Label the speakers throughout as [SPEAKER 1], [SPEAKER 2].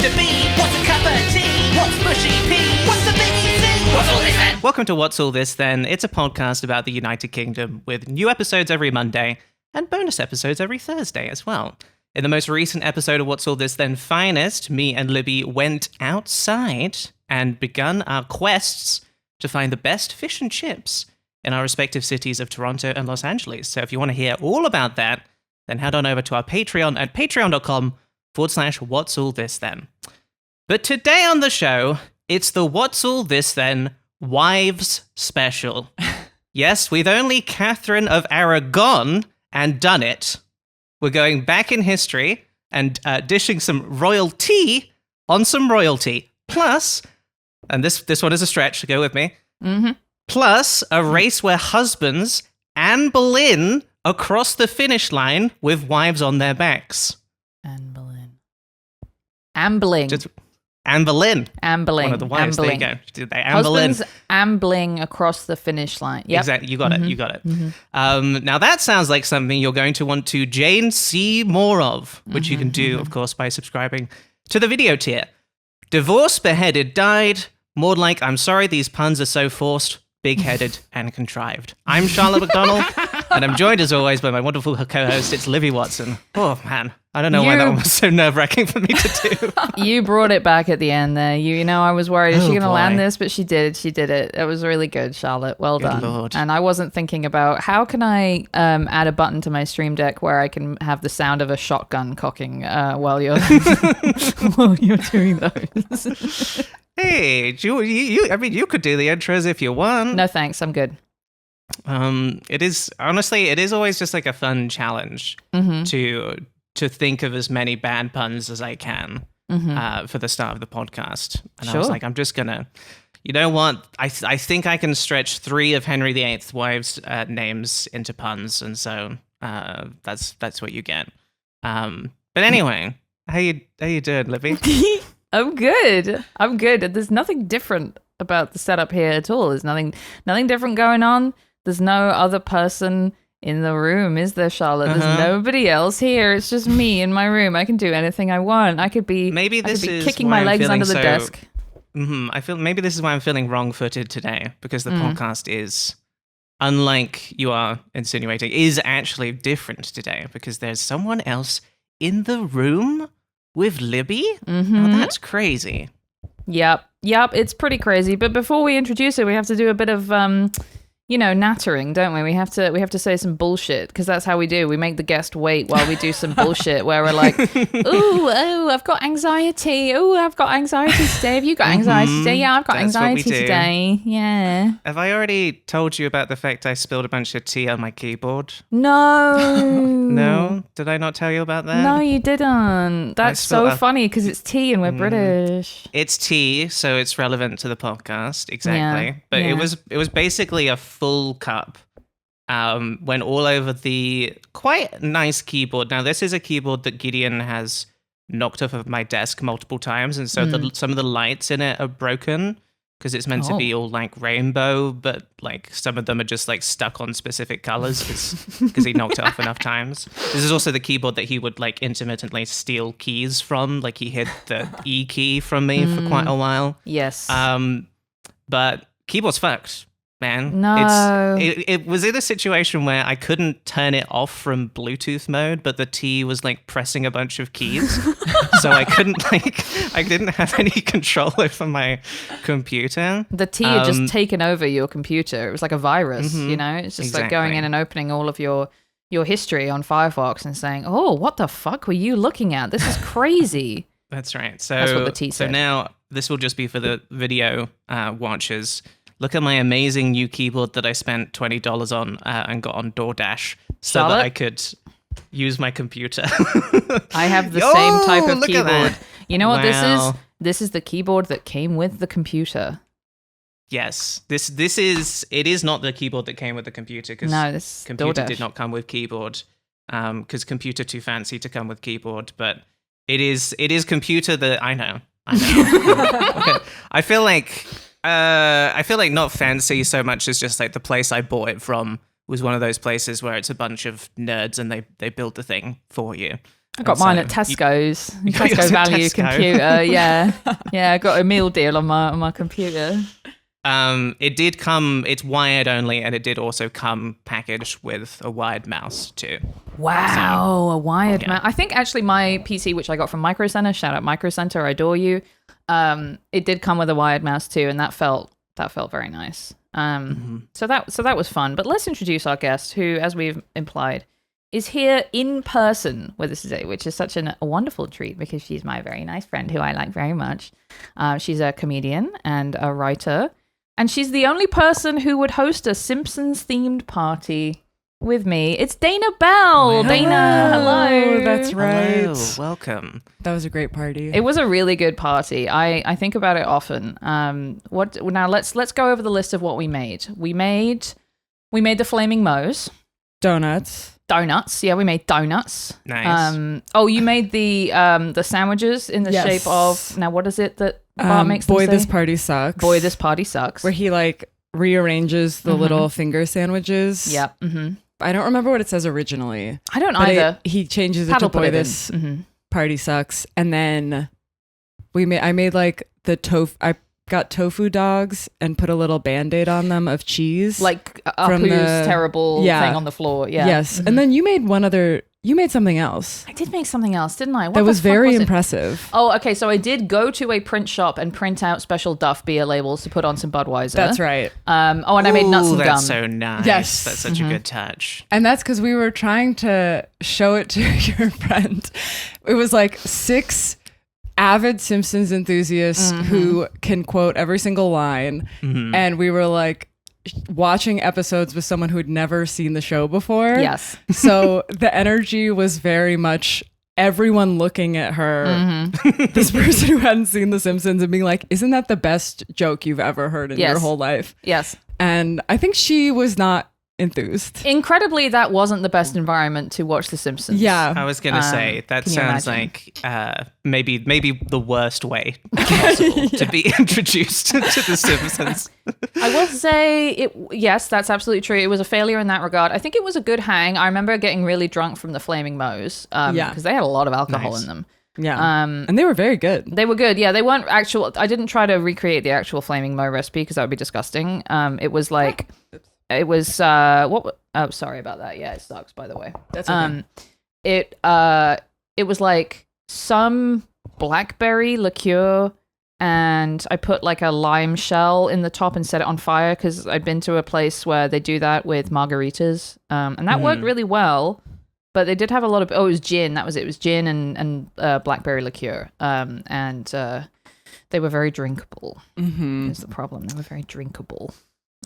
[SPEAKER 1] to be? What's a cup of tea? What's mushy pea? What's the biggie thing? What's all this then? Welcome to What's All This Then. It's a podcast about the United Kingdom with new episodes every Monday and bonus episodes every Thursday as well. In the most recent episode of What's All This Then Finest, me and Libby went outside and begun our quests to find the best fish and chips in our respective cities of Toronto and Los Angeles. So if you want to hear all about that, then head on over to our Patreon at patreon.com/What's All This Then. But today on the show, it's the What's All This Then Wives Special. Yes, with only Catherine of Aragon and done it. We're going back in history and dishing some royalty on some royalty. Plus, and this one is a stretch, go with me.
[SPEAKER 2] Mm-hmm.
[SPEAKER 1] Plus, a race where husbands Anne Boleyn across the finish line with wives on their backs.
[SPEAKER 2] Anne Boleyn. Ambling.
[SPEAKER 1] Anne Boleyn.
[SPEAKER 2] Ambling.
[SPEAKER 1] One of the wives.
[SPEAKER 2] Ambling.
[SPEAKER 1] There you go. Anne Boleyn.
[SPEAKER 2] Husbands ambling across the finish line. Yep.
[SPEAKER 1] Exactly. You got it. You got it.
[SPEAKER 2] Mm-hmm.
[SPEAKER 1] Now that sounds like something you're going to want to Jane see more of, which you can do, of course, by subscribing to the video tier. Divorced, beheaded, died. More like, I'm sorry, these puns are so forced, big-headed, and contrived. I'm Charlotte McDonald, and I'm joined as always by my wonderful co-host, it's Livy Watson. Oh man, I don't know why that one was so nerve-wracking for me to do.
[SPEAKER 2] You brought it back at the end there. You know, I was worried, is she going to
[SPEAKER 1] boy.
[SPEAKER 2] land this? But she did. She did it. It was really good, Charlotte. Well
[SPEAKER 1] Good
[SPEAKER 2] done.
[SPEAKER 1] Lord.
[SPEAKER 2] And I wasn't thinking about how can I add a button to my stream deck where I can have the sound of a shotgun cocking while you're while you're doing those.
[SPEAKER 1] Hey, you could do the intros if you want.
[SPEAKER 2] No thanks, I'm good.
[SPEAKER 1] It is always just like a fun challenge to think of as many bad puns as I can for the start of the podcast. And I was like, I'm just gonna, you know what? I think I can stretch 3 of Henry VIII's wives' names into puns, and so that's what you get. But anyway, how you doing, Libby?
[SPEAKER 2] I'm good. There's nothing different about the setup here at all. There's nothing different going on. There's no other person in the room, is there, Charlotte? There's nobody else here. It's just me in my room. I can do anything I want. I could be kicking my legs under the desk.
[SPEAKER 1] I feel maybe this is why I'm feeling wrong-footed today, because the podcast is, unlike you are insinuating, is actually different today because there's someone else in the room with Libby? Oh, that's crazy.
[SPEAKER 2] Yep, it's pretty crazy. But before we introduce it, we have to do a bit of nattering, don't we? We have to say some bullshit, because that's how we do. We make the guest wait while we do some bullshit where we're like, oh, I've got anxiety. Oh, I've got anxiety today. Have you got anxiety today? Yeah, I've got anxiety today. Yeah.
[SPEAKER 1] Have I already told you about the fact I spilled a bunch of tea on my keyboard?
[SPEAKER 2] No.
[SPEAKER 1] No? Did I not tell you about that?
[SPEAKER 2] No, you didn't. That's so funny because it's tea and we're British.
[SPEAKER 1] It's tea, so it's relevant to the podcast. Exactly.
[SPEAKER 2] Yeah,
[SPEAKER 1] But
[SPEAKER 2] yeah.
[SPEAKER 1] it was basically a full cup. Went all over the quite nice keyboard. Now, this is a keyboard that Gideon has knocked off of my desk multiple times, and so some of the lights in it are broken because it's meant to be all like rainbow, but like some of them are just like stuck on specific colors because he knocked it off enough times. This is also the keyboard that he would like intermittently steal keys from. Like he hid the E key from me for quite a while.
[SPEAKER 2] Yes.
[SPEAKER 1] But keyboard's fucked. Man.
[SPEAKER 2] No.
[SPEAKER 1] It was in a situation where I couldn't turn it off from Bluetooth mode, but the T was like pressing a bunch of keys. So I didn't have any control over my computer.
[SPEAKER 2] The T had just taken over your computer. It was like a virus, you know? It's just like going in and opening all of your history on Firefox and saying, oh, what the fuck were you looking at? This is crazy.
[SPEAKER 1] That's right. So
[SPEAKER 2] that's what the T said.
[SPEAKER 1] So now this will just be for the video watchers. Look at my amazing new keyboard that I spent $20 on and got on DoorDash so
[SPEAKER 2] Charlotte?
[SPEAKER 1] that I could use my computer.
[SPEAKER 2] I have the same type of
[SPEAKER 1] look at
[SPEAKER 2] keyboard.
[SPEAKER 1] that.
[SPEAKER 2] You know what this
[SPEAKER 1] Wow.
[SPEAKER 2] is? This is the keyboard that came with the computer.
[SPEAKER 1] Yes, it is not the keyboard that came with the computer because
[SPEAKER 2] No, this
[SPEAKER 1] computer
[SPEAKER 2] DoorDash.
[SPEAKER 1] did not come with keyboard because computer too fancy to come with keyboard, but it is computer that I know. I feel like not fancy so much as just like the place I bought it from was one of those places where it's a bunch of nerds and they build the thing for you.
[SPEAKER 2] I got mine at Tesco's.
[SPEAKER 1] You got yours
[SPEAKER 2] Tesco
[SPEAKER 1] at
[SPEAKER 2] Value
[SPEAKER 1] Tesco.
[SPEAKER 2] Computer. Yeah. Yeah, I got a meal deal on my computer.
[SPEAKER 1] It did come, it's wired only, and it did also come packaged with a wired mouse too.
[SPEAKER 2] Wow, a wired
[SPEAKER 1] yeah.
[SPEAKER 2] mouse. I think actually my PC, which I got from Micro Center, shout out Micro Center, I adore you. It did come with a wired mouse too, and that felt very nice. So that was fun. But let's introduce our guest, who, as we've implied, is here in person with us today, which is such a wonderful treat because she's my very nice friend who I like very much. She's a comedian and a writer, and she's the only person who would host a Simpsons-themed party with me. It's Dana Bell. Dana, hello.
[SPEAKER 3] That's right.
[SPEAKER 1] Hello, welcome.
[SPEAKER 3] That was a great party.
[SPEAKER 2] It was a really good party. I think about it often. Now let's go over the list of what we made. We made the Flaming Moe's. Donuts. Yeah, we made donuts.
[SPEAKER 1] Nice.
[SPEAKER 2] You made the sandwiches in the shape of, now what is it that Bart makes them
[SPEAKER 3] Boy,
[SPEAKER 2] say?
[SPEAKER 3] this party sucks.
[SPEAKER 2] Boy, this party sucks.
[SPEAKER 3] Where he like rearranges the little finger sandwiches.
[SPEAKER 2] Yeah. Mm-hmm.
[SPEAKER 3] I don't remember what it says originally.
[SPEAKER 2] I don't
[SPEAKER 3] but
[SPEAKER 2] either.
[SPEAKER 3] He changes it
[SPEAKER 2] Paddle
[SPEAKER 3] to
[SPEAKER 2] put
[SPEAKER 3] boy,
[SPEAKER 2] it
[SPEAKER 3] this
[SPEAKER 2] in.
[SPEAKER 3] party sucks. And then I made like the tofu. I got tofu dogs and put a little Band-Aid on them of cheese.
[SPEAKER 2] Like
[SPEAKER 3] from
[SPEAKER 2] Apu's
[SPEAKER 3] the-
[SPEAKER 2] terrible thing on the floor. Yeah.
[SPEAKER 3] Yes. And then you made something else.
[SPEAKER 2] I did make something else, didn't I? What
[SPEAKER 3] That
[SPEAKER 2] the
[SPEAKER 3] was
[SPEAKER 2] fuck
[SPEAKER 3] very
[SPEAKER 2] was it?
[SPEAKER 3] impressive.
[SPEAKER 2] Oh, okay. So I did go to a print shop and print out special Duff beer labels to put on some Budweiser.
[SPEAKER 3] That's right.
[SPEAKER 2] And I made nuts and
[SPEAKER 1] that's
[SPEAKER 2] gum.
[SPEAKER 1] so nice.
[SPEAKER 3] Yes.
[SPEAKER 1] That's such a good touch.
[SPEAKER 3] And that's because we were trying to show it to your friend. It was like 6 avid Simpsons enthusiasts who can quote every single line. And we were like watching episodes with someone who had never seen the show before.
[SPEAKER 2] Yes.
[SPEAKER 3] So the energy was very much everyone looking at her, this person who hadn't seen The Simpsons, and being like, isn't that the best joke you've ever heard in your whole life?
[SPEAKER 2] Yes.
[SPEAKER 3] And I think she was not enthused.
[SPEAKER 2] Incredibly, that wasn't the best environment to watch The Simpsons.
[SPEAKER 3] Yeah.
[SPEAKER 1] I was going to say, that
[SPEAKER 2] can you
[SPEAKER 1] sounds
[SPEAKER 2] imagine?
[SPEAKER 1] like maybe the worst way possible to be introduced to The Simpsons.
[SPEAKER 2] I will say, yes, that's absolutely true. It was a failure in that regard. I think it was a good hang. I remember getting really drunk from the Flaming Moe's because they had a lot of alcohol in them.
[SPEAKER 3] Yeah. And they were very good.
[SPEAKER 2] They were good. Yeah, they weren't actual. I didn't try to recreate the actual Flaming Moe recipe because that would be disgusting. It was like... It was what? Oh, sorry about that. Yeah, it sucks. By the way,
[SPEAKER 3] That's okay.
[SPEAKER 2] It was like some blackberry liqueur, and I put like a lime shell in the top and set it on fire because I'd been to a place where they do that with margaritas, and that worked really well. But they did have a lot of it was gin. That was it. It was gin and blackberry liqueur, and they were very drinkable. Is the problem? They were very drinkable.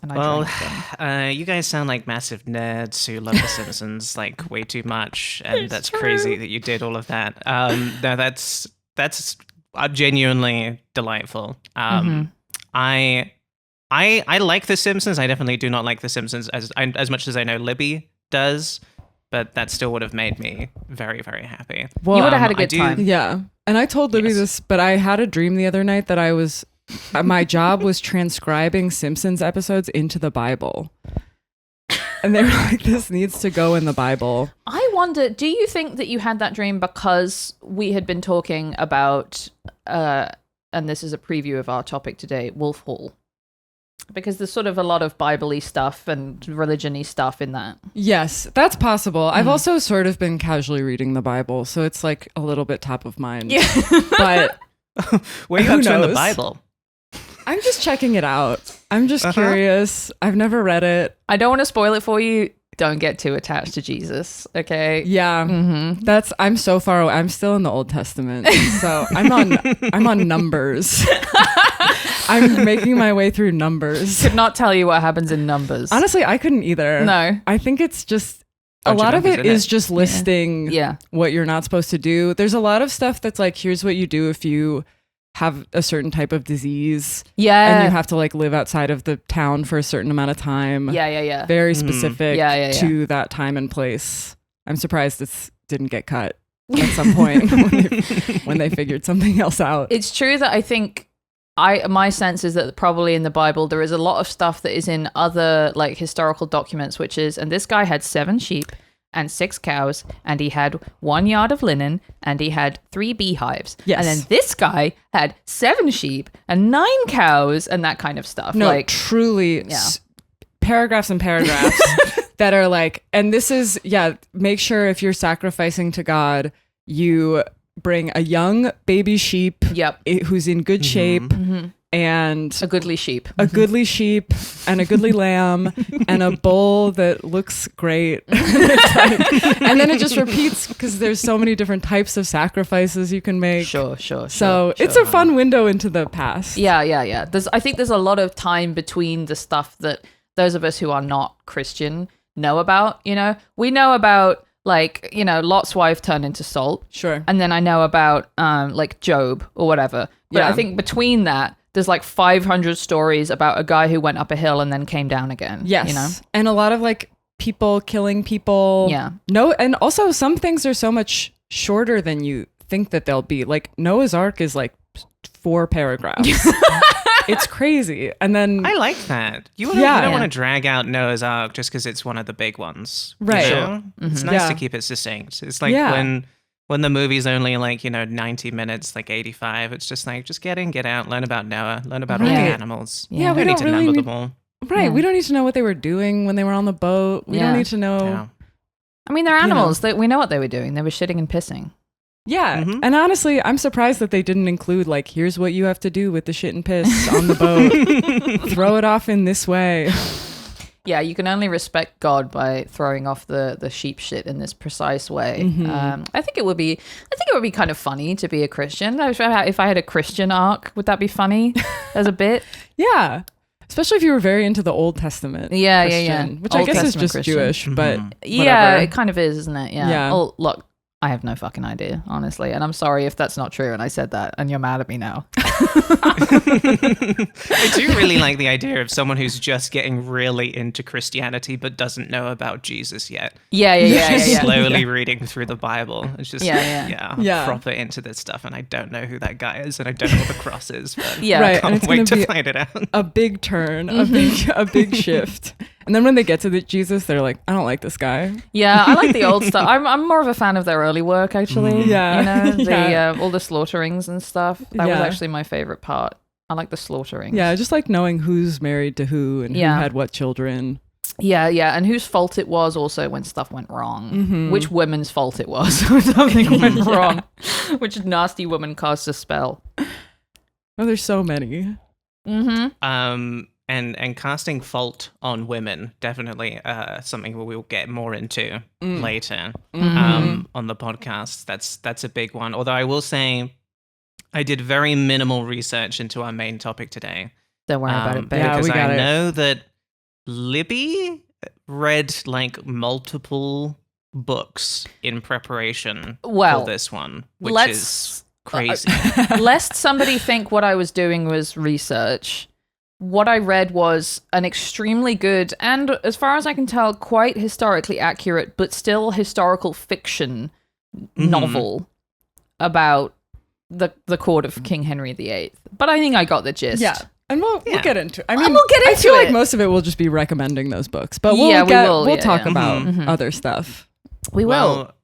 [SPEAKER 2] And I drank them.
[SPEAKER 1] You guys sound like massive nerds who love The Simpsons like way too much, and
[SPEAKER 2] It's
[SPEAKER 1] that's
[SPEAKER 2] true.
[SPEAKER 1] crazy that you did all of that. No, that's genuinely delightful. I like The Simpsons. I definitely do not like The Simpsons as much as I know Libby does, but that still would have made me very, very happy.
[SPEAKER 3] Well,
[SPEAKER 2] You would have had a good time.
[SPEAKER 3] Yeah. And I told Libby
[SPEAKER 1] Yes.
[SPEAKER 3] this, but I had a dream the other night that I was, my job was transcribing Simpsons episodes into the Bible. And they were like, this needs to go in the Bible.
[SPEAKER 2] I wonder, do you think that you had that dream because we had been talking about, and this is a preview of our topic today, Wolf Hall? Because there's sort of a lot of Bible-y stuff and religion-y stuff in that.
[SPEAKER 3] Yes, that's possible. I've also sort of been casually reading the Bible, so it's like a little bit top of mind.
[SPEAKER 2] Yeah.
[SPEAKER 3] But
[SPEAKER 1] Where are you
[SPEAKER 3] Who
[SPEAKER 1] up to in the
[SPEAKER 3] knows?
[SPEAKER 1] Bible?
[SPEAKER 3] I'm just checking it out. I'm just curious. I've never read it.
[SPEAKER 2] I don't want to spoil it for you. Don't get too attached to Jesus, okay?
[SPEAKER 3] Yeah, I'm so far away. I'm still in the Old Testament, so I'm on Numbers. I'm making my way through Numbers.
[SPEAKER 2] Could not tell you what happens in Numbers.
[SPEAKER 3] Honestly, I couldn't either.
[SPEAKER 2] No.
[SPEAKER 3] I think it's just a
[SPEAKER 1] Bunch of
[SPEAKER 3] lot of
[SPEAKER 1] numbers
[SPEAKER 3] it
[SPEAKER 1] in
[SPEAKER 3] is
[SPEAKER 1] it.
[SPEAKER 3] just listing
[SPEAKER 2] Yeah.
[SPEAKER 3] what you're not supposed to do. There's a lot of stuff that's like, here's what you do if you have a certain type of disease
[SPEAKER 2] Yeah.
[SPEAKER 3] and you have to like live outside of the town for a certain amount of time.
[SPEAKER 2] Yeah.
[SPEAKER 3] Very specific
[SPEAKER 2] Yeah.
[SPEAKER 3] to that time and place. I'm surprised this didn't get cut at some point when they figured something else out.
[SPEAKER 2] It's true that I think my sense is that probably in the Bible there is a lot of stuff that is in other like historical documents, which is, and this guy had 7 sheep and 6 cows, and he had 1 yard of linen, and he had 3 beehives.
[SPEAKER 3] Yes.
[SPEAKER 2] And then this guy had 7 sheep and 9 cows and that kind of stuff.
[SPEAKER 3] No,
[SPEAKER 2] like
[SPEAKER 3] truly,
[SPEAKER 2] Yeah.
[SPEAKER 3] paragraphs and paragraphs that are like, and this is, make sure if you're sacrificing to God, you bring a young baby sheep
[SPEAKER 2] Yep.
[SPEAKER 3] who's in good shape and
[SPEAKER 2] A goodly sheep.
[SPEAKER 3] a goodly sheep and a goodly lamb and a bull that looks great. And then it just repeats because there's so many different types of sacrifices you can make.
[SPEAKER 2] Sure.
[SPEAKER 3] So it's a fun window into the past.
[SPEAKER 2] Yeah. I think there's a lot of time between the stuff that those of us who are not Christian know about. We know about Lot's wife turned into salt.
[SPEAKER 3] Sure.
[SPEAKER 2] And then I know about like Job or whatever. But
[SPEAKER 3] Yeah.
[SPEAKER 2] I think between that, there's like 500 stories about a guy who went up a hill and then came down again.
[SPEAKER 3] Yes. And a lot of like people killing people.
[SPEAKER 2] Yeah.
[SPEAKER 3] No, and also some things are so much shorter than you think that they'll be. Like Noah's Ark is like 4 paragraphs. It's crazy. And then
[SPEAKER 1] I like that. You don't want to drag out Noah's Ark just because it's one of the big ones.
[SPEAKER 3] Right.
[SPEAKER 1] You know? It's nice
[SPEAKER 3] Yeah.
[SPEAKER 1] to keep it succinct. It's like when the movie's only like, 90 minutes, like 85, it's just like, just get in, get out, learn about Noah, learn about all the
[SPEAKER 3] Right.
[SPEAKER 1] animals.
[SPEAKER 3] Yeah, we
[SPEAKER 1] we don't need
[SPEAKER 3] don't
[SPEAKER 1] to
[SPEAKER 3] really
[SPEAKER 1] number
[SPEAKER 3] need-
[SPEAKER 1] them all.
[SPEAKER 3] right,
[SPEAKER 2] Yeah.
[SPEAKER 3] we don't need to know what they were doing when they were on the boat. We
[SPEAKER 2] Yeah.
[SPEAKER 3] don't need to know.
[SPEAKER 1] Yeah.
[SPEAKER 2] I mean, they're animals. We know what they were doing. They were shitting and pissing.
[SPEAKER 3] Yeah.
[SPEAKER 1] Mhm.
[SPEAKER 3] And honestly, I'm surprised that they didn't include like, here's what you have to do with the shit and piss on the boat. Throw it off in this way.
[SPEAKER 2] Yeah, you can only respect God by throwing off the sheep shit in this precise way. I think it would be kind of funny to be a Christian. If I had a Christian arc, would that be funny as a bit?
[SPEAKER 3] Yeah. Especially if you were very into the Old Testament.
[SPEAKER 2] Yeah.
[SPEAKER 3] Christian, Which I
[SPEAKER 2] Old
[SPEAKER 3] guess
[SPEAKER 2] Testament
[SPEAKER 3] is just
[SPEAKER 2] Christian.
[SPEAKER 3] Jewish, but
[SPEAKER 2] Yeah,
[SPEAKER 3] whatever.
[SPEAKER 2] it kind of is, isn't it? Yeah.
[SPEAKER 3] Yeah.
[SPEAKER 2] Oh, look, I have no fucking idea, honestly. And I'm sorry if that's not true and I said that and you're mad at me now.
[SPEAKER 1] I do really like the idea of someone who's just getting really into Christianity but doesn't know about Jesus yet.
[SPEAKER 2] Yeah.
[SPEAKER 1] Slowly reading through the Bible. It's just
[SPEAKER 3] Yeah.
[SPEAKER 1] proper into this stuff, and I don't know who that guy is, and I don't know what the cross is, but
[SPEAKER 2] Yeah.
[SPEAKER 3] Right.
[SPEAKER 1] I
[SPEAKER 3] and
[SPEAKER 1] can't
[SPEAKER 3] it's
[SPEAKER 1] wait
[SPEAKER 3] gonna
[SPEAKER 1] to
[SPEAKER 3] be
[SPEAKER 1] find it out.
[SPEAKER 3] a big turn, a big shift. And then when they get to the Jesus, they're like, I don't like this guy.
[SPEAKER 2] Yeah, I like the old stuff. I'm more of a fan of their early work, actually.
[SPEAKER 3] Yeah.
[SPEAKER 2] The all the slaughterings and stuff. That was
[SPEAKER 3] Yeah.
[SPEAKER 2] actually my favorite part. I like the slaughterings.
[SPEAKER 3] Yeah, just like knowing who's married to who and
[SPEAKER 2] Yeah.
[SPEAKER 3] who had what children.
[SPEAKER 2] Yeah, and whose fault it was also when stuff went wrong.
[SPEAKER 3] Mm-hmm.
[SPEAKER 2] Which women's fault it was when something went wrong. Which nasty woman cast a spell.
[SPEAKER 3] Oh, there's so many.
[SPEAKER 2] Mm-hmm.
[SPEAKER 1] And casting fault on women, definitely something we'll get more into later on the podcast. That's a big one. Although I will say, I did very minimal research into our main topic today.
[SPEAKER 2] Don't worry about it, babe.
[SPEAKER 3] Yeah,
[SPEAKER 1] because
[SPEAKER 3] we got
[SPEAKER 1] I
[SPEAKER 3] it.
[SPEAKER 1] know that Libby read like multiple books in preparation
[SPEAKER 2] Well,
[SPEAKER 1] for this one, which
[SPEAKER 2] let's-
[SPEAKER 1] is crazy.
[SPEAKER 2] Lest somebody think what I was doing was research, what I read was an extremely good and, as far as I can tell, quite historically accurate, but still historical fiction novel about the court of King Henry VIII. But I think I got the gist.
[SPEAKER 3] Yeah. And we'll get into it. I mean,
[SPEAKER 2] And we'll get
[SPEAKER 3] I
[SPEAKER 2] into
[SPEAKER 3] feel like
[SPEAKER 2] it.
[SPEAKER 3] most of it will just be recommending those books, but
[SPEAKER 2] Yeah, we will.
[SPEAKER 3] We'll
[SPEAKER 2] Yeah,
[SPEAKER 3] talk
[SPEAKER 2] yeah.
[SPEAKER 3] about other stuff.
[SPEAKER 2] We will.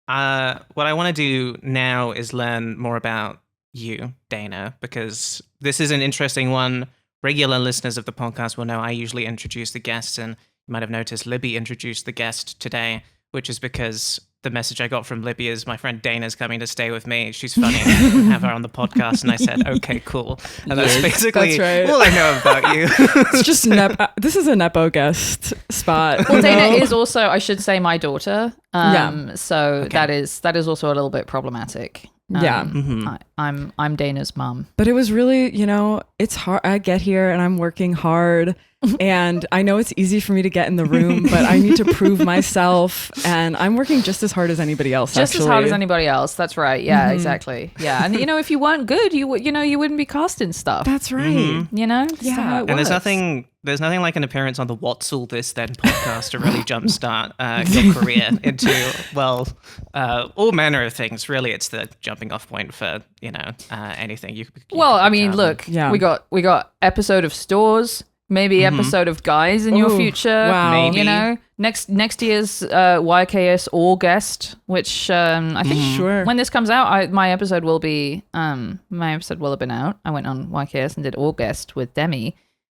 [SPEAKER 1] Well, what I want to do now is learn more about you, Dana, because this is an interesting one. Regular listeners of the podcast will know I usually introduce the guests, and you might have noticed Libby introduced the guest today, which is because the message I got from Libby is my friend Dana's coming to stay with me. She's funny. Have her on the podcast. And I said, okay, cool. And that's basically
[SPEAKER 3] That's right.
[SPEAKER 1] all I know about you.
[SPEAKER 3] It's just this is a Nepo guest spot.
[SPEAKER 2] Well,
[SPEAKER 3] you
[SPEAKER 2] Dana
[SPEAKER 3] know?
[SPEAKER 2] is also, I should say, my daughter.
[SPEAKER 3] Yeah.
[SPEAKER 2] So that is also a little bit problematic.
[SPEAKER 3] Yeah.
[SPEAKER 2] I'm Dana's mum.
[SPEAKER 3] But it was really, it's hard. I get here and I'm working hard and I know it's easy for me to get in the room, but I need to prove myself and I'm working just as hard as anybody else.
[SPEAKER 2] Just
[SPEAKER 3] actually.
[SPEAKER 2] as hard as anybody else. That's right. Yeah, exactly. Yeah. And if you weren't good, you wouldn't be casting stuff.
[SPEAKER 3] That's right.
[SPEAKER 2] That's
[SPEAKER 3] Yeah.
[SPEAKER 2] how it
[SPEAKER 1] And
[SPEAKER 2] works.
[SPEAKER 1] there's nothing like an appearance on the What's All This Then podcast to really jumpstart your career into, all manner of things. Really, it's the jumping off point for, anything. You
[SPEAKER 2] Well, I mean,
[SPEAKER 1] become.
[SPEAKER 2] look,
[SPEAKER 3] Yeah.
[SPEAKER 2] we got episode of Stores. Maybe episode of Guys in your
[SPEAKER 3] Ooh,
[SPEAKER 2] future.
[SPEAKER 3] wow.
[SPEAKER 1] Maybe.
[SPEAKER 2] You know, next year's YKS All Guest, which I think
[SPEAKER 3] Sure.
[SPEAKER 2] when this comes out, my episode will have been out. I went on YKS and did All Guest with Demi,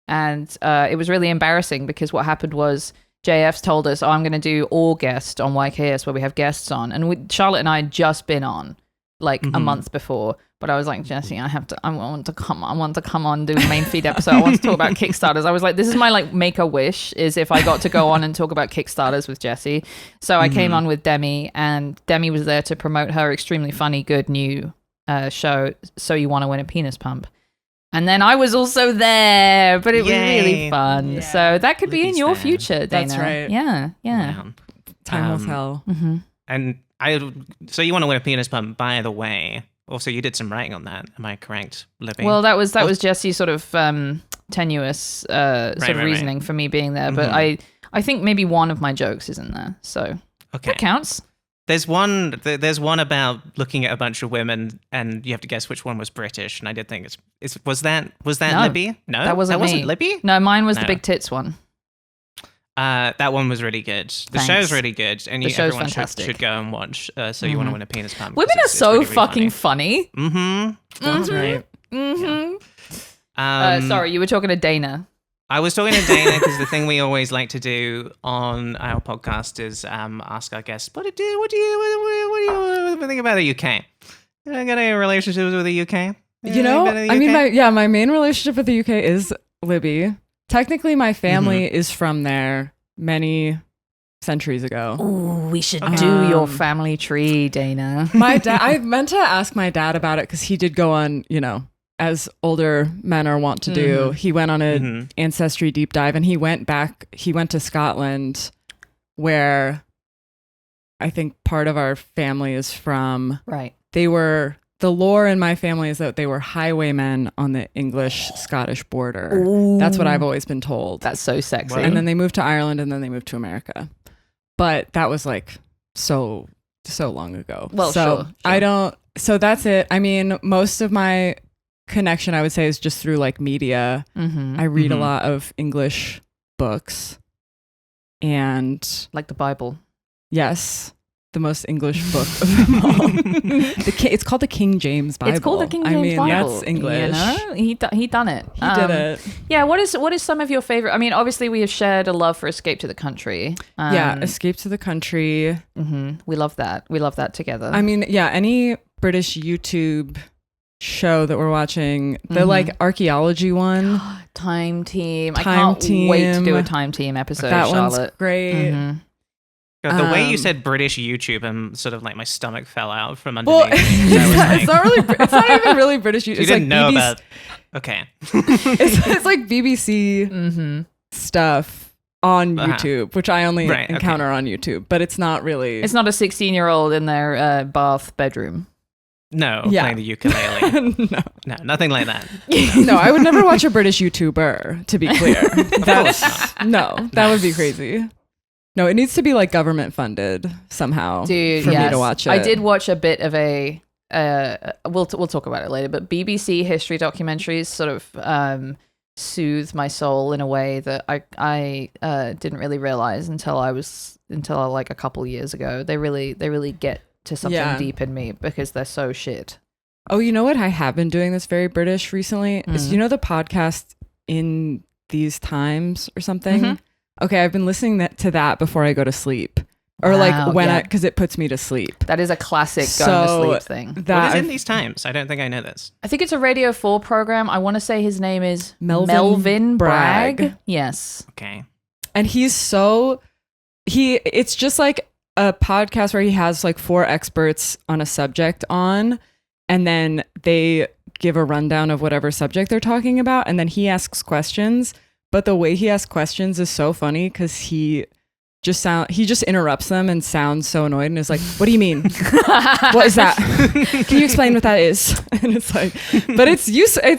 [SPEAKER 2] and it was really embarrassing because what happened was JF's told us, I'm going to do All Guest on YKS where we have guests on, and Charlotte and I had just been on like a month before. But I was like, Jesse, I want to come on, do a main feed episode. I want to talk about Kickstarters. I was like, this is my like make a wish is if I got to go on and talk about Kickstarters with Jesse. So I came on with Demi, and Demi was there to promote her extremely funny, good new show, So You Want to Win a Penis Pump. And then I was also there, but it was really fun. Yeah. So that could be in your future, Dana.
[SPEAKER 3] That's right.
[SPEAKER 2] Yeah.
[SPEAKER 1] Wow.
[SPEAKER 3] Time will tell.
[SPEAKER 1] And So You Want to Win a Penis Pump, by the way. Also, you did some writing on that. Am I correct, Libby?
[SPEAKER 2] Well, that was Jesse's sort of tenuous reasoning for me being there. But I think maybe one of my jokes is in there, so that counts.
[SPEAKER 1] There's one about looking at a bunch of women, and you have to guess which one was British. And I did think was that
[SPEAKER 2] No,
[SPEAKER 1] Libby? No,
[SPEAKER 2] that wasn't me.
[SPEAKER 1] Libby.
[SPEAKER 2] No, mine was the big tits one.
[SPEAKER 1] That one was really good. The show's really good, and everyone should go and watch. So You Want to Win a Penis Pump.
[SPEAKER 2] Women are so really fucking funny.
[SPEAKER 1] That's right.
[SPEAKER 2] Sorry, you were talking to Dana.
[SPEAKER 1] I was talking to Dana because the thing we always like to do on our podcast is ask our guests, what do you think about the UK? You got any relationships with the UK?
[SPEAKER 3] My main relationship with the UK is Libby. Technically, my family is from there many centuries ago.
[SPEAKER 2] Ooh, we should do your family tree, Dana.
[SPEAKER 3] My dad, I meant to ask my dad about it because he did go on, as older men are wont to do. He went on an ancestry deep dive, and he went to Scotland, where I think part of our family is from.
[SPEAKER 2] Right.
[SPEAKER 3] The lore in my family is that they were highwaymen on the English-Scottish border. Ooh. That's what I've always been told.
[SPEAKER 2] That's so sexy.
[SPEAKER 3] And then they moved to Ireland, and then they moved to America. But that was like so long ago.
[SPEAKER 2] Well,
[SPEAKER 3] so
[SPEAKER 2] sure.
[SPEAKER 3] So that's it. I mean, most of my connection, I would say, is just through like media. I read a lot of English books, and
[SPEAKER 2] like the Bible.
[SPEAKER 3] Yes. The most English book of them all. It's called the King James Bible.
[SPEAKER 2] It's called the King James Bible.
[SPEAKER 3] That's English.
[SPEAKER 2] He done it.
[SPEAKER 3] He did it.
[SPEAKER 2] Yeah. What is some of your favorite? I mean, obviously we have shared a love for Escape to the Country.
[SPEAKER 3] Escape to the Country.
[SPEAKER 2] We love that. We love that together.
[SPEAKER 3] I mean, any British YouTube show that we're watching, the like archaeology one.
[SPEAKER 2] Time Team. I can't wait to do a Time Team episode.
[SPEAKER 3] That
[SPEAKER 2] Charlotte.
[SPEAKER 3] one's great.
[SPEAKER 1] God, the way you said British YouTube, and sort of like my stomach fell out from underneath.
[SPEAKER 3] Well, it's not even really British YouTube.
[SPEAKER 1] You didn't know about. Okay.
[SPEAKER 3] it's like BBC stuff on YouTube, which I only encounter on YouTube, but it's not really.
[SPEAKER 2] It's not a 16-year-old in their bath bedroom.
[SPEAKER 1] No, playing the ukulele. No, nothing like that.
[SPEAKER 3] No, I would never watch a British YouTuber, to be clear. That would be crazy. No, it needs to be like government funded somehow for me to watch it.
[SPEAKER 2] I did watch a bit of a, we'll talk about it later, but BBC history documentaries sort of soothe my soul in a way that I didn't really realize until like a couple years ago. They really get to something deep in me because they're so shit.
[SPEAKER 3] Oh, you know what I have been doing that's very British recently? Is the podcast In These Times or something? Okay, I've been listening to that before I go to sleep. Or because it puts me to sleep.
[SPEAKER 2] That is a classic going to sleep thing.
[SPEAKER 1] What is In These Times? I don't think I know this.
[SPEAKER 2] I think it's a Radio 4 program. I want to say his name is Melvin Bragg. Yes.
[SPEAKER 1] Okay.
[SPEAKER 3] And it's just like a podcast where he has like 4 experts on a subject on, and then they give a rundown of whatever subject they're talking about, and then he asks questions. But the way he asks questions is so funny because he just interrupts them and sounds so annoyed and is like, "What do you mean? What is that? Can you explain what that is?" And it's like, but it's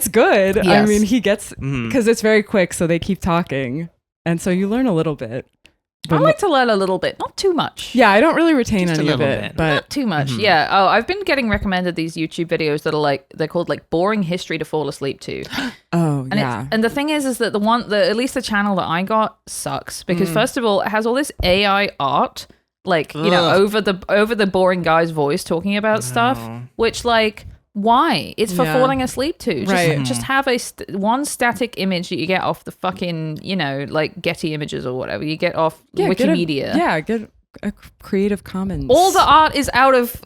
[SPEAKER 3] good. Yes. I mean, he gets because it's very quick, so they keep talking, and so you learn a little bit.
[SPEAKER 2] I like to learn a little bit, not too much.
[SPEAKER 3] Yeah, I don't really retain
[SPEAKER 1] Just a
[SPEAKER 3] any of
[SPEAKER 1] little
[SPEAKER 3] it,
[SPEAKER 1] bit.
[SPEAKER 3] but
[SPEAKER 2] Not too much. Yeah. Oh, I've been getting recommended these YouTube videos that are they're called boring history to fall asleep to.
[SPEAKER 3] oh
[SPEAKER 2] And
[SPEAKER 3] yeah.
[SPEAKER 2] and the thing is that at least the channel that I got sucks because first of all, it has all this AI art, over the boring guy's voice talking about stuff, which why? It's for falling asleep to. Just have one static image that you get off the fucking, Getty Images or whatever you get off Wikimedia.
[SPEAKER 3] Get a Creative Commons.
[SPEAKER 2] All the art is out of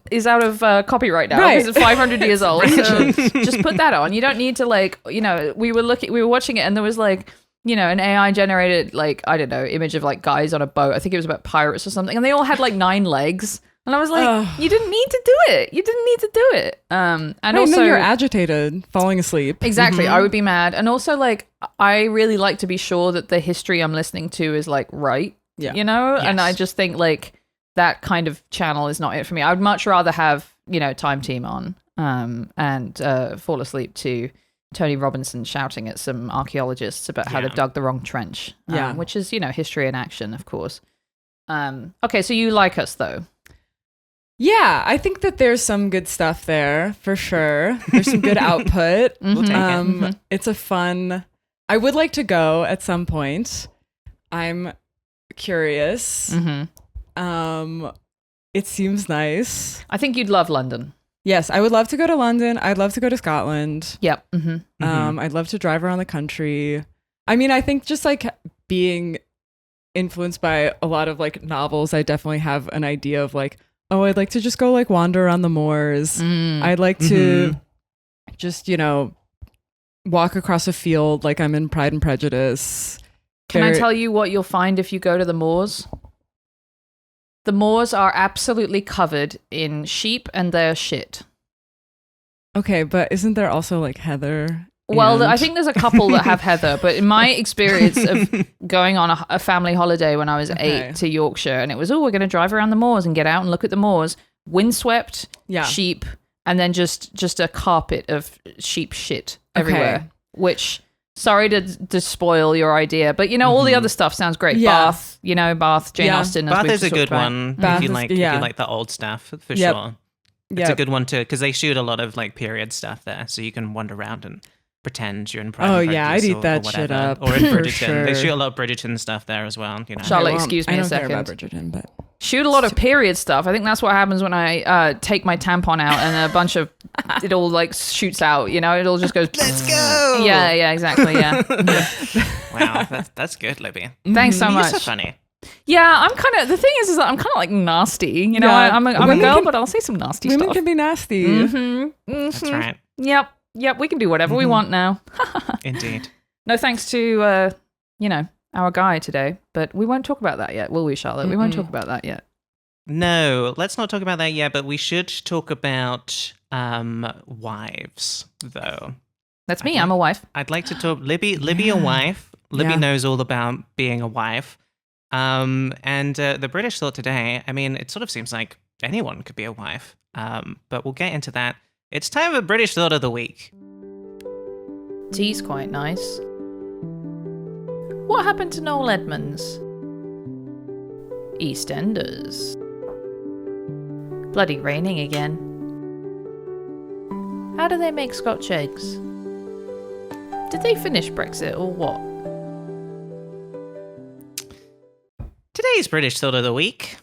[SPEAKER 2] copyright now because it's 500 years old. So just put that on. You don't need to we were watching it and there was an AI generated I don't know image of guys on a boat. I think it was about pirates or something, and they all had 9 legs. And I was like, you didn't need to do it. You didn't need to do it. And also,
[SPEAKER 3] then you're agitated, falling asleep.
[SPEAKER 2] Exactly. I would be mad. And also, I really like to be sure that the history I'm listening to is right.
[SPEAKER 3] Yeah.
[SPEAKER 2] Yes. And I just think that kind of channel is not it for me. I would much rather have Time Team on and fall asleep to Tony Robinson shouting at some archaeologists about how they've dug the wrong trench. Which is history in action, of course. Okay, so you like us though.
[SPEAKER 3] Yeah, I think that there's some good stuff there for sure. There's some good output.
[SPEAKER 1] We'll take it.
[SPEAKER 3] It's a fun. I would like to go at some point. I'm curious. It seems nice.
[SPEAKER 2] I think you'd love London.
[SPEAKER 3] Yes, I would love to go to London. I'd love to go to Scotland.
[SPEAKER 2] Yep.
[SPEAKER 3] I'd love to drive around the country. I mean, I think just being influenced by a lot of novels, I definitely have an idea of oh, I'd like to just go wander around the moors. I'd like to just, walk across a field like I'm in Pride and Prejudice.
[SPEAKER 2] Can I tell you what you'll find if you go to the moors? The moors are absolutely covered in sheep and their shit.
[SPEAKER 3] Okay, but isn't there also heather?
[SPEAKER 2] Well, I think there's a couple that have heather, but in my experience of going on a family holiday when I was 8 to Yorkshire, and it was, we're going to drive around the moors and get out and look at the moors, windswept, sheep, and then just a carpet of sheep shit everywhere, which, sorry to spoil your idea, but all the other stuff sounds great. Bath, Bath, Jane Austen.
[SPEAKER 1] Bath is a good one if you like the old stuff, for sure. It's a good one too, because they shoot a lot of period stuff there, so you can wander around and pretend you're in Pride and Prejudice
[SPEAKER 3] I'd eat
[SPEAKER 1] or
[SPEAKER 3] that
[SPEAKER 1] whatever.
[SPEAKER 3] shit up.
[SPEAKER 1] Or in
[SPEAKER 3] for
[SPEAKER 1] Bridgerton.
[SPEAKER 3] Sure.
[SPEAKER 1] They shoot a lot of Bridgerton stuff there as well.
[SPEAKER 2] Charlotte, excuse me a
[SPEAKER 3] I
[SPEAKER 2] second.
[SPEAKER 3] don't care about Bridgerton, but
[SPEAKER 2] shoot a lot of period stuff. I think that's what happens when I take my tampon out and a bunch of it all shoots out. It all just goes.
[SPEAKER 1] Let's go.
[SPEAKER 2] Yeah, exactly. Yeah.
[SPEAKER 1] Wow, that's good, Libby.
[SPEAKER 2] Thanks so much.
[SPEAKER 1] You're so funny.
[SPEAKER 2] Yeah, I'm kind of. The thing is that I'm kind of nasty. I'm a girl, but I'll say some nasty
[SPEAKER 3] women
[SPEAKER 2] stuff.
[SPEAKER 3] Can be nasty.
[SPEAKER 1] That's right.
[SPEAKER 2] Yep. We can do whatever we want now.
[SPEAKER 1] Indeed.
[SPEAKER 2] No thanks to our guy today, but we won't talk about that yet, will we, Charlotte? We won't talk about that yet.
[SPEAKER 1] No, let's not talk about that yet, but we should talk about wives, though.
[SPEAKER 2] That's me. I'm a wife.
[SPEAKER 1] I'd like to talk Libby, a wife. Libby knows all about being a wife. And the British thought today, I mean, it sort of seems like anyone could be a wife. But we'll get into that. It's time for British Thought of the Week.
[SPEAKER 2] Tea's quite nice. What happened to Noel Edmonds? EastEnders. Bloody raining again. How do they make Scotch eggs? Did they finish Brexit or what?
[SPEAKER 1] Today's British Thought of the Week.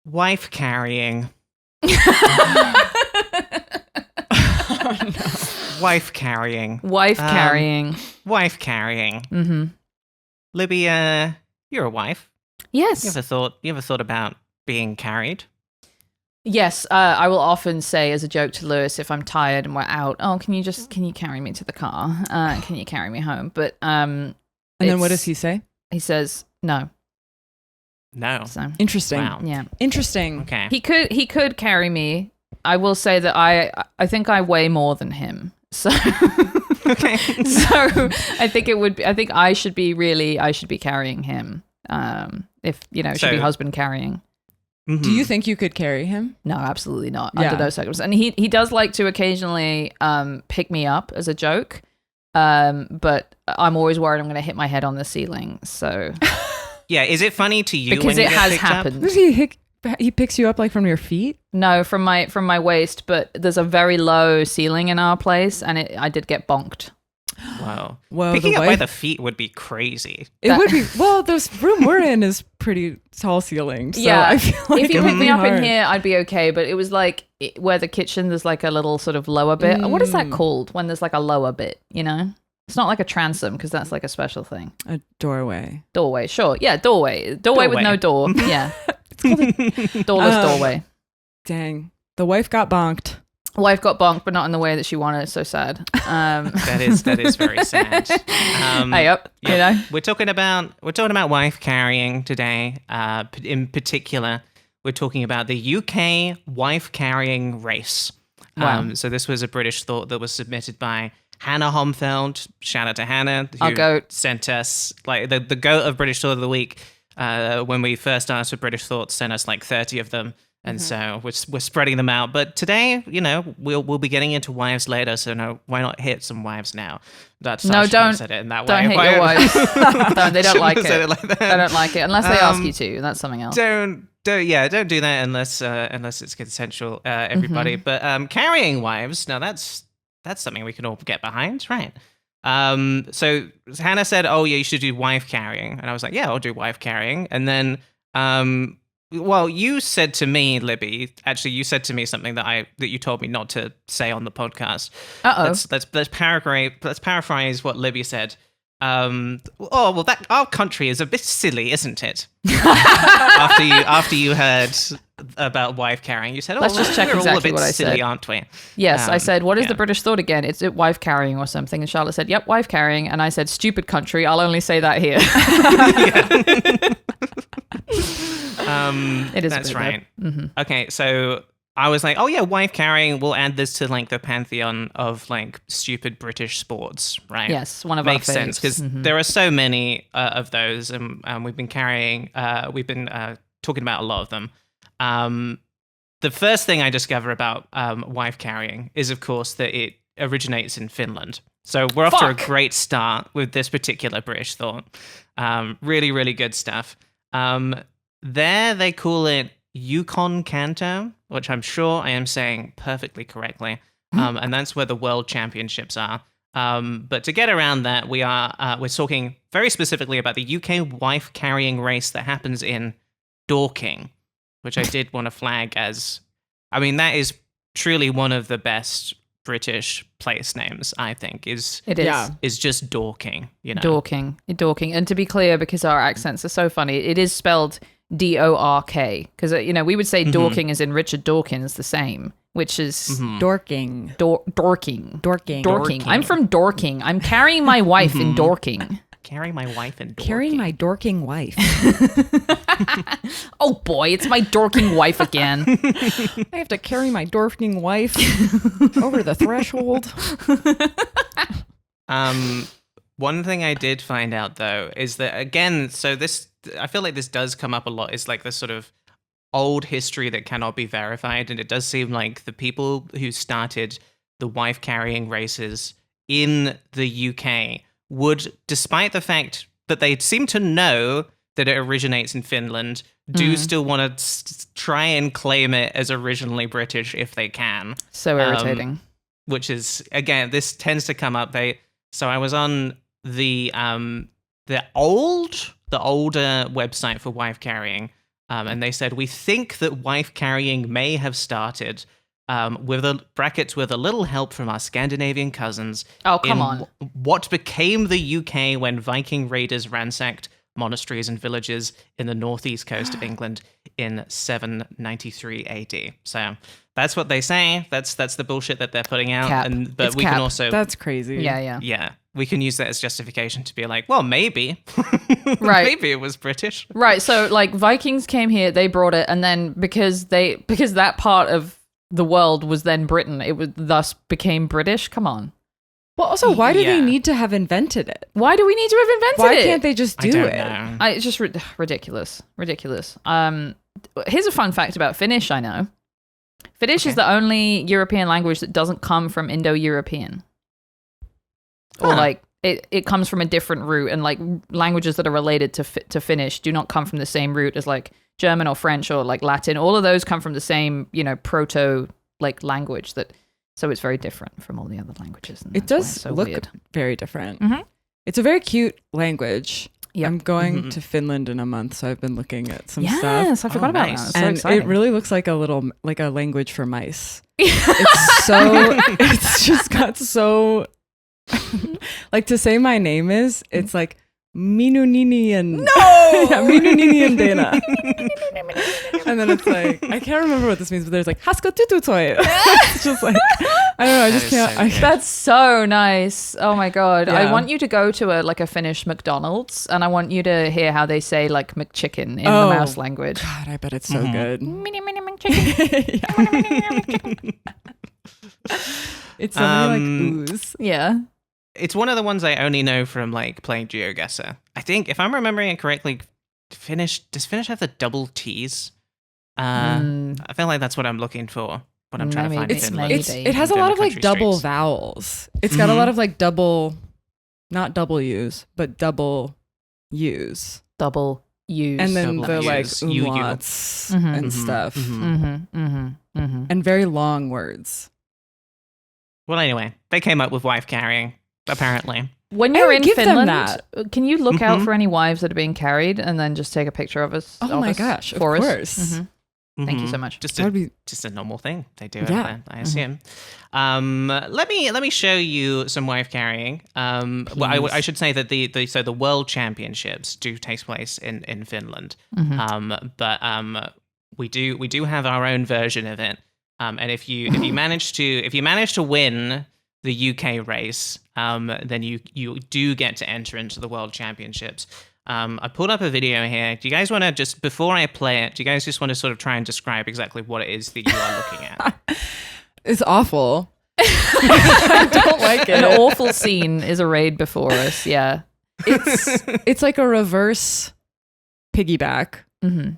[SPEAKER 1] Wife carrying.
[SPEAKER 3] Oh, no.
[SPEAKER 1] Wife carrying.
[SPEAKER 2] Wife carrying.
[SPEAKER 1] Wife carrying.
[SPEAKER 2] Mm-hmm.
[SPEAKER 1] Libby, you're a wife.
[SPEAKER 2] Yes.
[SPEAKER 1] You ever thought about being carried?
[SPEAKER 2] Yes, I will often say as a joke to Lewis if I'm tired and we're out, can you carry me to the car? Can you carry me home? But
[SPEAKER 3] and then what does he say?
[SPEAKER 2] He says no.
[SPEAKER 1] No.
[SPEAKER 2] So
[SPEAKER 3] interesting.
[SPEAKER 1] Wow.
[SPEAKER 2] Yeah.
[SPEAKER 3] Interesting.
[SPEAKER 1] Okay.
[SPEAKER 2] He could carry me. I will say that I think I weigh more than him. So
[SPEAKER 1] Okay.
[SPEAKER 2] So I think I should be carrying him. If it should be husband carrying.
[SPEAKER 1] Mm-hmm.
[SPEAKER 3] Do you think you could carry him?
[SPEAKER 2] No, absolutely not.
[SPEAKER 3] Yeah.
[SPEAKER 2] Under no circumstances. And he does like to occasionally pick me up as a joke. But I'm always worried I'm going to hit my head on the ceiling. So
[SPEAKER 1] Yeah, is it funny to you?
[SPEAKER 2] Because
[SPEAKER 1] when you
[SPEAKER 2] it
[SPEAKER 1] get
[SPEAKER 2] has
[SPEAKER 1] picked up?
[SPEAKER 2] happened.
[SPEAKER 3] He picks you up like from your feet?
[SPEAKER 2] No, from my waist, but there's a very low ceiling in our place, and I did get bonked.
[SPEAKER 1] Wow.
[SPEAKER 3] Whoa,
[SPEAKER 1] Picking
[SPEAKER 3] the
[SPEAKER 1] up by
[SPEAKER 3] way-
[SPEAKER 1] the feet would be crazy.
[SPEAKER 3] It would be. Well, this room we're in is pretty tall ceilings. So
[SPEAKER 2] Yeah,
[SPEAKER 3] I feel like
[SPEAKER 2] if you
[SPEAKER 3] it would
[SPEAKER 2] picked me
[SPEAKER 3] be
[SPEAKER 2] up in
[SPEAKER 3] hard.
[SPEAKER 2] here, I'd be okay. But it was like where the kitchen, there's like a little sort of lower bit. What is that called when there's like a lower bit? You know, it's not like a transom because that's like a special thing.
[SPEAKER 3] A doorway.
[SPEAKER 2] Doorway, sure. Yeah, doorway with no door. Yeah,
[SPEAKER 3] It's called a
[SPEAKER 2] doorless doorway.
[SPEAKER 3] Dang. The wife got bonked.
[SPEAKER 2] Wife got bonked, but not in the way that she wanted. So sad.
[SPEAKER 1] That is very sad.
[SPEAKER 2] Hey up,
[SPEAKER 1] Yeah.
[SPEAKER 2] you know.
[SPEAKER 1] We're talking about wife carrying today. In particular, we're talking about the UK wife carrying race.
[SPEAKER 2] Wow.
[SPEAKER 1] So this was a British thought that was submitted by Hannah Homfeld. Shout out to Hannah, who
[SPEAKER 2] Our goat.
[SPEAKER 1] sent us like the goat of British Thought of the Week. When we first asked for British Thoughts, sent us like 30 of them. And so we're spreading them out. But today, you know, we'll be getting into wives later. So no, why not hit some wives now? That's
[SPEAKER 2] No,
[SPEAKER 1] I shouldn't
[SPEAKER 2] don't.
[SPEAKER 1] have said it in that
[SPEAKER 2] Don't
[SPEAKER 1] way.
[SPEAKER 2] hit
[SPEAKER 1] Why-
[SPEAKER 2] your wives. They don't
[SPEAKER 1] Shouldn't
[SPEAKER 2] like
[SPEAKER 1] have said
[SPEAKER 2] it.
[SPEAKER 1] like that.
[SPEAKER 2] They don't like it unless they ask you to. That's something else.
[SPEAKER 1] Don't do that unless it's consensual, everybody. But carrying wives, now that's something we can all get behind, right? So Hannah said, "Oh yeah, you should do wife carrying," and I was like, "Yeah, I'll do wife carrying." And then, well, you said to me, Libby, actually, you said to me something that you told me not to say on the podcast. Let's paraphrase what Libby said. That our country is a bit silly, isn't it? after you heard about wife carrying, you said,
[SPEAKER 2] Let's just check
[SPEAKER 1] we're all a
[SPEAKER 2] exactly
[SPEAKER 1] bit
[SPEAKER 2] what I
[SPEAKER 1] silly,
[SPEAKER 2] said.
[SPEAKER 1] aren't we?
[SPEAKER 2] Yes, I said, what is
[SPEAKER 1] yeah.
[SPEAKER 2] the British thought again? It's it wife carrying or something. And Charlotte said, yep, wife carrying. And I said, stupid country. I'll only say that here. It is.
[SPEAKER 1] That's right.
[SPEAKER 2] Mm-hmm.
[SPEAKER 1] Okay, so I was like, oh yeah, wife carrying. We'll add this to like the pantheon of like stupid British sports, right?
[SPEAKER 2] Yes, one of
[SPEAKER 1] Makes
[SPEAKER 2] our
[SPEAKER 1] sense because there are so many of those, and we've been talking about a lot of them. The first thing I discover about wife carrying is, of course, that it originates in Finland. So we're off to a great start with this particular British thought. Really, really good stuff. There they call it Yukon Kanto, which I'm sure I am saying perfectly correctly. And that's where the World Championships are. But to get around that, we're talking very specifically about the UK wife carrying race that happens in Dorking, which I did want to flag as, I mean, that is truly one of the best British place names, I think, is just Dorking, you know.
[SPEAKER 2] Dorking. And to be clear, because our accents are so funny, it is spelled D-O-R-K. Because, you know, we would say Dorking as in Richard Dawkins, the same, which is
[SPEAKER 3] Dorking.
[SPEAKER 2] Dorking. I'm from Dorking. I'm carrying my wife in Dorking.
[SPEAKER 1] Carrying my wife in Dorking.
[SPEAKER 3] Carrying my dorking wife.
[SPEAKER 2] Oh boy, it's my dorking wife again.
[SPEAKER 3] I have to carry my dorking wife over the threshold.
[SPEAKER 1] One thing I did find out though is that again, so this, I feel like this does come up a lot. Is like this sort of old history that cannot be verified, and it does seem like the people who started the wife carrying races in the UK would, despite the fact that they seem to know that it originates in Finland, do still want to try and claim it as originally British if they can.
[SPEAKER 2] So irritating.
[SPEAKER 1] Which is, again, this tends to come up. So I was on the older website for wife carrying, and they said, we think that wife carrying may have started with a little help from our Scandinavian cousins.
[SPEAKER 2] Oh, come on.
[SPEAKER 1] What became the UK when Viking raiders ransacked monasteries and villages in the northeast coast of England in 793 AD. So that's what they say. That's the bullshit that they're putting out.
[SPEAKER 2] Cap.
[SPEAKER 1] But
[SPEAKER 2] It's
[SPEAKER 1] we
[SPEAKER 2] cap.
[SPEAKER 1] can also
[SPEAKER 3] That's crazy.
[SPEAKER 2] Yeah.
[SPEAKER 1] we can use that as justification to be like, well, maybe,
[SPEAKER 2] Right.
[SPEAKER 1] maybe it was British.
[SPEAKER 2] Right. So like Vikings came here, they brought it, and then because that part of the world was then Britain, it was thus became British. Come on.
[SPEAKER 3] Well, also, why do they
[SPEAKER 1] Yeah.
[SPEAKER 3] need to have invented it?
[SPEAKER 2] Why do we need to have invented
[SPEAKER 3] Why
[SPEAKER 2] it?
[SPEAKER 3] can't they just
[SPEAKER 1] I
[SPEAKER 3] do
[SPEAKER 1] don't
[SPEAKER 3] it?
[SPEAKER 1] know.
[SPEAKER 2] It's just ridiculous. Here's a fun fact about Finnish. I know Finnish is the only European language that doesn't come from Indo-European or
[SPEAKER 1] Huh.
[SPEAKER 2] like it comes from a different root, and like languages that are related to Finnish do not come from the same root as like German or French or like Latin. All of those come from the same, proto like language so it's very different from all the other languages. And
[SPEAKER 3] it does look
[SPEAKER 2] weird.
[SPEAKER 3] Very different.
[SPEAKER 2] Mm-hmm.
[SPEAKER 3] It's a very cute language.
[SPEAKER 2] Yep.
[SPEAKER 3] I'm going to Finland in a month, so I've been looking at some stuff.
[SPEAKER 2] Yes, I forgot about
[SPEAKER 1] nice.
[SPEAKER 2] that. It's so
[SPEAKER 3] And
[SPEAKER 2] exciting.
[SPEAKER 3] it really looks like a language for mice. It's just got so like to say my name it's like Minunini and Minunini and Dana. And then it's like I can't remember what this means, but there's like Hasko Tututoi. It's just like I don't know, I just can't.
[SPEAKER 2] That's so nice. Oh my god.
[SPEAKER 3] Yeah.
[SPEAKER 2] I want you to go to a Finnish McDonald's, and I want you to hear how they say like McChicken in the mouse language.
[SPEAKER 3] God, I bet it's so good.
[SPEAKER 2] Mini McChicken.
[SPEAKER 3] It's something like ooze.
[SPEAKER 2] Yeah.
[SPEAKER 1] It's one of the ones I only know from like playing GeoGuessr. I think if I'm remembering it correctly, does Finnish have the double T's? I feel like that's what I'm looking for when I'm trying to find Finland.
[SPEAKER 3] It has a lot of like double vowels. It's got a lot of like double, not double U's, but double U's.
[SPEAKER 2] Double U's.
[SPEAKER 3] And then
[SPEAKER 1] Double
[SPEAKER 3] the
[SPEAKER 1] U's.
[SPEAKER 3] like
[SPEAKER 1] U.
[SPEAKER 3] umlauts and stuff. And very long words.
[SPEAKER 1] Well, anyway, they came up with wife carrying, apparently.
[SPEAKER 2] When you're in
[SPEAKER 3] give them
[SPEAKER 2] Finland,
[SPEAKER 3] that.
[SPEAKER 2] can you look out for any wives that are being carried and then just take a picture of us?
[SPEAKER 3] Oh my gosh, of course.
[SPEAKER 2] Thank you so much.
[SPEAKER 1] Just
[SPEAKER 3] That would be
[SPEAKER 1] a normal thing they do.
[SPEAKER 3] Yeah.
[SPEAKER 1] I assume. Let me show you some wife carrying. Well, I should say that the world championships do take place in Finland. But we do have our own version of it. And if you manage to win the UK race, then you do get to enter into the world championships. I pulled up a video here. Do you guys want to just, before I play it, do you guys just want to sort of try and describe exactly what it is that you are looking at?
[SPEAKER 3] It's awful. I don't like it.
[SPEAKER 2] An awful scene is arrayed before us. Yeah.
[SPEAKER 3] It's like a reverse piggyback.
[SPEAKER 2] Mm-hmm.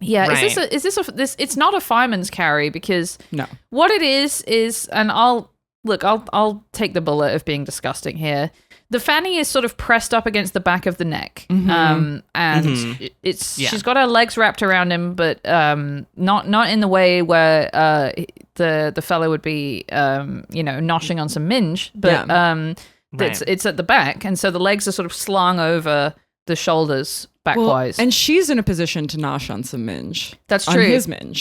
[SPEAKER 2] Yeah,
[SPEAKER 1] right.
[SPEAKER 2] is this it's not a fireman's carry, because
[SPEAKER 3] No.
[SPEAKER 2] what it is, and I'll take the bullet of being disgusting here. The fanny is sort of pressed up against the back of the neck, and she's got her legs wrapped around him, but not in the way where the fellow would be noshing on some minge, but it's at the back, and so the legs are sort of slung over the shoulders backwise.
[SPEAKER 3] Well, and she's in a position to nosh on some minge.
[SPEAKER 2] That's true.
[SPEAKER 3] On his minge.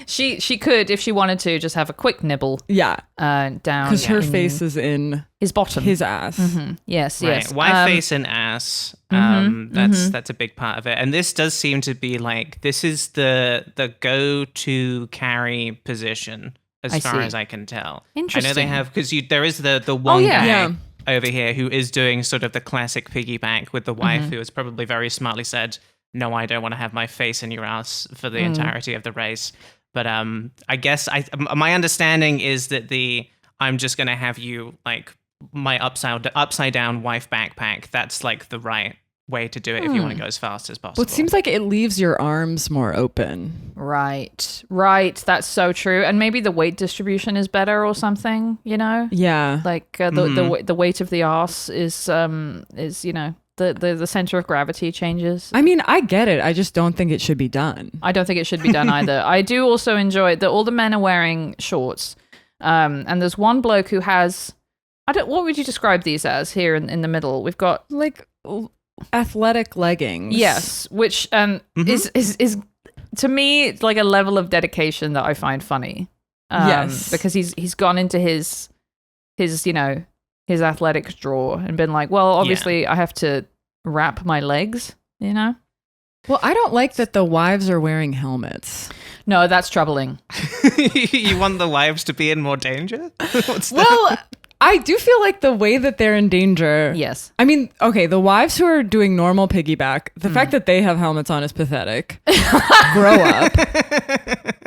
[SPEAKER 2] She could, if she wanted to, just have a quick nibble.
[SPEAKER 3] Yeah.
[SPEAKER 2] Down.
[SPEAKER 3] Because her face is in
[SPEAKER 2] his bottom.
[SPEAKER 3] his ass.
[SPEAKER 2] Mm-hmm. Yes,
[SPEAKER 1] right.
[SPEAKER 2] yes.
[SPEAKER 1] Wife, face, and ass. That's a big part of it. And this does seem to be like, this is the go-to carry position as far as I can tell.
[SPEAKER 2] Interesting.
[SPEAKER 1] I know they have, because there is the one guy
[SPEAKER 3] Yeah.
[SPEAKER 1] over here who is doing sort of the classic piggyback with the wife, who has probably very smartly said, no, I don't want to have my face in your ass for the entirety of the race. But I guess my understanding is that I'm just going to have you like my upside down wife backpack. That's like the right way to do it if you want to go as fast as possible.
[SPEAKER 3] Well, it seems like it leaves your arms more open.
[SPEAKER 2] Right. That's so true. And maybe the weight distribution is better or something,
[SPEAKER 3] Yeah.
[SPEAKER 2] Like the weight of the arse is the center of gravity changes.
[SPEAKER 3] I mean, I get it. I just don't think it should be done.
[SPEAKER 2] I don't think it should be done either. I do also enjoy that all the men are wearing shorts. And there's one bloke who has, what would you describe these as here in the middle? We've got
[SPEAKER 3] Like athletic leggings.
[SPEAKER 2] yes, which is to me, it's like a level of dedication that I find funny.
[SPEAKER 3] Yes.
[SPEAKER 2] Because he's gone into his athletic drawer and been like, well, obviously I have to wrap my legs,
[SPEAKER 3] Well, I don't like that the wives are wearing helmets.
[SPEAKER 2] No, that's troubling.
[SPEAKER 1] You want the wives to be in more danger? What's that?
[SPEAKER 3] Well, I do feel like the way that they're in danger.
[SPEAKER 2] Yes.
[SPEAKER 3] I mean, okay, the wives who are doing normal piggyback, the fact that they have helmets on is pathetic. Grow up.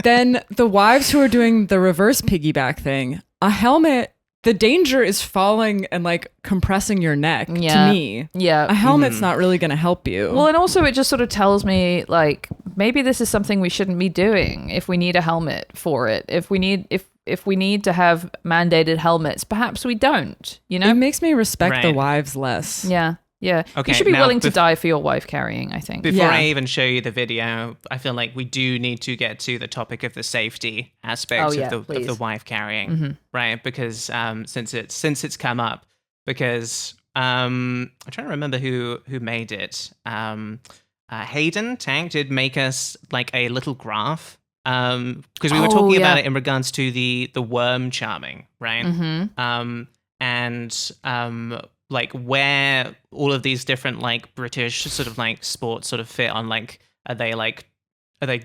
[SPEAKER 3] Then the wives who are doing the reverse piggyback thing, a helmet, the danger is falling and like compressing your neck to me.
[SPEAKER 2] Yeah.
[SPEAKER 3] A helmet's not really going to help you.
[SPEAKER 2] Well, and also it just sort of tells me like maybe this is something we shouldn't be doing if we need a helmet for it. If we need to have mandated helmets, perhaps we don't, you know?
[SPEAKER 3] It makes me respect
[SPEAKER 1] Right.
[SPEAKER 3] the wives less.
[SPEAKER 2] Yeah.
[SPEAKER 1] Okay,
[SPEAKER 2] You should be
[SPEAKER 1] now,
[SPEAKER 2] willing to die for your wife carrying, I think.
[SPEAKER 1] Before
[SPEAKER 3] Yeah.
[SPEAKER 1] I even show you the video, I feel like we do need to get to the topic of the safety aspects of the
[SPEAKER 2] please.
[SPEAKER 1] wife carrying, right? Because since it's come up, because I'm trying to remember who made it. Hayden Tank did make us like a little graph because we were talking about it in regards to the worm charming, right? Like where all of these different like British sort of like sports sort of fit on, like are they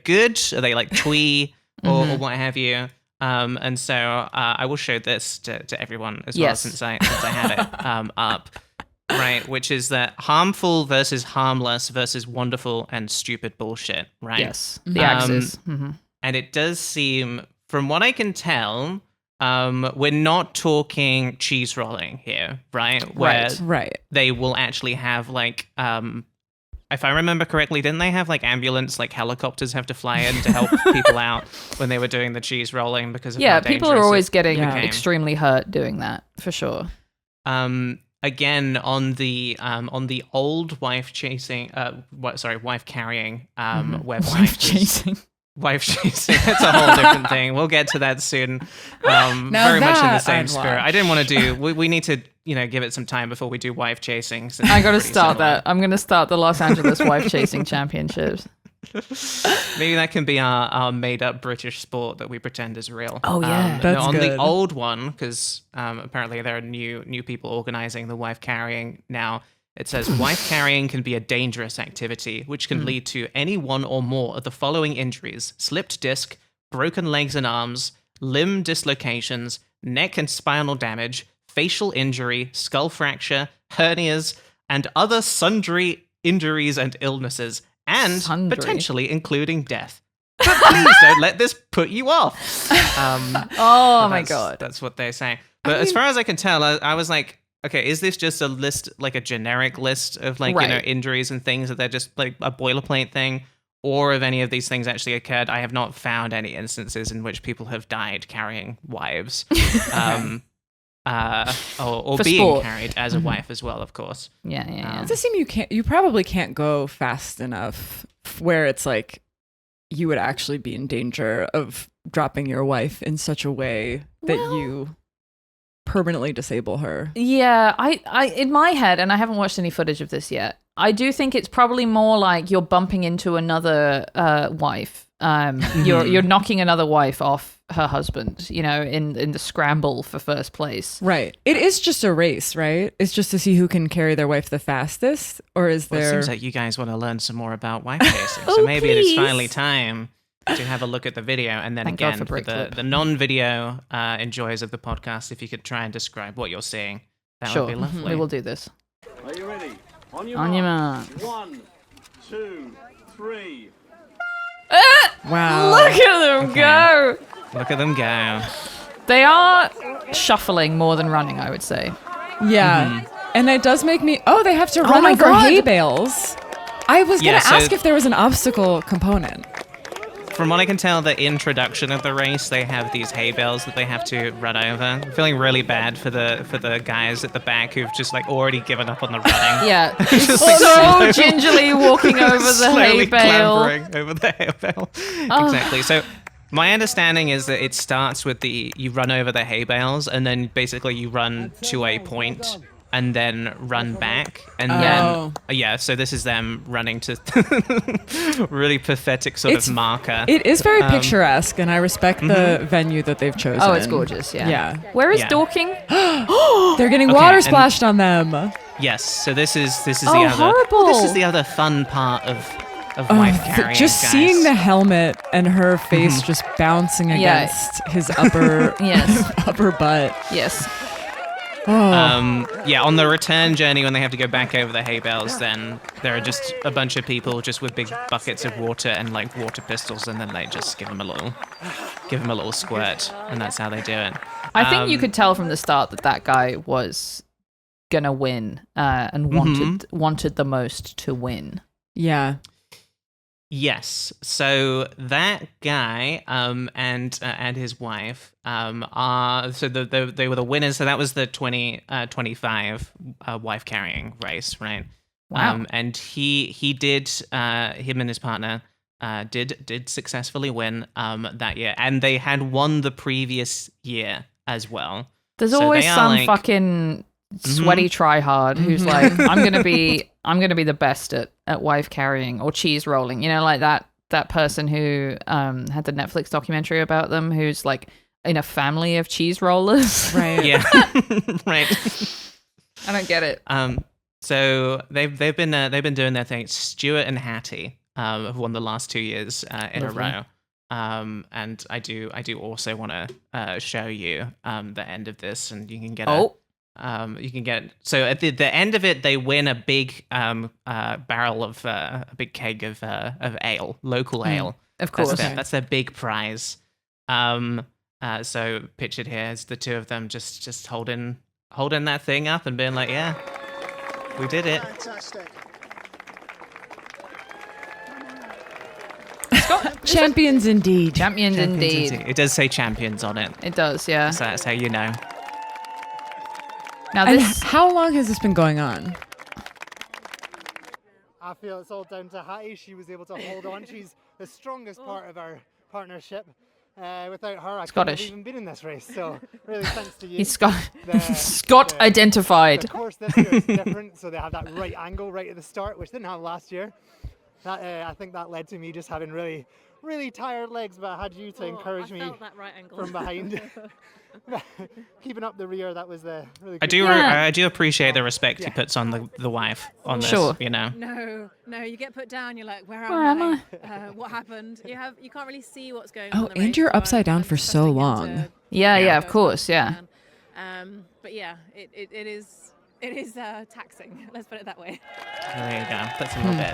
[SPEAKER 1] good? Are they like twee or what have you? And so I will show this to everyone as well since I had it up. Right, which is that harmful versus harmless versus wonderful and stupid bullshit, right?
[SPEAKER 2] Yes, the axis.
[SPEAKER 1] And it does seem, from what I can tell, we're not talking cheese rolling here, right? Where
[SPEAKER 3] Right.
[SPEAKER 1] they will actually have like, if I remember correctly, didn't they have like ambulance, like helicopters have to fly in to help people out when they were doing the cheese rolling because of how
[SPEAKER 2] people are
[SPEAKER 1] dangerous
[SPEAKER 2] always
[SPEAKER 1] it
[SPEAKER 2] getting
[SPEAKER 1] became.
[SPEAKER 2] extremely hurt doing that, for sure.
[SPEAKER 1] Again, on the old wife carrying website. Wife chasing. That's a whole different thing. We'll get to that soon. Very much in the same spirit. I didn't want to do. We need to, give it some time before we do wife chasing.
[SPEAKER 2] I got to start that. I'm going to start the Los Angeles wife chasing championships.
[SPEAKER 1] Maybe that can be our made-up British sport that we pretend is real.
[SPEAKER 2] Oh yeah,
[SPEAKER 3] That's
[SPEAKER 1] on
[SPEAKER 3] good.
[SPEAKER 1] the old one, because apparently there are new people organizing the wife carrying now. It says wife carrying can be a dangerous activity, which can lead to any one or more of the following injuries: slipped disc, broken legs and arms, limb dislocations, neck and spinal damage, facial injury, skull fracture, hernias, and other sundry injuries and illnesses. And
[SPEAKER 2] Sundry.
[SPEAKER 1] potentially including death. But please don't let this put you off.
[SPEAKER 2] Oh my god.
[SPEAKER 1] That's what they're saying. But as far as I can tell, I was like, okay, is this just a list, like a generic list of like,
[SPEAKER 2] Right.
[SPEAKER 1] injuries and things that they're just like a boilerplate thing? Or if any of these things actually occurred, I have not found any instances in which people have died carrying wives. Or
[SPEAKER 2] For
[SPEAKER 1] being
[SPEAKER 2] sport.
[SPEAKER 1] carried as a wife as well, of course.
[SPEAKER 2] Yeah.
[SPEAKER 3] It does seem you probably can't go fast enough where it's like you would actually be in danger of dropping your wife in such a way that you permanently disable her.
[SPEAKER 2] Yeah, I in my head, and I haven't watched any footage of this yet, I do think it's probably more like you're bumping into another wife. You're knocking another wife off her husband, in the scramble for first place.
[SPEAKER 3] Right. It is just a race, right? It's just to see who can carry their wife the fastest, or is
[SPEAKER 1] Well, it
[SPEAKER 3] there...
[SPEAKER 1] seems like you guys want to learn some more about wife chasing, so maybe it is
[SPEAKER 2] please.
[SPEAKER 1] finally time to have a look at the video, and then
[SPEAKER 2] Thank God
[SPEAKER 1] again
[SPEAKER 2] for
[SPEAKER 1] for
[SPEAKER 2] Brick
[SPEAKER 1] the non-video enjoyers of the podcast, if you could try and describe what you're seeing, that
[SPEAKER 2] Sure,
[SPEAKER 1] would be lovely.
[SPEAKER 2] we will do this.
[SPEAKER 4] Are you ready? On your
[SPEAKER 2] On your
[SPEAKER 4] mark.
[SPEAKER 2] mark.
[SPEAKER 4] 1, 2, 3.
[SPEAKER 3] Wow.
[SPEAKER 2] Look at them go!
[SPEAKER 1] Look at them go.
[SPEAKER 2] They are shuffling more than running, I would say.
[SPEAKER 3] Yeah. And it does make me... Oh, they have to run
[SPEAKER 2] my
[SPEAKER 3] over
[SPEAKER 2] God.
[SPEAKER 3] hay bales. I was going
[SPEAKER 1] Yeah,
[SPEAKER 3] to
[SPEAKER 1] so-
[SPEAKER 3] ask if there was an obstacle component.
[SPEAKER 1] From what I can tell, the introduction of the race, they have these hay bales that they have to run over. I'm feeling really bad for the guys at the back who've just like already given up on the running.
[SPEAKER 2] Yeah,
[SPEAKER 1] Just, like,
[SPEAKER 2] so
[SPEAKER 1] slow-
[SPEAKER 2] gingerly walking over the
[SPEAKER 1] slowly
[SPEAKER 2] hay bale.
[SPEAKER 1] clambering over the hay bale. Exactly. So my understanding is that it starts with you run over the hay bales, and then basically you run to a point and then run back, and then so this is them running to really pathetic sort of marker.
[SPEAKER 3] It is very picturesque, and I respect the venue that they've chosen.
[SPEAKER 2] Oh, it's gorgeous, yeah.
[SPEAKER 3] Yeah.
[SPEAKER 2] Where is
[SPEAKER 1] Yeah.
[SPEAKER 2] Dorking?
[SPEAKER 3] They're getting
[SPEAKER 1] Okay,
[SPEAKER 3] water
[SPEAKER 1] and-
[SPEAKER 3] splashed on them.
[SPEAKER 1] Yes, so this is the
[SPEAKER 2] Oh,
[SPEAKER 1] other
[SPEAKER 2] horrible.
[SPEAKER 1] this is the other fun part of wife carrying.
[SPEAKER 3] Just
[SPEAKER 1] guys.
[SPEAKER 3] seeing the helmet and her face just bouncing
[SPEAKER 2] Yeah.
[SPEAKER 3] against his upper
[SPEAKER 2] Yes.
[SPEAKER 3] upper butt.
[SPEAKER 2] Yes.
[SPEAKER 1] on the return journey when they have to go back over the hay bales, then there are just a bunch of people just with big buckets of water and like water pistols, and then they just give them a little squirt, and that's how they do it.
[SPEAKER 2] I think you could tell from the start that guy was gonna win and wanted the most to win.
[SPEAKER 3] Yeah.
[SPEAKER 1] Yes. So that guy and his wife are they were the winners. So that was the 2025 wife carrying race, right?
[SPEAKER 2] Wow.
[SPEAKER 1] And he did him and his partner did successfully win that year, and they had won the previous year as well.
[SPEAKER 2] There's
[SPEAKER 1] So
[SPEAKER 2] always
[SPEAKER 1] they are,
[SPEAKER 2] some
[SPEAKER 1] like-
[SPEAKER 2] sweaty tryhard who's like, I'm gonna be the best at wife carrying or cheese rolling. You know, like that person who had the Netflix documentary about them, who's like in a family of cheese rollers.
[SPEAKER 3] Right.
[SPEAKER 1] Yeah, right.
[SPEAKER 2] I don't get it.
[SPEAKER 1] So they've been doing their thing. Stuart and Hattie have won the last 2 years in
[SPEAKER 3] Lovely.
[SPEAKER 1] a row. And I do also want to show you the end of this, and you can get so at the end of it, they win a big barrel of a big keg of ale, local ale.
[SPEAKER 2] Of course.
[SPEAKER 1] That's their big prize. So pictured here is the two of them just holding that thing up and being like, yeah, we did it.
[SPEAKER 5] Fantastic.
[SPEAKER 3] Champions indeed.
[SPEAKER 2] Champions indeed.
[SPEAKER 1] It does say champions on it.
[SPEAKER 2] It does, yeah.
[SPEAKER 1] So that's how you know.
[SPEAKER 2] Now
[SPEAKER 3] And
[SPEAKER 2] this
[SPEAKER 3] how long has this been going on?
[SPEAKER 5] I feel it's all down to Hattie. She was able to hold on. She's the strongest part of our partnership. Without her, I couldn't
[SPEAKER 2] Scottish.
[SPEAKER 5] have even been in this race. So really, thanks to you.
[SPEAKER 2] he's Scott
[SPEAKER 5] The-
[SPEAKER 2] Scott
[SPEAKER 5] the-
[SPEAKER 2] identified.
[SPEAKER 5] Of course, this year is different. So they have that right angle right at the start, which didn't have last year. That I think that led to me just having really, really tired legs. But I had you to encourage
[SPEAKER 6] I
[SPEAKER 5] me
[SPEAKER 6] felt that right angle.
[SPEAKER 5] from behind. Keeping up the rear, that was really good.
[SPEAKER 1] I do appreciate the respect he
[SPEAKER 5] Yeah.
[SPEAKER 1] puts on the wife on this.
[SPEAKER 2] Sure.
[SPEAKER 1] You know.
[SPEAKER 6] No, you get put down. You're like, where
[SPEAKER 2] Where
[SPEAKER 6] am
[SPEAKER 2] am
[SPEAKER 6] I? What happened? You can't really see what's going
[SPEAKER 3] Oh,
[SPEAKER 6] on. in the
[SPEAKER 3] and
[SPEAKER 6] race,
[SPEAKER 3] you're
[SPEAKER 6] so
[SPEAKER 3] upside down
[SPEAKER 6] I'm
[SPEAKER 3] for
[SPEAKER 6] just
[SPEAKER 3] so
[SPEAKER 6] pressing
[SPEAKER 3] long.
[SPEAKER 6] into
[SPEAKER 2] Yeah, of
[SPEAKER 6] go as
[SPEAKER 2] course,
[SPEAKER 6] much as
[SPEAKER 2] yeah.
[SPEAKER 6] I can. But yeah, it is taxing. Let's put it that way.
[SPEAKER 1] There you go. That's a little bit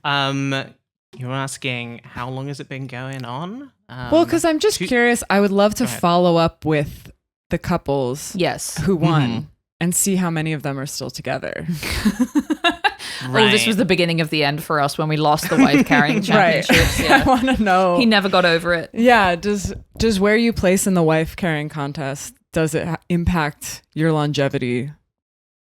[SPEAKER 1] then. You were asking how long has it been going on?
[SPEAKER 3] Well, because I'm just
[SPEAKER 1] two-
[SPEAKER 3] curious. I would love to
[SPEAKER 1] Go ahead.
[SPEAKER 3] follow up with the couples
[SPEAKER 2] Yes.
[SPEAKER 3] who won
[SPEAKER 1] Mhm.
[SPEAKER 3] and see how many of them are still together.
[SPEAKER 2] Oh, this was the beginning of the end for us when we lost the wife carrying championships.
[SPEAKER 3] I
[SPEAKER 2] Yeah.
[SPEAKER 3] want to know.
[SPEAKER 2] He never got over it.
[SPEAKER 3] Yeah. Does where you place in the wife carrying contest, does it impact your longevity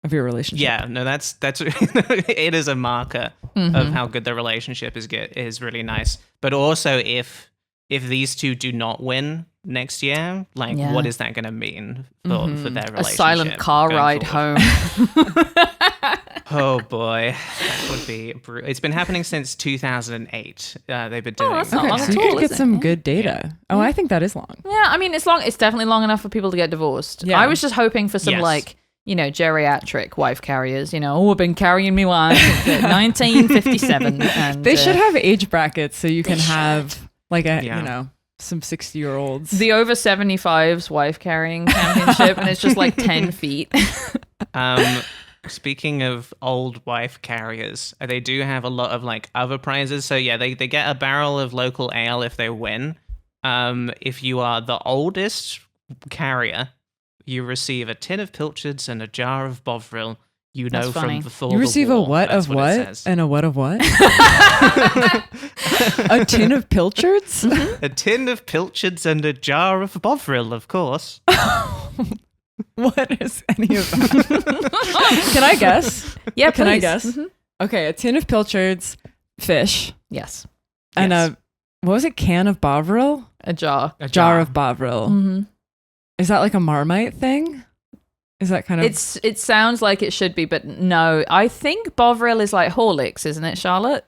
[SPEAKER 3] of your relationship?
[SPEAKER 1] Yeah, no, that's it is a marker of how good the relationship is really nice. But also, if these two do not win next year, like
[SPEAKER 2] Yeah.
[SPEAKER 1] what is that going to mean for their relationship?
[SPEAKER 2] A silent car
[SPEAKER 1] going
[SPEAKER 2] ride
[SPEAKER 1] forward?
[SPEAKER 2] home.
[SPEAKER 1] Oh boy, that would be. It's been happening since 2008. They've been doing.
[SPEAKER 2] that's not
[SPEAKER 3] Okay,
[SPEAKER 2] long
[SPEAKER 3] so
[SPEAKER 2] at
[SPEAKER 3] you
[SPEAKER 2] all,
[SPEAKER 3] could get
[SPEAKER 2] is it?
[SPEAKER 3] some good data. Oh, I think that is long.
[SPEAKER 2] Yeah, I mean, it's long. It's definitely long enough for people to get divorced.
[SPEAKER 3] Yeah.
[SPEAKER 2] I was just hoping for some
[SPEAKER 1] Yes.
[SPEAKER 2] geriatric wife carriers. I've been carrying me wife since 1957. And,
[SPEAKER 3] They should have age brackets so you can have like
[SPEAKER 1] Yeah.
[SPEAKER 3] some 60-year-olds.
[SPEAKER 2] the over 75s wife carrying championship, and it's just like 10 feet.
[SPEAKER 1] Speaking of old wife carriers, they do have a lot of like other prizes. So yeah, they get a barrel of local ale if they win. If you are the oldest carrier, you receive a tin of pilchards and a jar of Bovril. You know
[SPEAKER 2] That's funny.
[SPEAKER 1] from before
[SPEAKER 3] You receive
[SPEAKER 1] the
[SPEAKER 3] a
[SPEAKER 1] war.
[SPEAKER 3] what
[SPEAKER 1] That's
[SPEAKER 3] of
[SPEAKER 1] it
[SPEAKER 3] what
[SPEAKER 1] says.
[SPEAKER 3] and a what of what? A tin of pilchards?
[SPEAKER 1] A tin of pilchards and a jar of Bovril, of course.
[SPEAKER 3] What is any of that? Can I guess?
[SPEAKER 2] Yeah,
[SPEAKER 3] Can I
[SPEAKER 2] please.
[SPEAKER 3] guess?
[SPEAKER 2] Mhm.
[SPEAKER 3] Okay, a tin of pilchards, fish,
[SPEAKER 2] Yes,
[SPEAKER 3] and
[SPEAKER 1] Yes.
[SPEAKER 3] what was it? Can of Bovril?
[SPEAKER 2] a jar.
[SPEAKER 1] A
[SPEAKER 3] Jar of Bovril.
[SPEAKER 2] Mm-hmm.
[SPEAKER 3] Is that like a Marmite thing? Is that kind of?
[SPEAKER 2] It sounds like it should be, but no. I think Bovril is like Horlicks, isn't it, Charlotte?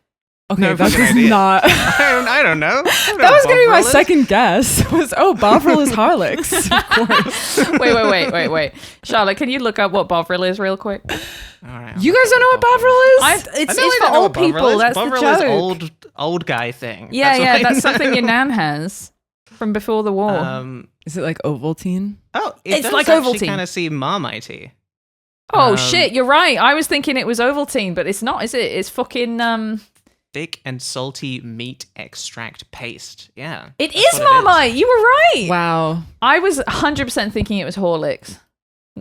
[SPEAKER 3] okay.
[SPEAKER 1] No
[SPEAKER 3] That
[SPEAKER 1] fucking
[SPEAKER 3] is
[SPEAKER 1] idea.
[SPEAKER 3] not.
[SPEAKER 1] I don't know.
[SPEAKER 3] That was gonna be my second guess. Was Bovril is Horlicks? Of course.
[SPEAKER 2] Wait. Charlotte, can you look up what Bovril is real quick?
[SPEAKER 1] All right,
[SPEAKER 3] You guys don't know what Bovril is?
[SPEAKER 2] It's
[SPEAKER 1] I know
[SPEAKER 2] for
[SPEAKER 1] what
[SPEAKER 2] old
[SPEAKER 1] Bovril
[SPEAKER 2] people.
[SPEAKER 1] is.
[SPEAKER 2] That's
[SPEAKER 1] Bovril
[SPEAKER 2] the
[SPEAKER 1] is
[SPEAKER 2] joke.
[SPEAKER 1] old guy thing.
[SPEAKER 2] Yeah,
[SPEAKER 1] what I
[SPEAKER 2] that's
[SPEAKER 1] know.
[SPEAKER 2] something your nan has from before the war.
[SPEAKER 3] Is it like Ovaltine?
[SPEAKER 1] Oh,
[SPEAKER 2] It's
[SPEAKER 1] does
[SPEAKER 2] like
[SPEAKER 1] actually
[SPEAKER 2] Ovaltine.
[SPEAKER 1] kind of seem Marmite-y.
[SPEAKER 2] Oh shit, you're right. I was thinking it was Ovaltine, but it's not, is it? It's fucking
[SPEAKER 1] Thick and salty meat extract paste. Yeah.
[SPEAKER 2] It
[SPEAKER 1] that's
[SPEAKER 2] is
[SPEAKER 1] what it
[SPEAKER 2] Marmite. You were right.
[SPEAKER 3] Wow.
[SPEAKER 2] I was 100% thinking it was Horlicks.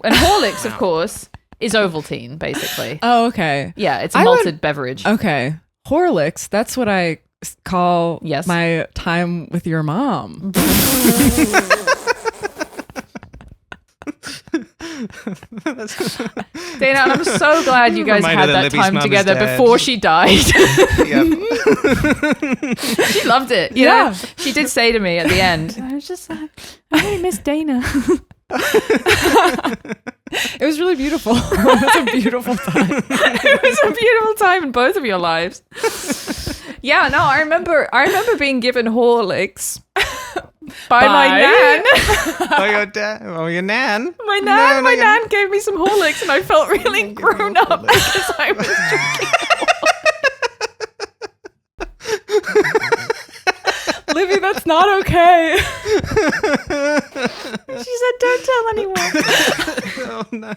[SPEAKER 2] And Horlicks, of
[SPEAKER 1] Wow.
[SPEAKER 2] course, is Ovaltine, basically.
[SPEAKER 3] Oh, okay.
[SPEAKER 2] Yeah, it's a
[SPEAKER 3] I would-
[SPEAKER 2] malted beverage.
[SPEAKER 3] Okay. Horlicks, that's what I call
[SPEAKER 2] Yes.
[SPEAKER 3] my time with your mom.
[SPEAKER 2] Dana, and I'm so glad you guys
[SPEAKER 1] Reminder
[SPEAKER 2] had
[SPEAKER 1] that
[SPEAKER 2] that
[SPEAKER 1] Libby's
[SPEAKER 2] time
[SPEAKER 1] mum is
[SPEAKER 2] together
[SPEAKER 1] dead.
[SPEAKER 2] before she died.
[SPEAKER 1] Yep.
[SPEAKER 2] She loved it. You
[SPEAKER 3] Yeah.
[SPEAKER 2] know? She did say to me at the end, I was just like, I really miss Dana.
[SPEAKER 3] It was really beautiful. It was a beautiful time.
[SPEAKER 2] It was a beautiful time in both of your lives. Yeah, no, I remember being given Horlicks by my
[SPEAKER 3] Bye.
[SPEAKER 2] nan.
[SPEAKER 1] Oh, your dad. Oh, your nan.
[SPEAKER 2] My nan,
[SPEAKER 1] No, your
[SPEAKER 2] nan gave me some Horlicks, and I felt really grown up because I was drinking.
[SPEAKER 3] Libby, that's not okay.
[SPEAKER 2] She said, "Don't tell anyone."
[SPEAKER 1] Oh no.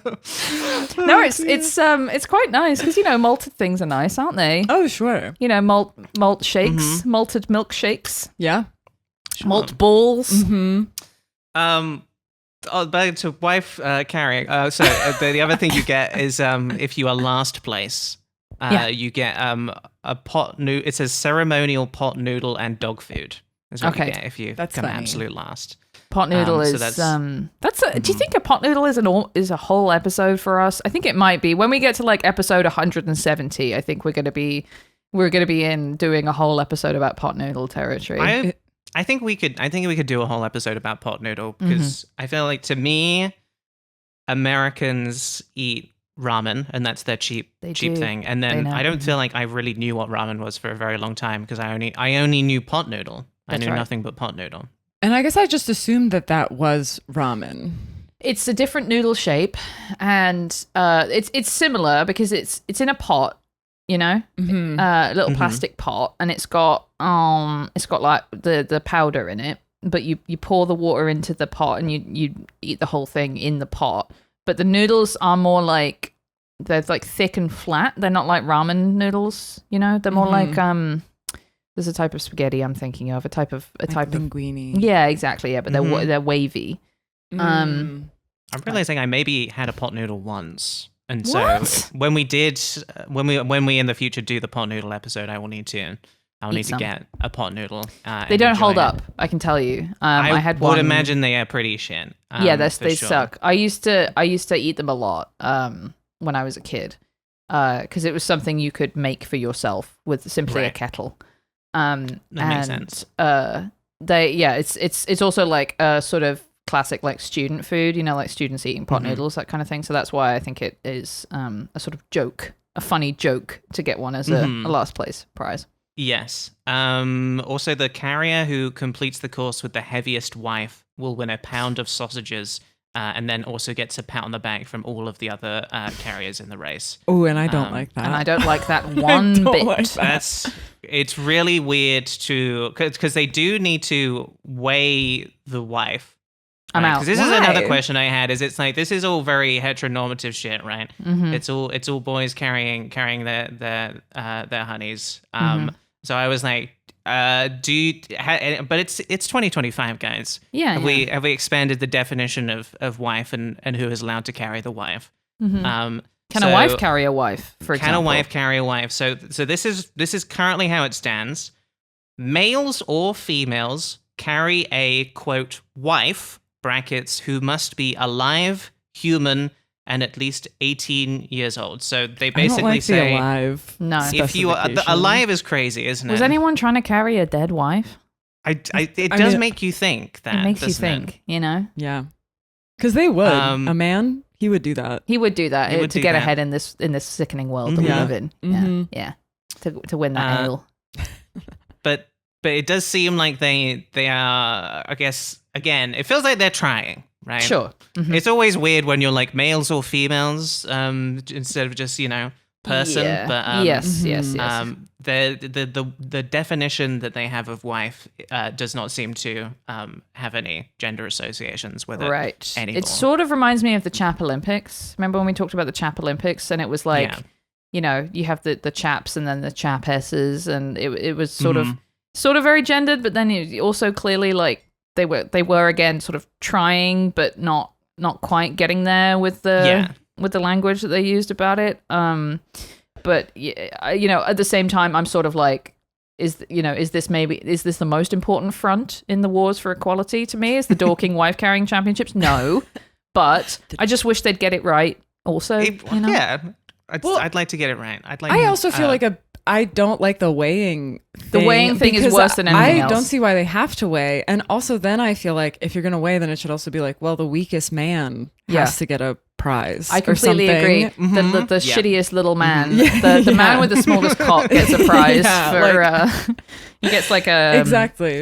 [SPEAKER 2] No, it's quite nice because malted things are nice, aren't they?
[SPEAKER 3] Oh, sure.
[SPEAKER 2] Malt shakes, malted milkshakes,
[SPEAKER 3] Yeah.
[SPEAKER 2] malt balls.
[SPEAKER 3] Mm-hmm.
[SPEAKER 1] Back to wife carrying. The other thing you get is if you are last place, you get a pot noodle. It says ceremonial pot noodle and dog food. Is what you
[SPEAKER 2] Okay.
[SPEAKER 1] get if you
[SPEAKER 3] That's
[SPEAKER 1] come
[SPEAKER 3] funny.
[SPEAKER 1] absolute last.
[SPEAKER 2] Pot noodle
[SPEAKER 1] So
[SPEAKER 2] is
[SPEAKER 1] that's-
[SPEAKER 2] do you think a pot noodle is a whole episode for us? I think it might be. When we get to like episode 170, I think we're gonna be in doing a whole episode about pot noodle territory.
[SPEAKER 1] I think we could do a whole episode about pot noodle because I feel like to me, Americans eat ramen and that's their cheap
[SPEAKER 2] They
[SPEAKER 1] cheap
[SPEAKER 2] do.
[SPEAKER 1] thing. And
[SPEAKER 2] They
[SPEAKER 1] then
[SPEAKER 2] know.
[SPEAKER 1] I don't feel like I really knew what ramen was for a very long time because I only knew pot noodle. I
[SPEAKER 2] That's
[SPEAKER 1] knew
[SPEAKER 2] right.
[SPEAKER 1] nothing but pot noodle.
[SPEAKER 3] And I guess I just assumed that was ramen.
[SPEAKER 2] It's a different noodle shape, and it's similar because it's in a pot,
[SPEAKER 3] Mm-hmm.
[SPEAKER 2] a little plastic pot, and it's got like the powder in it. But you pour the water into the pot, and you eat the whole thing in the pot. But the noodles are more like they're like thick and flat. They're not like ramen noodles, They're more like there's a type of spaghetti I'm thinking of, a type of
[SPEAKER 3] linguine.
[SPEAKER 2] yeah, exactly, yeah. But they're wavy.
[SPEAKER 3] Mm.
[SPEAKER 1] I'm realizing I maybe had a pot noodle once. And so
[SPEAKER 2] What?
[SPEAKER 1] when we in the future do the pot noodle episode, I'll need to
[SPEAKER 2] some.
[SPEAKER 1] get a pot noodle.
[SPEAKER 2] They
[SPEAKER 1] and
[SPEAKER 2] don't
[SPEAKER 1] enjoy
[SPEAKER 2] hold
[SPEAKER 1] it.
[SPEAKER 2] up, I can tell you. I had
[SPEAKER 1] would
[SPEAKER 2] one.
[SPEAKER 1] imagine they are pretty shit.
[SPEAKER 2] Yeah,
[SPEAKER 1] for
[SPEAKER 2] they
[SPEAKER 1] sure.
[SPEAKER 2] suck. I used to eat them a lot when I was a kid because it was something you could make for yourself with simply a
[SPEAKER 1] Right.
[SPEAKER 2] kettle.
[SPEAKER 1] That makes sense.
[SPEAKER 2] It's also like a sort of classic like student food, like students eating pot noodles, that kind of thing. So that's why I think it is a sort of joke, a funny joke to get one as a last place prize.
[SPEAKER 1] Yes. Also, the carrier who completes the course with the heaviest wife will win a pound of sausages, and then also gets a pat on the back from all of the other carriers in the race.
[SPEAKER 3] Oh, and I don't like that.
[SPEAKER 2] And I don't like that one
[SPEAKER 3] don't
[SPEAKER 2] bit.
[SPEAKER 3] like that.
[SPEAKER 1] It's really weird because they do need to weigh the wife.
[SPEAKER 2] I'm out.
[SPEAKER 1] Because this is
[SPEAKER 3] Why?
[SPEAKER 1] another question I had. Is it's like this is all very heteronormative shit, right?
[SPEAKER 2] Mm-hmm.
[SPEAKER 1] It's all boys carrying their honeys.
[SPEAKER 2] Mm-hmm.
[SPEAKER 1] So I was like, but it's 2025, guys.
[SPEAKER 2] Yeah,
[SPEAKER 1] Have we expanded the definition of wife and who is allowed to carry the wife?
[SPEAKER 2] Can a wife carry a wife, for example?
[SPEAKER 1] Can a wife carry a wife? So this is currently how it stands. Males or females carry a quote wife brackets who must be alive, human, and at least 18 years old. So they
[SPEAKER 3] I don't
[SPEAKER 1] basically
[SPEAKER 3] like the
[SPEAKER 1] say
[SPEAKER 3] alive.
[SPEAKER 2] No.
[SPEAKER 1] if you are
[SPEAKER 3] specification.
[SPEAKER 1] alive is crazy, isn't it?
[SPEAKER 2] Was anyone trying to carry a dead wife?
[SPEAKER 1] It
[SPEAKER 3] I
[SPEAKER 1] does
[SPEAKER 3] mean-
[SPEAKER 1] make you think that.
[SPEAKER 2] It makes you
[SPEAKER 1] doesn't it?
[SPEAKER 2] think, you know?
[SPEAKER 3] Yeah, because they would.
[SPEAKER 1] Um,
[SPEAKER 3] A man, he would do that.
[SPEAKER 2] He would do that
[SPEAKER 1] He would
[SPEAKER 2] to
[SPEAKER 1] do
[SPEAKER 2] get
[SPEAKER 1] that.
[SPEAKER 2] ahead in this sickening world that we
[SPEAKER 3] Yeah.
[SPEAKER 2] live in.
[SPEAKER 3] Mhm.
[SPEAKER 2] Yeah. To win that ale.
[SPEAKER 1] But it does seem like they are. I guess again, it feels like they're trying, right?
[SPEAKER 2] Sure. Mhm.
[SPEAKER 1] It's always weird when you're like males or females instead of just person.
[SPEAKER 2] Yeah.
[SPEAKER 1] But
[SPEAKER 2] yes.
[SPEAKER 1] the definition that they have of wife does not seem to have any gender associations with it.
[SPEAKER 2] Right.
[SPEAKER 1] anymore.
[SPEAKER 2] It sort of reminds me of the Chap Olympics. Remember when we talked about the Chap Olympics and it was like, you have the chaps and then the chapesses, and it was sort of very gendered, but then it also clearly like they were again sort of trying but not quite getting there with the language that they used about it. But at the same time, I'm sort of like, is this the most important front in the wars for equality to me? Is the Dorking wife carrying championships? No, but I just wish they'd get it right. Also,
[SPEAKER 1] yeah, I'd like to get it right.
[SPEAKER 3] I also feel like I don't like the weighing thing.
[SPEAKER 2] The weighing thing is worse than anything else.
[SPEAKER 3] I don't see why they have to weigh. And also then I feel like if you're going to weigh, then it should also be like, well, the weakest man has to get a prize.
[SPEAKER 2] I completely agree. The shittiest little man, the man with the smallest cock gets a prize for. He gets like a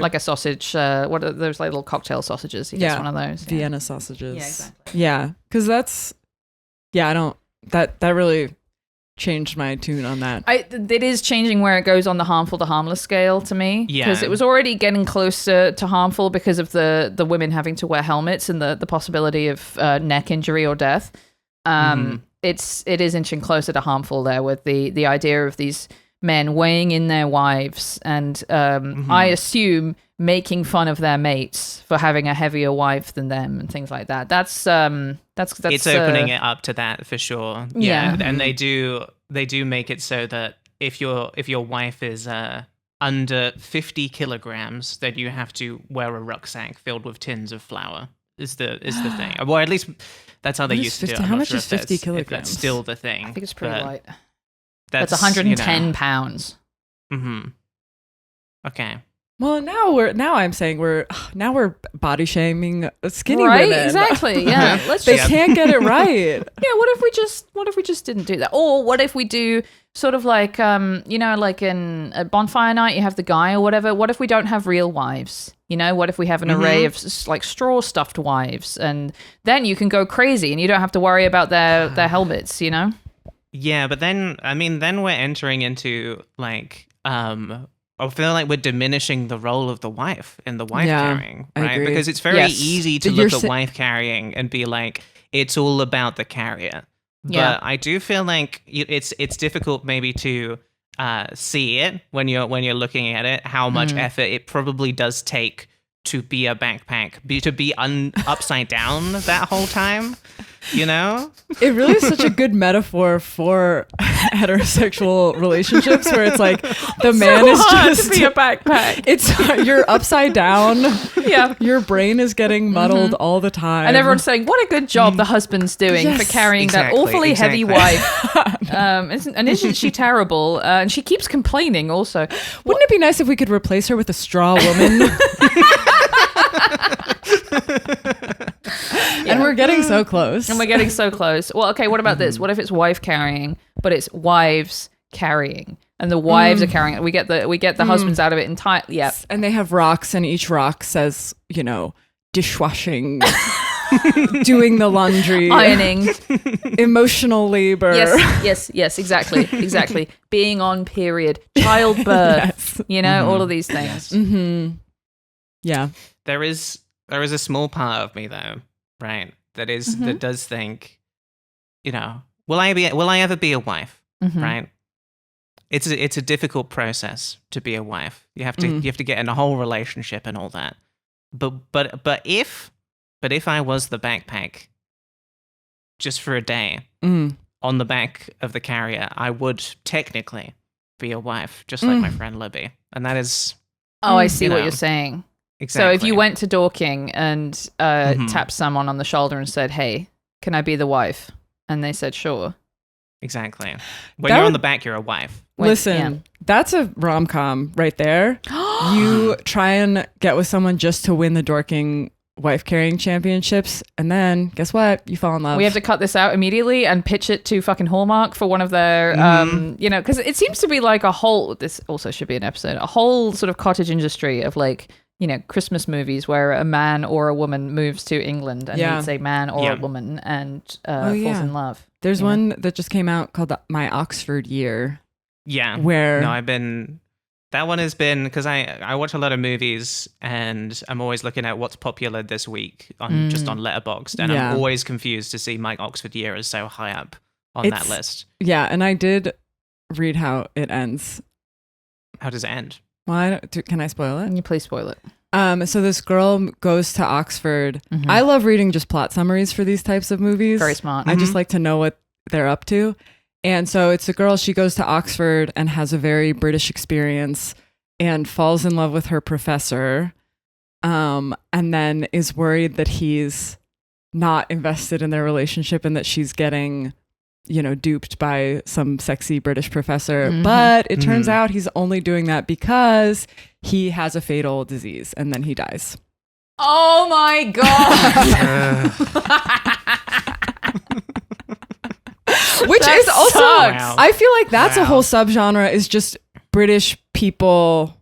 [SPEAKER 2] like a sausage. What are those like little cocktail sausages? He gets one of those.
[SPEAKER 3] Vienna sausages.
[SPEAKER 2] Yeah, exactly.
[SPEAKER 3] Yeah, because that's. Yeah, I don't. That really changed my tune on that.
[SPEAKER 2] It is changing where it goes on the harmful to harmless scale to me. Yeah. Because it was already getting closer to harmful because of the women having to wear helmets and the possibility of neck injury or death. It is inching closer to harmful there with the idea of these men weighing in their wives and I assume making fun of their mates for having a heavier wife than them and things like that. That's it's
[SPEAKER 1] opening it up to that for sure. Yeah. And they do make it so that if your wife is under 50 kilograms, then you have to wear a rucksack filled with tins of flour. Is the thing. Well, at least that's how they used to do it.
[SPEAKER 3] How much is 50 kilograms?
[SPEAKER 1] If that's still the thing.
[SPEAKER 2] I think it's pretty light. That's 110 pounds.
[SPEAKER 1] Mm-hmm. Okay.
[SPEAKER 3] Well, now I'm saying we're body shaming skinny
[SPEAKER 2] right?
[SPEAKER 3] women.
[SPEAKER 2] Exactly. Yeah.
[SPEAKER 3] They can't get it right.
[SPEAKER 2] Yeah. What if we just didn't do that? Or what if we do sort of like like in a bonfire night, you have the guy or whatever. What if we don't have real wives? What if we have an array of like straw stuffed wives, and then you can go crazy and you don't have to worry about their helmets.
[SPEAKER 1] Yeah, but then we're entering into like I feel like we're diminishing the role of the wife in the wife carrying, right? Because it's very easy to look at wife carrying and be like, it's all about the carrier. But I do feel like it's difficult maybe to see it when you're looking at it, how much effort it probably does take to be a backpack, to be upside down that whole time.
[SPEAKER 3] It really is such a good metaphor for heterosexual relationships where it's like the man is just
[SPEAKER 2] to be a backpack.
[SPEAKER 3] It's you're upside down.
[SPEAKER 2] Yeah,
[SPEAKER 3] your brain is getting muddled all the time,
[SPEAKER 2] and everyone's saying, "What a good job the husband's doing for carrying that awfully heavy wife." Isn't she terrible? And she keeps complaining. Also,
[SPEAKER 3] wouldn't it be nice if we could replace her with a straw woman? And we're getting so close.
[SPEAKER 2] Well, okay, what about this? What if it's wife carrying, but it's wives carrying, and the wives are carrying it? We get the husbands out of it entirely. Yeah,
[SPEAKER 3] and they have rocks, and each rock says, dishwashing, doing the laundry,
[SPEAKER 2] ironing,
[SPEAKER 3] emotional labor.
[SPEAKER 2] Yes, exactly. Being on period, childbirth. All of these things.
[SPEAKER 3] Mm-hmm. Yeah,
[SPEAKER 1] there is a small part of me though, right? That does think, will I ever be a wife? Right? It's a difficult process to be a wife. You have to get in a whole relationship and all that. But if I was the backpack, just for a day, on the back of the carrier, I would technically be a wife, just like my friend Libby, and that is.
[SPEAKER 2] Oh, I see what you're saying.
[SPEAKER 1] Exactly.
[SPEAKER 2] So if you went to Dorking and tapped someone on the shoulder and said, "Hey, can I be the wife?" and they said, "Sure."
[SPEAKER 1] Exactly. When you're on the back, you're a wife.
[SPEAKER 3] Listen, that's a rom-com right there. You try and get with someone just to win the Dorking wife carrying championships, and then guess what? You fall in love.
[SPEAKER 2] We have to cut this out immediately and pitch it to fucking Hallmark for one of their because it seems to be like this also should be an episode, a whole sort of cottage industry of like Christmas movies where a man or a woman moves to England and meets a man or a woman and falls in love.
[SPEAKER 3] There's one that just came out called My Oxford Year.
[SPEAKER 1] Yeah.
[SPEAKER 3] Where
[SPEAKER 1] that one has been, because I watch a lot of movies and I'm always looking at what's popular this week on Letterboxd, and I'm always confused to see My Oxford Year is so high up on that list.
[SPEAKER 3] Yeah, and I did read how it ends.
[SPEAKER 1] How does it end?
[SPEAKER 3] Well, can I spoil it?
[SPEAKER 2] Can you please spoil it?
[SPEAKER 3] So this girl goes to Oxford. I love reading just plot summaries for these types of movies.
[SPEAKER 2] Very smart.
[SPEAKER 3] I just like to know what they're up to. And so it's a girl, she goes to Oxford and has a very British experience. and falls in love with her professor, and then is worried that he's not invested in their relationship and that she's getting, duped by some sexy British professor. But it turns out he's only doing that because he has a fatal disease and then he dies.
[SPEAKER 2] Oh my God.
[SPEAKER 3] Which
[SPEAKER 2] That
[SPEAKER 3] is also,
[SPEAKER 2] sucks.
[SPEAKER 3] I feel like that's a
[SPEAKER 1] Wow.
[SPEAKER 3] whole subgenre, is just British people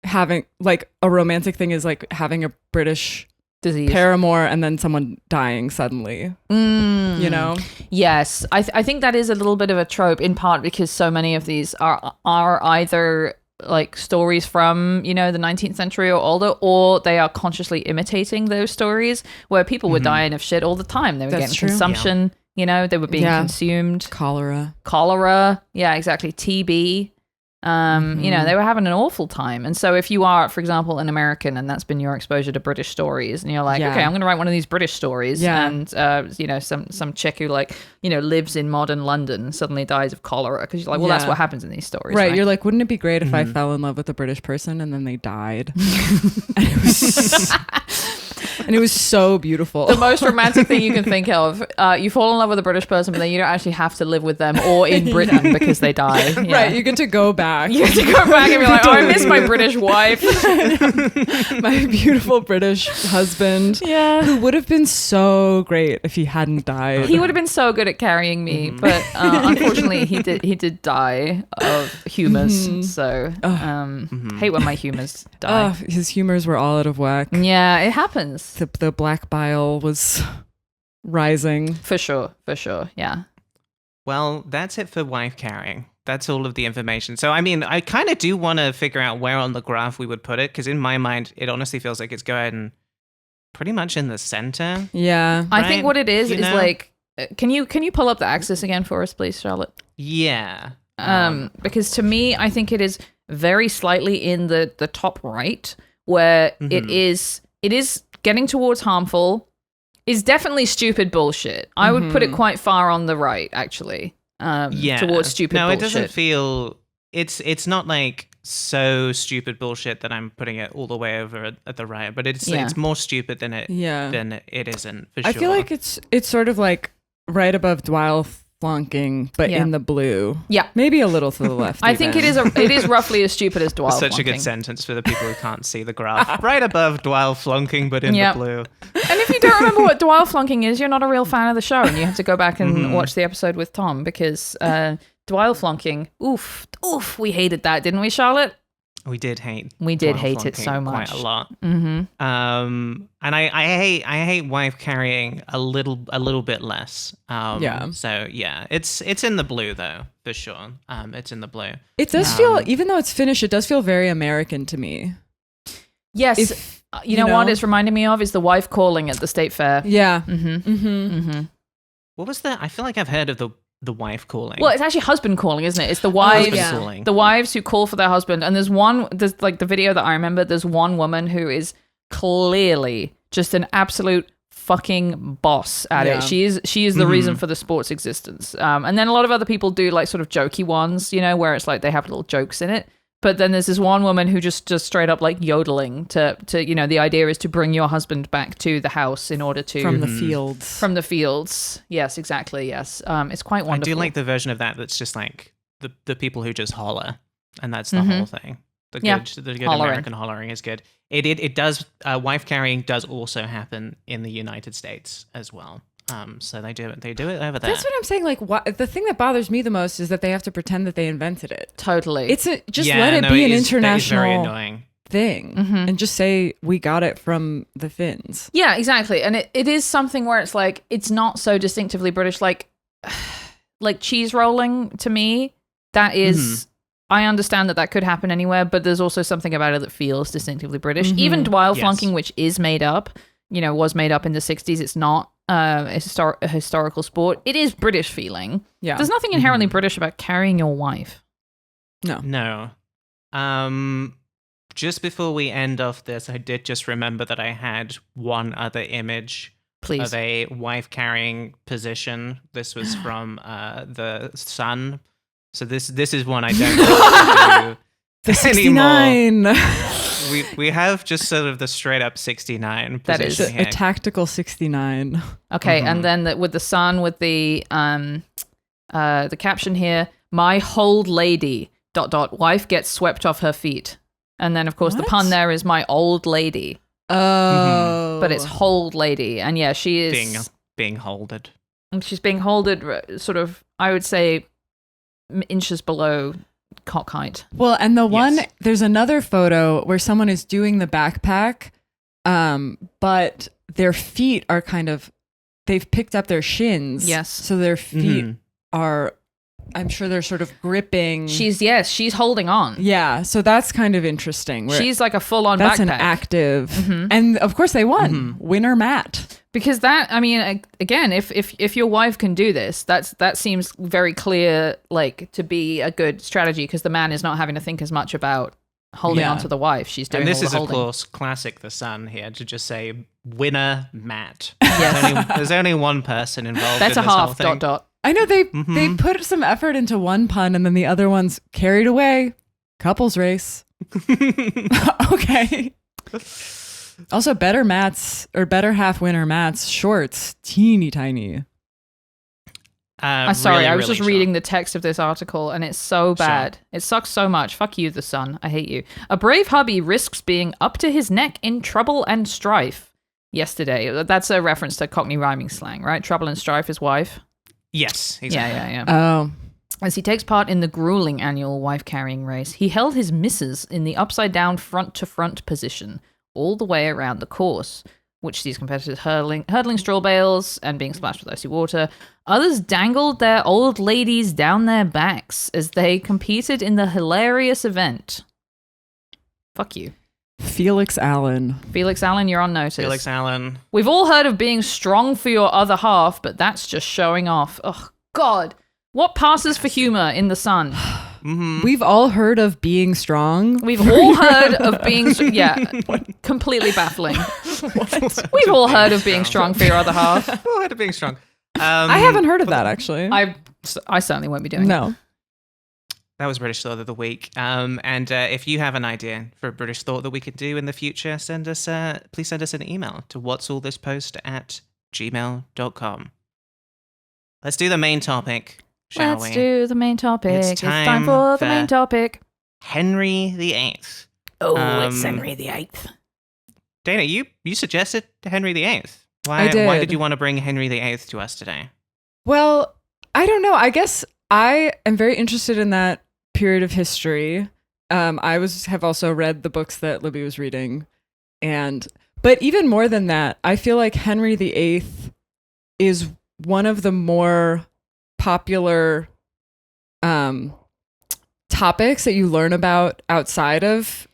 [SPEAKER 3] having, like, a romantic thing is like having a British
[SPEAKER 2] Disease.
[SPEAKER 3] paramour and then someone dying suddenly,
[SPEAKER 2] Yes, I think that is a little bit of a trope, in part because so many of these are either like stories from the 19th century or older, or they are consciously imitating those stories where people were dying of shit all the time. They were
[SPEAKER 3] That's
[SPEAKER 2] getting
[SPEAKER 3] true.
[SPEAKER 2] consumption. They were being consumed. Cholera. Yeah, exactly. TB. They were having an awful time. And so if you are, for example, an American and that's been your exposure to British stories, and you're like, okay, I'm going to write one of these British stories.
[SPEAKER 3] Yeah.
[SPEAKER 2] And, some chick who lives in modern London suddenly dies of cholera, because you're like, well, that's what happens in these stories.
[SPEAKER 3] Right. You're like, wouldn't it be great if I fell in love with a British person and then they died? And it was so beautiful.
[SPEAKER 2] The most romantic thing you can think of. You fall in love with a British person, but then you don't actually have to live with them or in Britain because they die. Yeah.
[SPEAKER 3] Right. You get to go back.
[SPEAKER 2] You get to go back and be like, oh, I miss my British wife.
[SPEAKER 3] My beautiful British husband.
[SPEAKER 2] Yeah.
[SPEAKER 3] Who would have been so great if he hadn't died.
[SPEAKER 2] He would have been so good at carrying me, but unfortunately he did die of humours. So hate when my humours die.
[SPEAKER 3] His humors were all out of whack.
[SPEAKER 2] Yeah, it happens.
[SPEAKER 3] The black bile was rising.
[SPEAKER 2] For sure. Yeah.
[SPEAKER 1] Well, that's it for wife carrying. That's all of the information. So, I mean, I kind of do want to figure out where on the graph we would put it, because in my mind, it honestly feels like it's going pretty much in the center.
[SPEAKER 3] Yeah.
[SPEAKER 2] I think
[SPEAKER 1] Right?
[SPEAKER 2] what it is
[SPEAKER 1] You know?
[SPEAKER 2] like, can you pull up the axis again for us, please, Charlotte?
[SPEAKER 1] Yeah.
[SPEAKER 2] Because to me, I think it is very slightly in the top right, where it is getting towards harmful, is definitely stupid bullshit. I would put it quite far on the right, actually. Towards stupid
[SPEAKER 1] no,
[SPEAKER 2] bullshit.
[SPEAKER 1] it doesn't feel. It's not like so stupid bullshit that I'm putting it all the way over at the right, but it's more stupid than it isn't. For sure.
[SPEAKER 3] I feel like it's sort of like right above Dwyle flunking, but in the blue.
[SPEAKER 2] Yeah.
[SPEAKER 3] Maybe a little to the left.
[SPEAKER 2] I think it is roughly as stupid as Dwyle
[SPEAKER 1] Such
[SPEAKER 2] flunking.
[SPEAKER 1] a good sentence for the people who can't see the graph. Right above Dwyle flunking, but in the blue.
[SPEAKER 2] And if you don't remember what Dwyle flunking is, you're not a real fan of the show, and you have to go back and watch the episode with Tom, because Dwyle flunking, oof, we hated that, didn't we, Charlotte?
[SPEAKER 1] We did hate.
[SPEAKER 2] We did
[SPEAKER 1] Dwyle
[SPEAKER 2] hate it
[SPEAKER 1] flunking
[SPEAKER 2] so much.
[SPEAKER 1] quite a lot. And I hate wife carrying a little bit less. So yeah, it's in the blue though, for sure. It's in the blue.
[SPEAKER 3] It does feel, even though it's Finnish, it does feel very American to me.
[SPEAKER 2] Yes. You know what it's reminding me of is the wife calling at the state fair.
[SPEAKER 3] Yeah.
[SPEAKER 1] What was that? I feel like I've heard of the wife calling.
[SPEAKER 2] Well, it's actually husband calling, isn't it? It's the wives,
[SPEAKER 1] calling.
[SPEAKER 2] the wives who call for their husband. And there's like the video that I remember. There's one woman who is clearly just an absolute fucking boss at it. She is the reason for the sport's existence. And then a lot of other people do like sort of jokey ones, where it's like they have little jokes in it. But then there's this one woman who just straight up like yodeling to the idea is to bring your husband back to the house in order to
[SPEAKER 3] From the fields.
[SPEAKER 2] From the fields. Yes, exactly. Yes. It's quite wonderful.
[SPEAKER 1] I do like the version of that's just like the people who just holler, and that's the whole thing. The good
[SPEAKER 2] Hollering.
[SPEAKER 1] American hollering is good. It does. Wife carrying does also happen in the United States as well. So they do it over there.
[SPEAKER 3] That's what I'm saying. Like, the thing that bothers me the most is that they have to pretend that they invented it.
[SPEAKER 2] Totally.
[SPEAKER 3] Let it be an international
[SPEAKER 1] very annoying
[SPEAKER 3] thing, and just say we got it from the Finns.
[SPEAKER 2] Yeah, exactly. And it is something where it's like it's not so distinctively British. Like cheese rolling to me, that is. I understand that could happen anywhere, but there's also something about it that feels distinctively British. Even Dwyle flunking, which is made up, was made up in the 60s. It's not a historical sport. It is British feeling.
[SPEAKER 3] Yeah.
[SPEAKER 2] There's nothing inherently British about carrying your wife.
[SPEAKER 3] No.
[SPEAKER 1] Just before we end off this, I did just remember that I had one other image
[SPEAKER 2] Please.
[SPEAKER 1] of a wife carrying position. This was from the Sun. So this is one I don't know what to do.
[SPEAKER 3] The
[SPEAKER 1] anymore.
[SPEAKER 3] 69.
[SPEAKER 1] We have just sort of the straight up 69
[SPEAKER 2] That is
[SPEAKER 1] position
[SPEAKER 3] A
[SPEAKER 1] here.
[SPEAKER 3] tactical 69.
[SPEAKER 2] Okay, and then with the sun, with the caption here, my hold lady, ... wife gets swept off her feet. And then, of course, the
[SPEAKER 3] What?
[SPEAKER 2] pun there is my old lady.
[SPEAKER 3] Oh.
[SPEAKER 2] But it's hold lady. And yeah, she is...
[SPEAKER 1] Being holded.
[SPEAKER 2] She's being holded sort of, I would say, inches below cock height.
[SPEAKER 3] Well, and the one,
[SPEAKER 1] Yes.
[SPEAKER 3] there's another photo where someone is doing the backpack, but their feet are kind of, they've picked up their shins.
[SPEAKER 2] Yes.
[SPEAKER 3] So their feet are, I'm sure they're sort of gripping.
[SPEAKER 2] She's holding on.
[SPEAKER 3] Yeah. So that's kind of interesting. where
[SPEAKER 2] She's like a full-on
[SPEAKER 3] that's
[SPEAKER 2] backpack.
[SPEAKER 3] an active. And of course they won. Winner Matt.
[SPEAKER 2] Because that, I mean, again, if your wife can do this, that seems very clear, like, to be a good strategy, because the man is not having to think as much about holding
[SPEAKER 3] Yeah.
[SPEAKER 2] on to the wife. She's doing
[SPEAKER 1] And this
[SPEAKER 2] all the
[SPEAKER 1] is, of
[SPEAKER 2] holding.
[SPEAKER 1] course, classic The Sun here to just say winner Matt.
[SPEAKER 2] Yes.
[SPEAKER 1] There's only one person involved
[SPEAKER 2] Better
[SPEAKER 1] in this whole
[SPEAKER 2] half,
[SPEAKER 1] thing. ...
[SPEAKER 3] I know they put some effort into one pun and then the other one's carried away. Couples race. Okay. Also, better half winner Matt's shorts, teeny tiny.
[SPEAKER 2] Sorry,
[SPEAKER 1] really,
[SPEAKER 2] I was
[SPEAKER 1] really
[SPEAKER 2] just reading
[SPEAKER 1] short.
[SPEAKER 2] the text of this article, and it's so bad. It sucks so much. Fuck you, The Sun. I hate you. A brave hubby risks being up to his neck in trouble and strife. Yesterday. That's a reference to Cockney rhyming slang, right? Trouble and strife is wife.
[SPEAKER 1] Yes, exactly.
[SPEAKER 2] Yeah.
[SPEAKER 3] Oh.
[SPEAKER 2] As he takes part in the grueling annual wife-carrying race, he held his missus in the upside-down front-to-front position all the way around the course, which sees competitors hurdling straw bales and being splashed with icy water. Others dangled their old ladies down their backs as they competed in the hilarious event. Fuck you.
[SPEAKER 3] Felix Allen.
[SPEAKER 2] Felix Allen, you're on notice.
[SPEAKER 1] Felix Allen.
[SPEAKER 2] We've all heard of being strong for your other half, but that's just showing off. Oh, God. What passes for humor in The Sun?
[SPEAKER 3] We've all heard of being strong.
[SPEAKER 2] We've all heard of being... completely baffling. We've all heard of being strong for your other half.
[SPEAKER 1] Oh, head of being strong.
[SPEAKER 3] I haven't heard of that, actually.
[SPEAKER 2] I certainly won't be doing it.
[SPEAKER 3] No.
[SPEAKER 1] That was British Thought of the Week. And if you have an idea for a British Thought that we could do in the future, please send us an email to whatsallthispost@gmail.com. Let's do the main topic, shall we?
[SPEAKER 2] Let's do the main topic.
[SPEAKER 1] It's time
[SPEAKER 2] for the
[SPEAKER 1] for-
[SPEAKER 2] main topic.
[SPEAKER 1] Henry VIII.
[SPEAKER 2] Oh, it's Henry VIII.
[SPEAKER 1] Dana, you suggested Henry VIII. Why
[SPEAKER 3] I did.
[SPEAKER 1] Why did you want to bring Henry VIII to us today?
[SPEAKER 3] Well, I don't know. I guess I am very interested in that period of history. I have also read the books that Libby was reading, but even more than that, I feel like Henry VIII is one of the more popular topics that you learn about outside of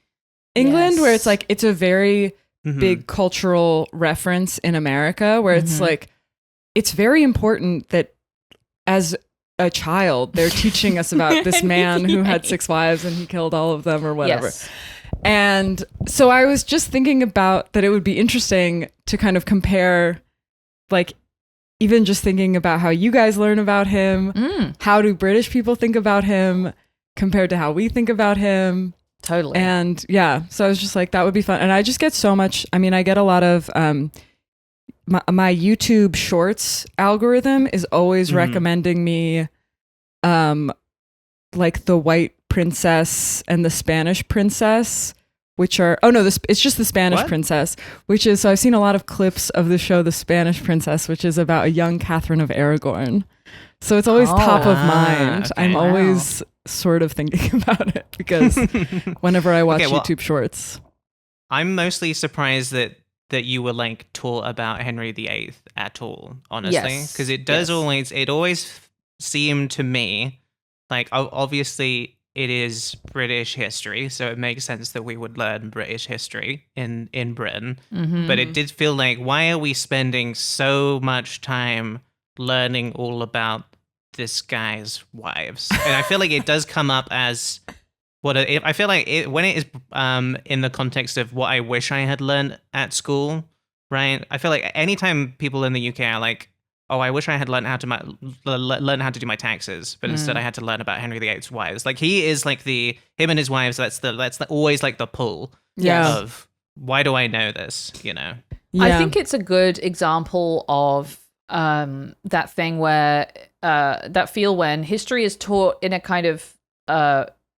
[SPEAKER 3] England,
[SPEAKER 2] Yes.
[SPEAKER 3] where it's like it's a very big cultural reference in America, where it's like it's very important that as a child they're teaching us about this man who had 6 wives and he killed all of them or whatever.
[SPEAKER 2] Yes.
[SPEAKER 3] And so I was just thinking about that it would be interesting to kind of compare, like, even just thinking about how you guys learn about him, how do British people think about him compared to how we think about him.
[SPEAKER 2] Totally.
[SPEAKER 3] And yeah, so I was just like, that would be fun. And I just get so much, I mean, I get a lot of, my YouTube shorts algorithm is always recommending me, like the White Princess and the Spanish Princess, which are, it's just the Spanish
[SPEAKER 1] What?
[SPEAKER 3] Princess, which is, so I've seen a lot of clips of the show The Spanish Princess, which is about a young Catherine of Aragon. So it's always top of mind.
[SPEAKER 1] okay.
[SPEAKER 3] I'm
[SPEAKER 2] Wow.
[SPEAKER 3] always sort of thinking about it because whenever I watch
[SPEAKER 1] Okay, well,
[SPEAKER 3] YouTube shorts.
[SPEAKER 1] I'm mostly surprised that you were like taught about Henry VIII at all, honestly,
[SPEAKER 2] Yes.
[SPEAKER 1] because it does always seem to me like obviously it is British history, so it makes sense that we would learn British history in Britain. But it did feel like, why are we spending so much time learning all about this guy's wives? And I feel like it does come up as I feel like when it is in the context of what I wish I had learned at school, right? I feel like anytime people in the UK are like, oh, I wish I had learned how to learn how to do my taxes, but instead I had to learn about Henry VIII's wives. Like he is like him and his wives. That's always like the pull of why do I know this? You know.
[SPEAKER 3] Yeah.
[SPEAKER 2] I think it's a good example of that thing where that feel when history is taught in a kind of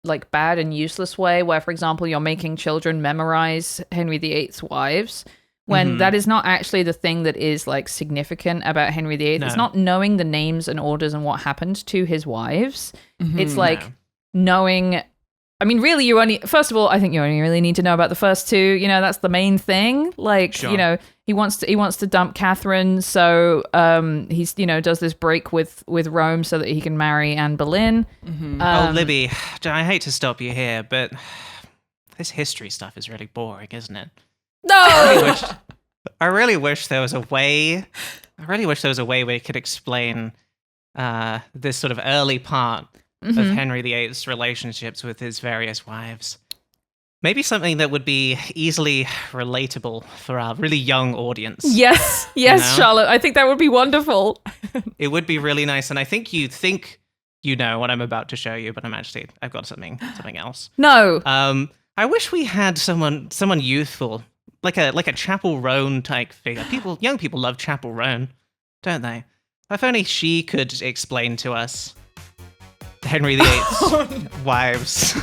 [SPEAKER 2] like bad and useless way, where, for example, you're making children memorize Henry VIII's wives, when that is not actually the thing that is like significant about Henry VIII.
[SPEAKER 1] No.
[SPEAKER 2] It's not knowing the names and orders and what happened to his wives. It's like knowing. I mean, really, first of all, I think you only really need to know about the first two. You know, that's the main thing. Like,
[SPEAKER 1] Sure.
[SPEAKER 2] you know, he wants to dump Catherine, so he's, you know, does this break with Rome so that he can marry Anne Boleyn.
[SPEAKER 1] Oh, Libby, I hate to stop you here, but this history stuff is really boring, isn't it?
[SPEAKER 2] No.
[SPEAKER 1] I really wish there was a way. I really wish there was a way we could explain this sort of early part of Henry VIII's relationships with his various wives. Maybe something that would be easily relatable for our really young audience.
[SPEAKER 2] Yes,
[SPEAKER 1] You know?
[SPEAKER 2] Charlotte. I think that would be wonderful.
[SPEAKER 1] It would be really nice, and I think you know what I'm about to show you, but I've got something else.
[SPEAKER 2] No.
[SPEAKER 1] I wish we had someone youthful, like a Chapel Roan type figure. Young people love Chapel Roan, don't they? If only she could explain to us Henry VIII's wives.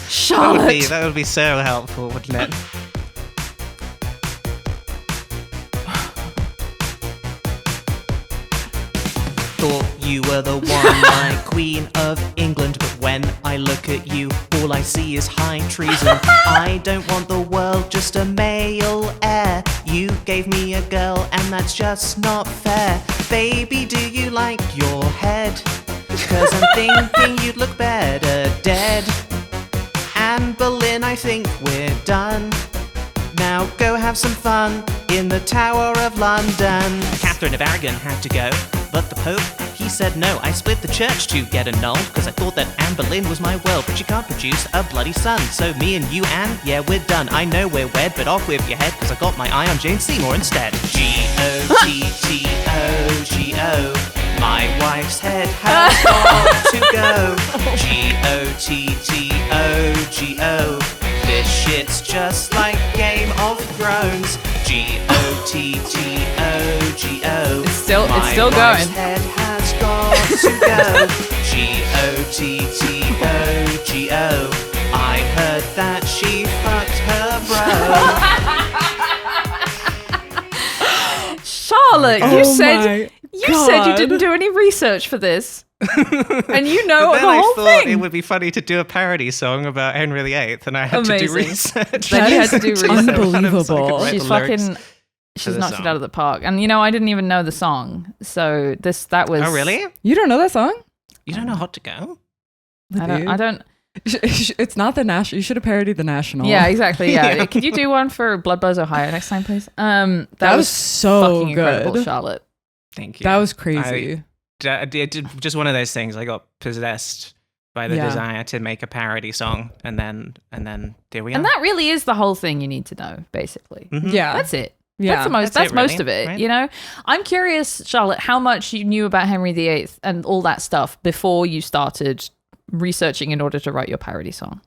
[SPEAKER 2] Charlotte.
[SPEAKER 1] That would be so helpful, wouldn't it? Thought you were the one, my Queen of England, but when I look at you, all I see is high treason. I don't want the world, just a male heir. You gave me a girl, and that's just not fair. Baby, do you like your head? 'Cause I'm thinking you'd look better dead. Anne Boleyn, I think we're done. Now go have some fun in the Tower of London. Catherine of Aragon had to go, but the Pope, he said no. I split the church to get annulled, 'cause I thought that Anne Boleyn was my world, but she can't produce a bloody son. So me and you, Anne, yeah, we're done. I know we're wed, but off with your head, 'cause I got my eye on Jane Seymour instead. G-O-T-T-O-G-O. My wife's head has got to go. G-O-T-T-O-G-O. This shit's just like Game of Thrones. G-O-T-T-O-G-O.
[SPEAKER 2] It's still
[SPEAKER 1] My
[SPEAKER 2] going.
[SPEAKER 1] wife's head has got to go. G-O-T-T-O-G-O. I heard that she fucked her bro.
[SPEAKER 2] Charlotte, you said you
[SPEAKER 3] God.
[SPEAKER 2] didn't do any research for this. And you know
[SPEAKER 1] But
[SPEAKER 2] the
[SPEAKER 1] then I
[SPEAKER 2] whole
[SPEAKER 1] thought
[SPEAKER 2] thing.
[SPEAKER 1] it would be funny to do a parody song about Henry VIII, and I had to do
[SPEAKER 2] Amazing.
[SPEAKER 1] research.
[SPEAKER 2] Then you had to do research.
[SPEAKER 3] Unbelievable.
[SPEAKER 1] So I could write
[SPEAKER 2] She's
[SPEAKER 1] the lyrics
[SPEAKER 2] fucking.
[SPEAKER 1] to
[SPEAKER 2] She's
[SPEAKER 1] the
[SPEAKER 2] knocked
[SPEAKER 1] song.
[SPEAKER 2] it out of the park. And you know, I didn't even know the song. So that was.
[SPEAKER 1] Oh, really?
[SPEAKER 3] You don't know that song?
[SPEAKER 1] You don't know how to go?
[SPEAKER 2] I don't.
[SPEAKER 3] It's not the national. You should have parodied the national.
[SPEAKER 2] Yeah, exactly. Yeah.
[SPEAKER 1] Yeah.
[SPEAKER 2] Could you do one for Blood Buzz Ohio next time, please?
[SPEAKER 3] That
[SPEAKER 2] That
[SPEAKER 3] was
[SPEAKER 2] was
[SPEAKER 3] so
[SPEAKER 2] fucking incredible,
[SPEAKER 3] good.
[SPEAKER 2] Charlotte.
[SPEAKER 1] Thank you.
[SPEAKER 3] That was crazy.
[SPEAKER 1] I did just one of those things. I got possessed by the
[SPEAKER 3] Yeah.
[SPEAKER 1] desire to make a parody song, and then there we are.
[SPEAKER 2] And that really is the whole thing you need to know, basically.
[SPEAKER 1] Mhm.
[SPEAKER 3] Yeah.
[SPEAKER 2] That's it.
[SPEAKER 3] Yeah.
[SPEAKER 2] That's the most.
[SPEAKER 1] That's
[SPEAKER 2] That's
[SPEAKER 1] it,
[SPEAKER 2] most
[SPEAKER 1] really,
[SPEAKER 2] of it.
[SPEAKER 1] right?
[SPEAKER 2] You know, I'm curious, Charlotte, how much you knew about Henry VIII and all that stuff before you started researching in order to write your parody song.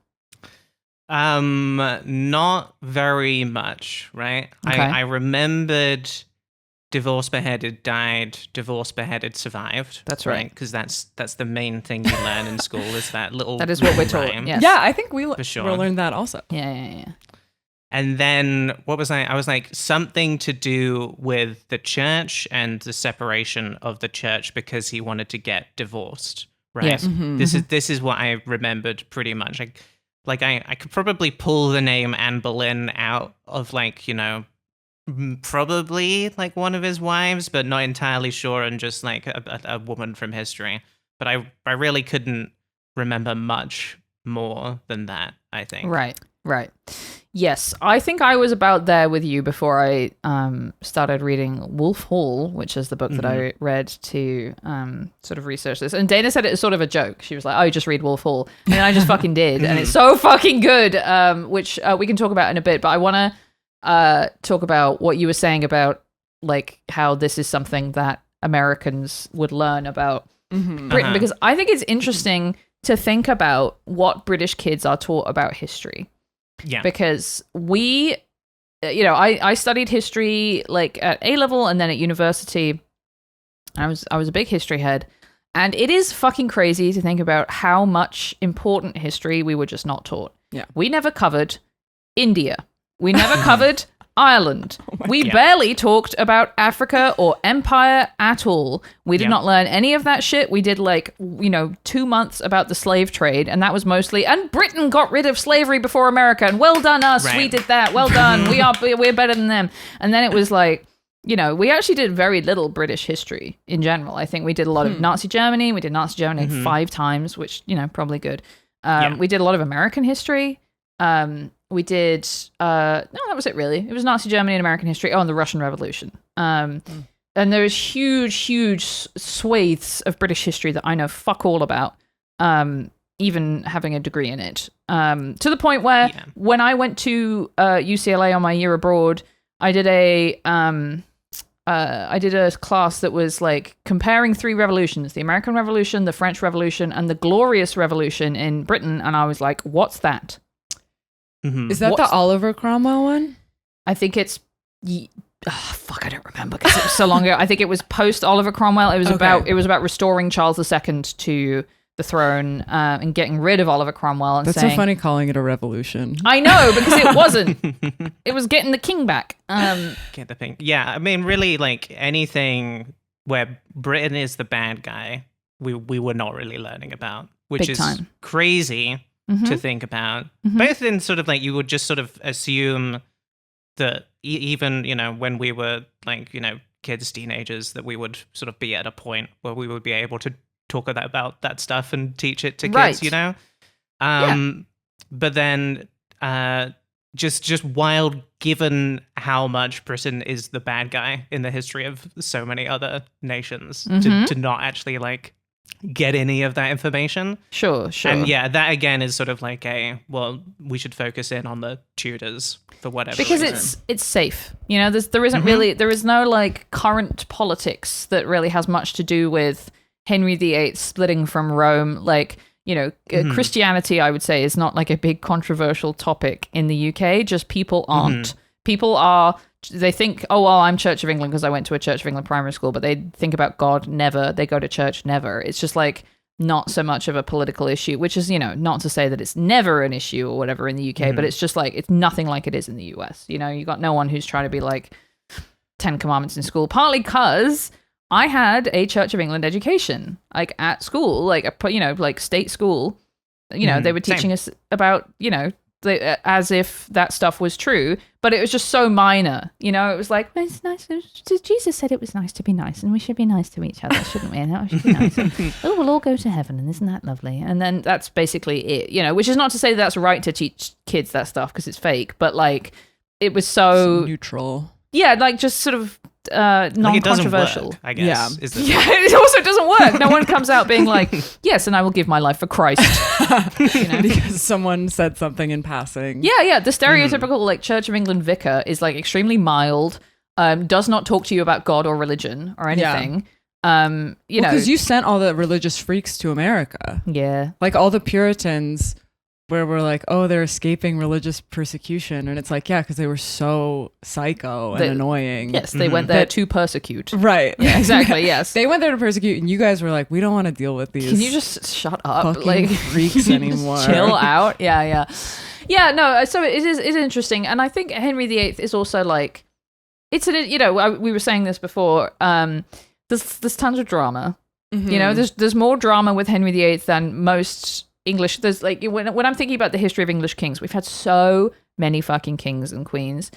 [SPEAKER 1] Not very much, right?
[SPEAKER 2] Okay.
[SPEAKER 1] I remembered divorced, beheaded, died, divorced, beheaded, survived.
[SPEAKER 2] That's right.
[SPEAKER 1] Because that's the main thing you learn in school is that little.
[SPEAKER 2] That is what we're taught.
[SPEAKER 1] rhyme.
[SPEAKER 2] Yes.
[SPEAKER 3] Yeah, I think we
[SPEAKER 1] For sure.
[SPEAKER 3] will learn that also.
[SPEAKER 2] Yeah.
[SPEAKER 1] And then what was I? I was like something to do with the church and the separation of the church because he wanted to get divorced. Right.
[SPEAKER 2] Yes.
[SPEAKER 1] This is what I remembered pretty much. I could probably pull the name Anne Boleyn out of probably like one of his wives, but not entirely sure, and just like a woman from history. But I really couldn't remember much more than that, I think.
[SPEAKER 2] Right. Yes, I think I was about there with you before I started reading Wolf Hall, which is the book that I read to sort of research this. And Dana said it as sort of a joke. She was like, "Oh, just read Wolf Hall," and then I just fucking did, and it's so fucking good. Which we can talk about in a bit. But I want to talk about what you were saying about like how this is something that Americans would learn about Britain,
[SPEAKER 1] Uh-huh.
[SPEAKER 2] because I think it's interesting to think about what British kids are taught about history.
[SPEAKER 1] Yeah.
[SPEAKER 2] Because we, I studied history like at A level and then at university. I was a big history head, and it is fucking crazy to think about how much important history we were just not taught.
[SPEAKER 3] Yeah.
[SPEAKER 2] We never covered India. We never covered Ireland. We
[SPEAKER 1] God.
[SPEAKER 2] barely talked about Africa or empire at all. We did
[SPEAKER 1] Yeah.
[SPEAKER 2] not learn any of that shit. We did 2 months about the slave trade, and that was mostly, and Britain got rid of slavery before America, and well done us.
[SPEAKER 1] Right.
[SPEAKER 2] We did that. Well done. We're better than them. And then it was like, we actually did very little British history in general. I think we did a lot of Nazi Germany. We did Nazi Germany 5 times, which, probably good.
[SPEAKER 1] Yeah.
[SPEAKER 2] We did a lot of American history. We did, no, that was it really. It was Nazi Germany and American history. Oh, and the Russian Revolution. And there's huge swathes of British history that I know fuck all about, even having a degree in it. To the point where when I went to UCLA on my year abroad, I did a class that was like comparing 3 revolutions: the American Revolution, the French Revolution, and the Glorious Revolution in Britain. And I was like, what's that?
[SPEAKER 1] Mhm.
[SPEAKER 3] Is that the Oliver Cromwell one?
[SPEAKER 2] I think it's fuck, I don't remember because it was so long ago. I think it was post Oliver Cromwell. It was about restoring Charles II to the throne and getting rid of Oliver Cromwell. And
[SPEAKER 3] That's
[SPEAKER 2] saying,
[SPEAKER 3] so funny calling it a revolution.
[SPEAKER 2] I know, because it wasn't. It was getting the king back.
[SPEAKER 1] Get the thing. Yeah, I mean, really, like anything where Britain is the bad guy, we were not really learning about, which
[SPEAKER 2] Big
[SPEAKER 1] is
[SPEAKER 2] time.
[SPEAKER 1] crazy to think about. Both in sort of like you would just sort of assume that even when we were like kids, teenagers, that we would sort of be at a point where we would be able to talk about that stuff and teach it to kids,
[SPEAKER 2] Right.
[SPEAKER 1] But then just wild, given how much Britain is the bad guy in the history of so many other nations, to not actually like get any of that information.
[SPEAKER 2] Sure.
[SPEAKER 1] And yeah, that again is sort of like we should focus in on the Tudors for whatever
[SPEAKER 2] Because
[SPEAKER 1] reason.
[SPEAKER 2] it's safe. There is no like current politics that really has much to do with Henry VIII splitting from Rome. Like, Christianity, I would say, is not like a big controversial topic in the UK. Just people aren't. People are, they think, oh, well, I'm Church of England because I went to a Church of England primary school, but they think about God never. They go to church never. It's just like not so much of a political issue, which is, not to say that it's never an issue or whatever in the UK, but it's just like, it's nothing like it is in the US. You got no one who's trying to be like 10 Commandments in school, partly because I had a Church of England education, like at school, like like state school. They were teaching us about, as if that stuff was true, but it was just so minor. It was like, well, it's nice. Jesus said it was nice to be nice, and we should be nice to each other, shouldn't we? And we should be nice. Oh, we'll all go to heaven, and isn't that lovely? And then that's basically it. Which is not to say that's right to teach kids that stuff because it's fake, but like it was so
[SPEAKER 3] It's neutral.
[SPEAKER 2] Yeah, like just sort of non-controversial.
[SPEAKER 1] Like it doesn't work, I guess.
[SPEAKER 3] Yeah.
[SPEAKER 2] Yeah, it also doesn't work. No one comes out being like, yes, and I will give my life for Christ.
[SPEAKER 3] Because someone said something in passing.
[SPEAKER 2] Yeah. The stereotypical like Church of England vicar is like extremely mild, does not talk to you about God or religion or anything.
[SPEAKER 3] Because you sent all the religious freaks to America.
[SPEAKER 2] Yeah.
[SPEAKER 3] Like all the Puritans where we're like, oh, they're escaping religious persecution. And it's like, yeah, because they were so psycho and annoying.
[SPEAKER 2] Yes, they went there to persecute.
[SPEAKER 3] Right.
[SPEAKER 2] Yeah, exactly, yes.
[SPEAKER 3] They went there to persecute, and you guys were like, we don't want to deal with these
[SPEAKER 2] Can you just shut up?
[SPEAKER 3] fucking
[SPEAKER 2] Like
[SPEAKER 3] freaks anymore.
[SPEAKER 2] chill out. Yeah. No. So it is interesting, and I think Henry VIII is also like, it's we were saying this before. There's tons of drama. There's more drama with Henry VIII than most English. There's like when I'm thinking about the history of English kings, we've had so many fucking kings and queens,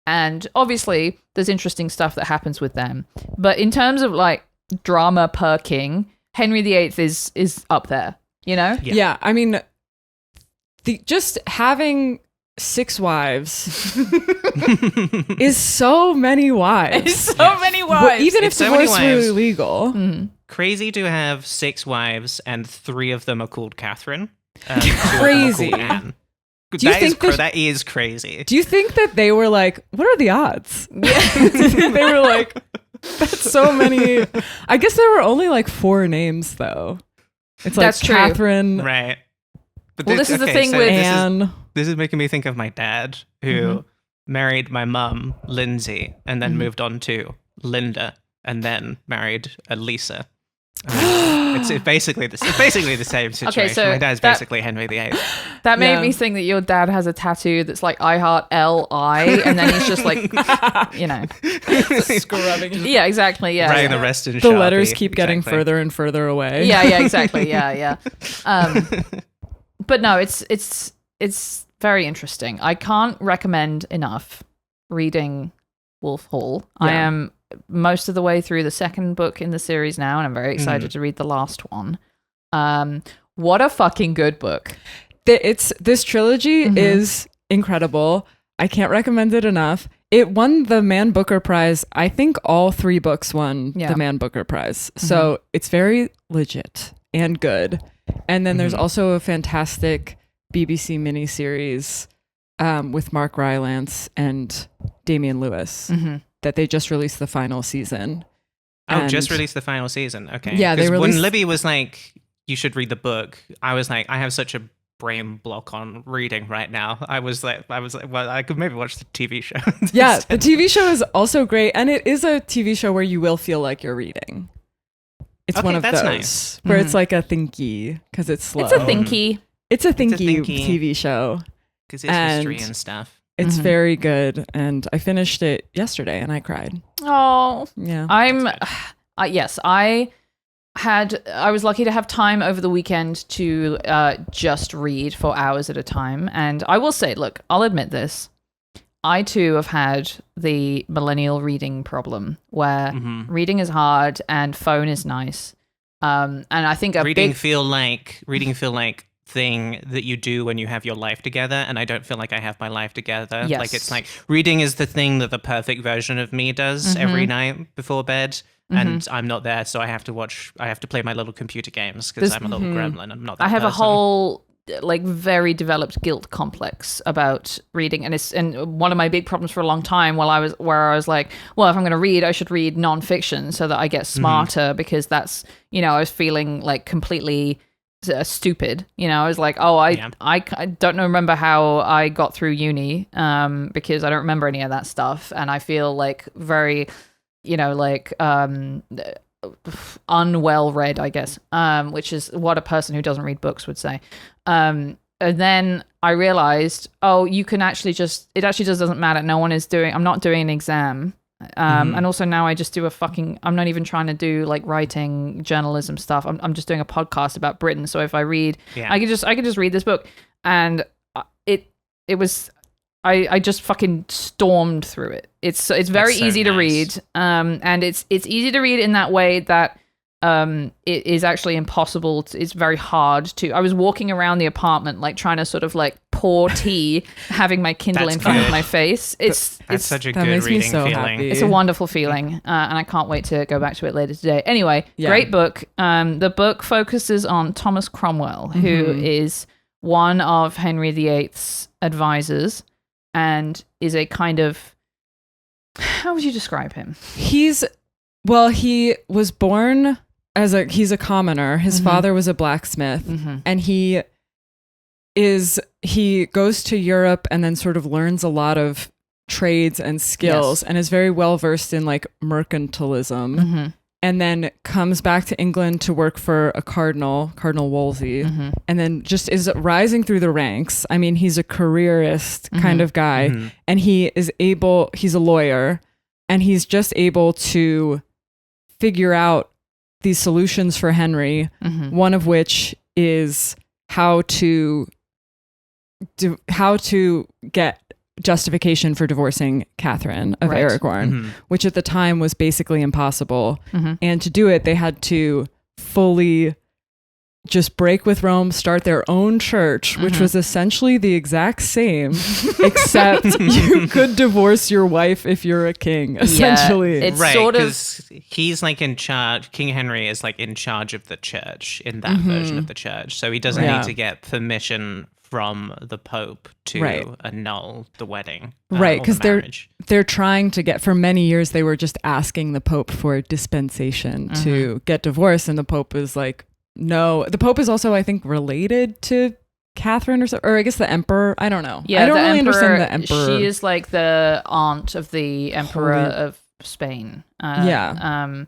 [SPEAKER 2] and obviously there's interesting stuff that happens with them. But in terms of like drama per king, Henry VIII is up there.
[SPEAKER 3] Yeah. I mean, just having 6 wives is so many wives.
[SPEAKER 2] It's so many wives.
[SPEAKER 3] Even if
[SPEAKER 1] It's so many
[SPEAKER 3] divorce were
[SPEAKER 1] wives.
[SPEAKER 3] illegal.
[SPEAKER 1] Crazy to have 6 wives and 3 of them are called Catherine. 2 of them are
[SPEAKER 3] Crazy.
[SPEAKER 1] called Anne.
[SPEAKER 3] Do you think
[SPEAKER 1] that is crazy?
[SPEAKER 3] Do you think that they were like, what are the odds? Yeah. Do you think they were like, That's so many. I guess there were only like 4 names though. It's like
[SPEAKER 2] That's true.
[SPEAKER 3] Catherine,
[SPEAKER 1] Right. But
[SPEAKER 2] Well, this is the thing with-
[SPEAKER 3] Anne.
[SPEAKER 1] This is making me think of my dad, who married my mum, Lindsay, and then moved on to Linda, and then married Lisa. It's basically the same situation.
[SPEAKER 2] so
[SPEAKER 1] my dad's
[SPEAKER 2] that-
[SPEAKER 1] basically Henry VIII.
[SPEAKER 2] That made
[SPEAKER 3] Yeah.
[SPEAKER 2] me think that your dad has a tattoo that's like I heart L-I, and then he's just like, you know.
[SPEAKER 3] Scrubbing.
[SPEAKER 2] Yeah, exactly. Yeah.
[SPEAKER 1] Writing
[SPEAKER 2] yeah.
[SPEAKER 1] the rest in
[SPEAKER 3] The
[SPEAKER 1] Sharpie.
[SPEAKER 3] letters keep getting
[SPEAKER 1] Exactly.
[SPEAKER 3] further and further away.
[SPEAKER 2] Yeah, exactly. Yeah. But no, it's very interesting. I can't recommend enough reading Wolf Hall. I
[SPEAKER 3] Yeah.
[SPEAKER 2] am most of the way through the second book in the series now, and I'm very excited to read the last one. What a fucking good book.
[SPEAKER 3] This trilogy is incredible. I can't recommend it enough. It won the Man Booker Prize. I think all 3 books won the Man Booker Prize. So it's very legit and good. And then there's also a fantastic BBC miniseries with Mark Rylance and Damian Lewis that they just released the final season.
[SPEAKER 1] Oh, just
[SPEAKER 3] And-
[SPEAKER 1] released the final season. Okay.
[SPEAKER 3] Yeah, they
[SPEAKER 1] 'Cause
[SPEAKER 3] released-
[SPEAKER 1] when Libby was like, "You should read the book," I was like, "I have such a brain block on reading right now." I was like, well, I could maybe watch the TV show.
[SPEAKER 3] Yeah, the TV show is also great. And it is a TV show where you will feel like you're reading. It's
[SPEAKER 1] Okay,
[SPEAKER 3] one of
[SPEAKER 1] that's
[SPEAKER 3] those
[SPEAKER 1] nice.
[SPEAKER 3] where it's like a thinky because it's slow.
[SPEAKER 2] It's a thinky.
[SPEAKER 3] It's a thinky
[SPEAKER 1] thinky.
[SPEAKER 3] TV show.
[SPEAKER 1] Because it's
[SPEAKER 3] And-
[SPEAKER 1] history and stuff.
[SPEAKER 3] It's very good. And I finished it yesterday and I cried.
[SPEAKER 2] Oh,
[SPEAKER 3] Yeah.
[SPEAKER 2] I'm. Yes, I was lucky to have time over the weekend to just read for hours at a time. And I will say, look, I'll admit this. I too have had the millennial reading problem where reading is hard and phone is nice. And I think
[SPEAKER 1] reading feel like thing that you do when you have your life together, and I don't feel like I have my life together.
[SPEAKER 2] Yes.
[SPEAKER 1] Like it's like reading is the thing that the perfect version of me does every night before bed. And I'm not there, so I have to play my little computer games because I'm a little gremlin. I'm not that
[SPEAKER 2] I have a
[SPEAKER 1] person.
[SPEAKER 2] whole like very developed guilt complex about reading, and one of my big problems for a long time where I was like, well, if I'm going to read, I should read nonfiction so that I get smarter because that's, you know, I was feeling like completely stupid. You know, I was like, oh, I don't remember how I got through uni because I don't remember any of that stuff, and I feel like very, you know, like unwell read, I guess, which is what a person who doesn't read books would say. And then I realized, oh, you can actually it actually just doesn't matter. I'm not doing an exam. And also now I just do I'm not even trying to do like writing journalism stuff. I'm just doing a podcast about Britain. So if I read, I could just read this book, and I just fucking stormed through it. It's very
[SPEAKER 1] so
[SPEAKER 2] easy to
[SPEAKER 1] nice.
[SPEAKER 2] read, and it's easy to read in that way that it is actually impossible. It's very hard to. I was walking around the apartment like trying to sort of like pour tea, having my Kindle
[SPEAKER 1] That's
[SPEAKER 2] in front of
[SPEAKER 1] good.
[SPEAKER 2] my face. It's
[SPEAKER 1] Such a
[SPEAKER 3] That
[SPEAKER 1] good
[SPEAKER 3] makes me
[SPEAKER 1] reading
[SPEAKER 3] so
[SPEAKER 1] feeling.
[SPEAKER 3] happy.
[SPEAKER 2] it's a wonderful feeling, and I can't wait to go back to it later today. Anyway,
[SPEAKER 3] Yeah.
[SPEAKER 2] great book. The book focuses on Thomas Cromwell, who is one of Henry VIII's advisors and is a kind of, how would you describe him?
[SPEAKER 3] He was born he's a commoner. His father was a blacksmith, and he goes to Europe and then sort of learns a lot of trades and skills and is very well versed in like mercantilism, and then comes back to England to work for a Cardinal Wolsey, and then just is rising through the ranks. I mean, he's a careerist kind of guy, and he's a lawyer, and he's just able to figure out these solutions for Henry, one of which is how to get justification for divorcing Catherine of Arragon, which at the time was basically impossible. And to do it, they had to fully just break with Rome, start their own church, which was essentially the exact same, except you could divorce your wife if you're a king, essentially.
[SPEAKER 2] It's
[SPEAKER 1] Right,
[SPEAKER 2] sort of
[SPEAKER 1] because he's like in charge. King Henry is like in charge of the church in that version of the church, so he doesn't
[SPEAKER 3] Yeah.
[SPEAKER 1] need to get permission from the Pope to
[SPEAKER 3] Right.
[SPEAKER 1] annul the wedding.
[SPEAKER 3] Right,
[SPEAKER 1] because
[SPEAKER 3] because they're trying to get, for many years, they were just asking the Pope for dispensation to get divorced. And the Pope is like, no. The Pope is also, I think, related to Catherine or I guess the Emperor. I don't know.
[SPEAKER 2] Yeah,
[SPEAKER 3] I don't
[SPEAKER 2] the
[SPEAKER 3] really
[SPEAKER 2] emperor,
[SPEAKER 3] understand the Emperor.
[SPEAKER 2] She is like the aunt of the Emperor
[SPEAKER 3] Holy-
[SPEAKER 2] of Spain. And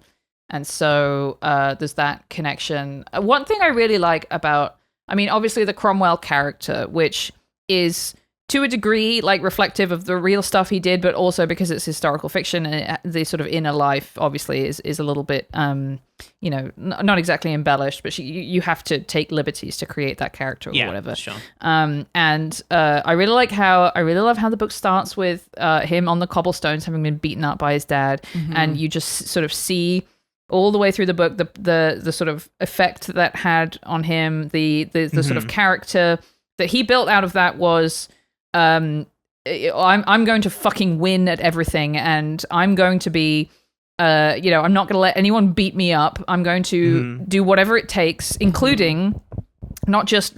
[SPEAKER 2] so there's that connection. One thing I really like about, I mean, obviously the Cromwell character, which is to a degree like reflective of the real stuff he did, but also because it's historical fiction and the sort of inner life obviously is a little bit, not exactly embellished, but you have to take liberties to create that character or whatever.
[SPEAKER 1] Sure.
[SPEAKER 2] I really love how the book starts with him on the cobblestones having been beaten up by his dad, and you just sort of see all the way through the book the sort of effect that had on him, the sort of character that he built out of that was I'm going to fucking win at everything, and I'm going to be I'm not going to let anyone beat me up. I'm going to do whatever it takes, including not just,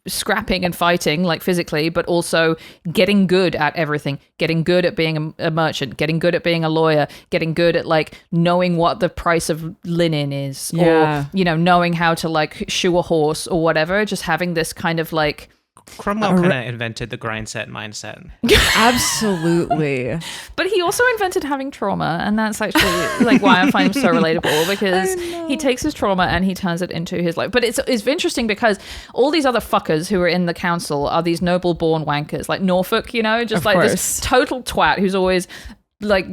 [SPEAKER 2] scrapping and fighting like physically, but also getting good at everything, getting good at being a merchant, getting good at being a lawyer, getting good at like knowing what the price of linen is, or, knowing how to like shoe a horse or whatever, just having this kind of like,
[SPEAKER 1] Cromwell kind of invented the grind set mindset.
[SPEAKER 3] Absolutely.
[SPEAKER 2] But he also invented having trauma, and that's actually like why I find him so relatable, because he takes his trauma and he turns it into his life. But it's interesting because all these other fuckers who are in the council are these noble born wankers, like Norfolk, just
[SPEAKER 3] Of
[SPEAKER 2] like
[SPEAKER 3] course.
[SPEAKER 2] this total twat who's always like,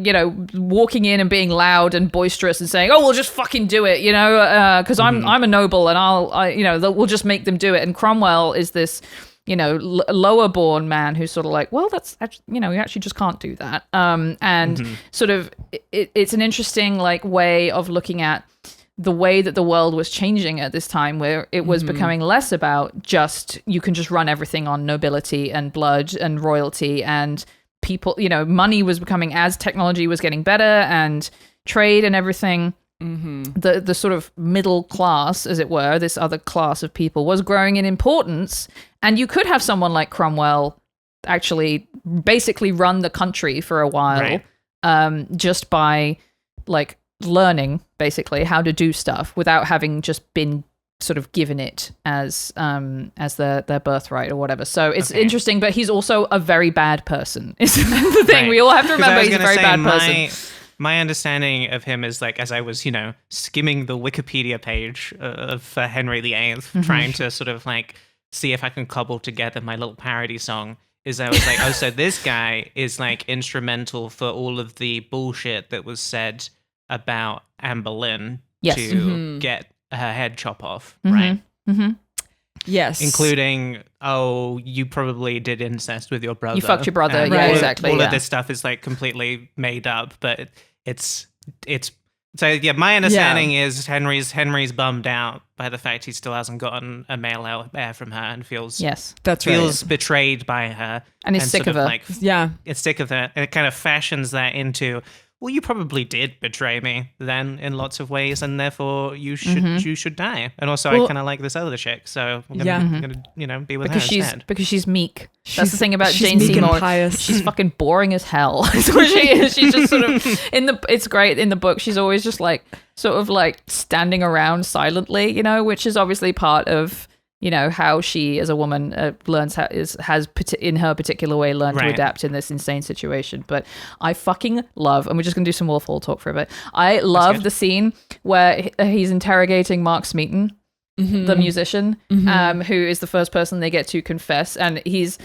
[SPEAKER 2] walking in and being loud and boisterous and saying, "Oh, we'll just fucking do it," because I'm a noble and we'll just make them do it. And Cromwell is this lower born man who's sort of like, well, that's actually, we actually just can't do that. Sort of, it's an interesting like way of looking at the way that the world was changing at this time, where it was becoming less about just, you can just run everything on nobility and blood and royalty, and people, money was becoming, as technology was getting better and trade and everything. The sort of middle class, as it were, this other class of people was growing in importance, and you could have someone like Cromwell actually basically run the country for a while, just by like learning basically how to do stuff without having just been sort of given it as their birthright or whatever. So it's interesting, but he's also a very bad person. Is the thing we all have to remember. He's a very bad person.
[SPEAKER 1] My understanding of him is like, as I was, skimming the Wikipedia page of Henry VIII, trying to sort of like see if I can cobble together my little parody song, is I was like, oh, so this guy is like instrumental for all of the bullshit that was said about Anne Boleyn to get her head chop off, right?
[SPEAKER 3] Yes.
[SPEAKER 1] Including, oh, you probably did incest with your brother.
[SPEAKER 2] You fucked your brother.
[SPEAKER 1] And
[SPEAKER 2] Yeah,
[SPEAKER 1] all,
[SPEAKER 2] exactly.
[SPEAKER 1] All of this stuff is like completely made up, but it's so yeah. My understanding is Henry's bummed out by the fact he still hasn't gotten a male heir from her, and feels betrayed by her,
[SPEAKER 2] and is sick
[SPEAKER 1] sort
[SPEAKER 2] of her.
[SPEAKER 1] Like, it's sick of her, and it kind of fashions that into, well, you probably did betray me then in lots of ways, and therefore you should die. And also, I kind of like this other chick, so I'm gonna be with her instead.
[SPEAKER 2] Because she's meek. That's the thing about Jane
[SPEAKER 3] meek and
[SPEAKER 2] Seymour.
[SPEAKER 3] pious.
[SPEAKER 2] She's fucking boring as hell. That's what she is. She's just sort of it's great in the book. She's always just like sort of like standing around silently, which is obviously part of how she as a woman learns in her particular way learned to adapt in this insane situation. But I fucking love, and we're just gonna do some Wolf Hall talk for a bit. I love the scene where he's interrogating Mark Smeaton, the musician, who is the first person they get to confess, and he's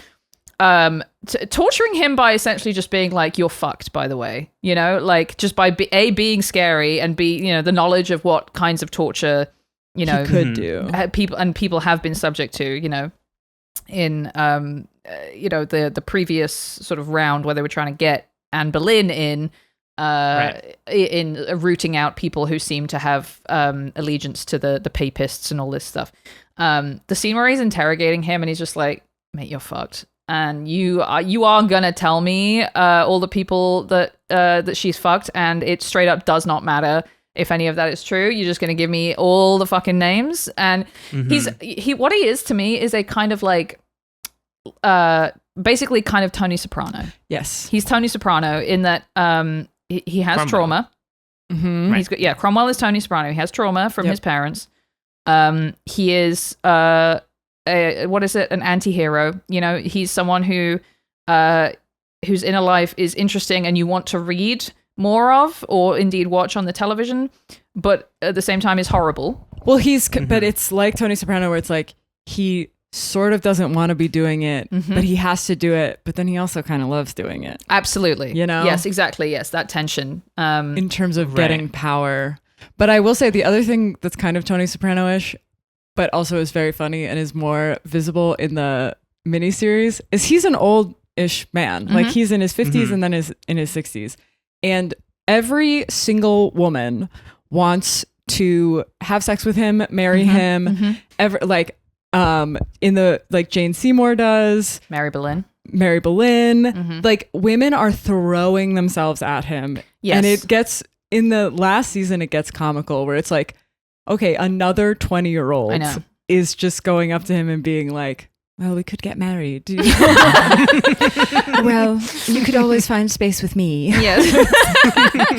[SPEAKER 2] torturing him by essentially just being like, "You're fucked," by the way, like just by being scary, and the knowledge of what kinds of torture he
[SPEAKER 3] could do.
[SPEAKER 2] People have been subject to, in the previous sort of round where they were trying to get Anne Boleyn in rooting out people who seem to have allegiance to the papists and all this stuff. The scene where he's interrogating him and he's just like, "Mate, you're fucked, and you are gonna tell me all the people that she's fucked, and it straight up does not matter if any of that is true. You're just going to give me all the fucking names." And what he is to me is a kind of like basically kind of Tony Soprano.
[SPEAKER 3] Yes.
[SPEAKER 2] He's Tony Soprano in that he has
[SPEAKER 1] Cromwell.
[SPEAKER 2] trauma.
[SPEAKER 3] Mm-hmm.
[SPEAKER 2] He's got, Cromwell is Tony Soprano. He has trauma from his parents. He is what is it? An anti-hero. You know, he's someone who whose inner life is interesting and you want to read more of, or indeed watch on the television, but at the same time is horrible.
[SPEAKER 3] Well, but it's like Tony Soprano, where it's like he sort of doesn't want to be doing it, but he has to do it. But then he also kind of loves doing it.
[SPEAKER 2] Absolutely.
[SPEAKER 3] You know?
[SPEAKER 2] Yes, exactly. Yes, that tension.
[SPEAKER 3] In terms of getting power. But I will say the other thing that's kind of Tony Soprano-ish, but also is very funny and is more visible in the miniseries, is he's an old-ish man. Like he's in his 50s and then is in his 60s. And every single woman wants to have sex with him, marry him, in the, like, Jane Seymour does.
[SPEAKER 2] Mary Boleyn.
[SPEAKER 3] Like, women are throwing themselves at him.
[SPEAKER 2] Yes.
[SPEAKER 3] And it gets, in the last season, it gets comical, where it's like, okay, another 20-year-old
[SPEAKER 2] I know.
[SPEAKER 3] is just going up to him and being like, well, we could get married. Well, you could always find space with me.
[SPEAKER 2] Yes.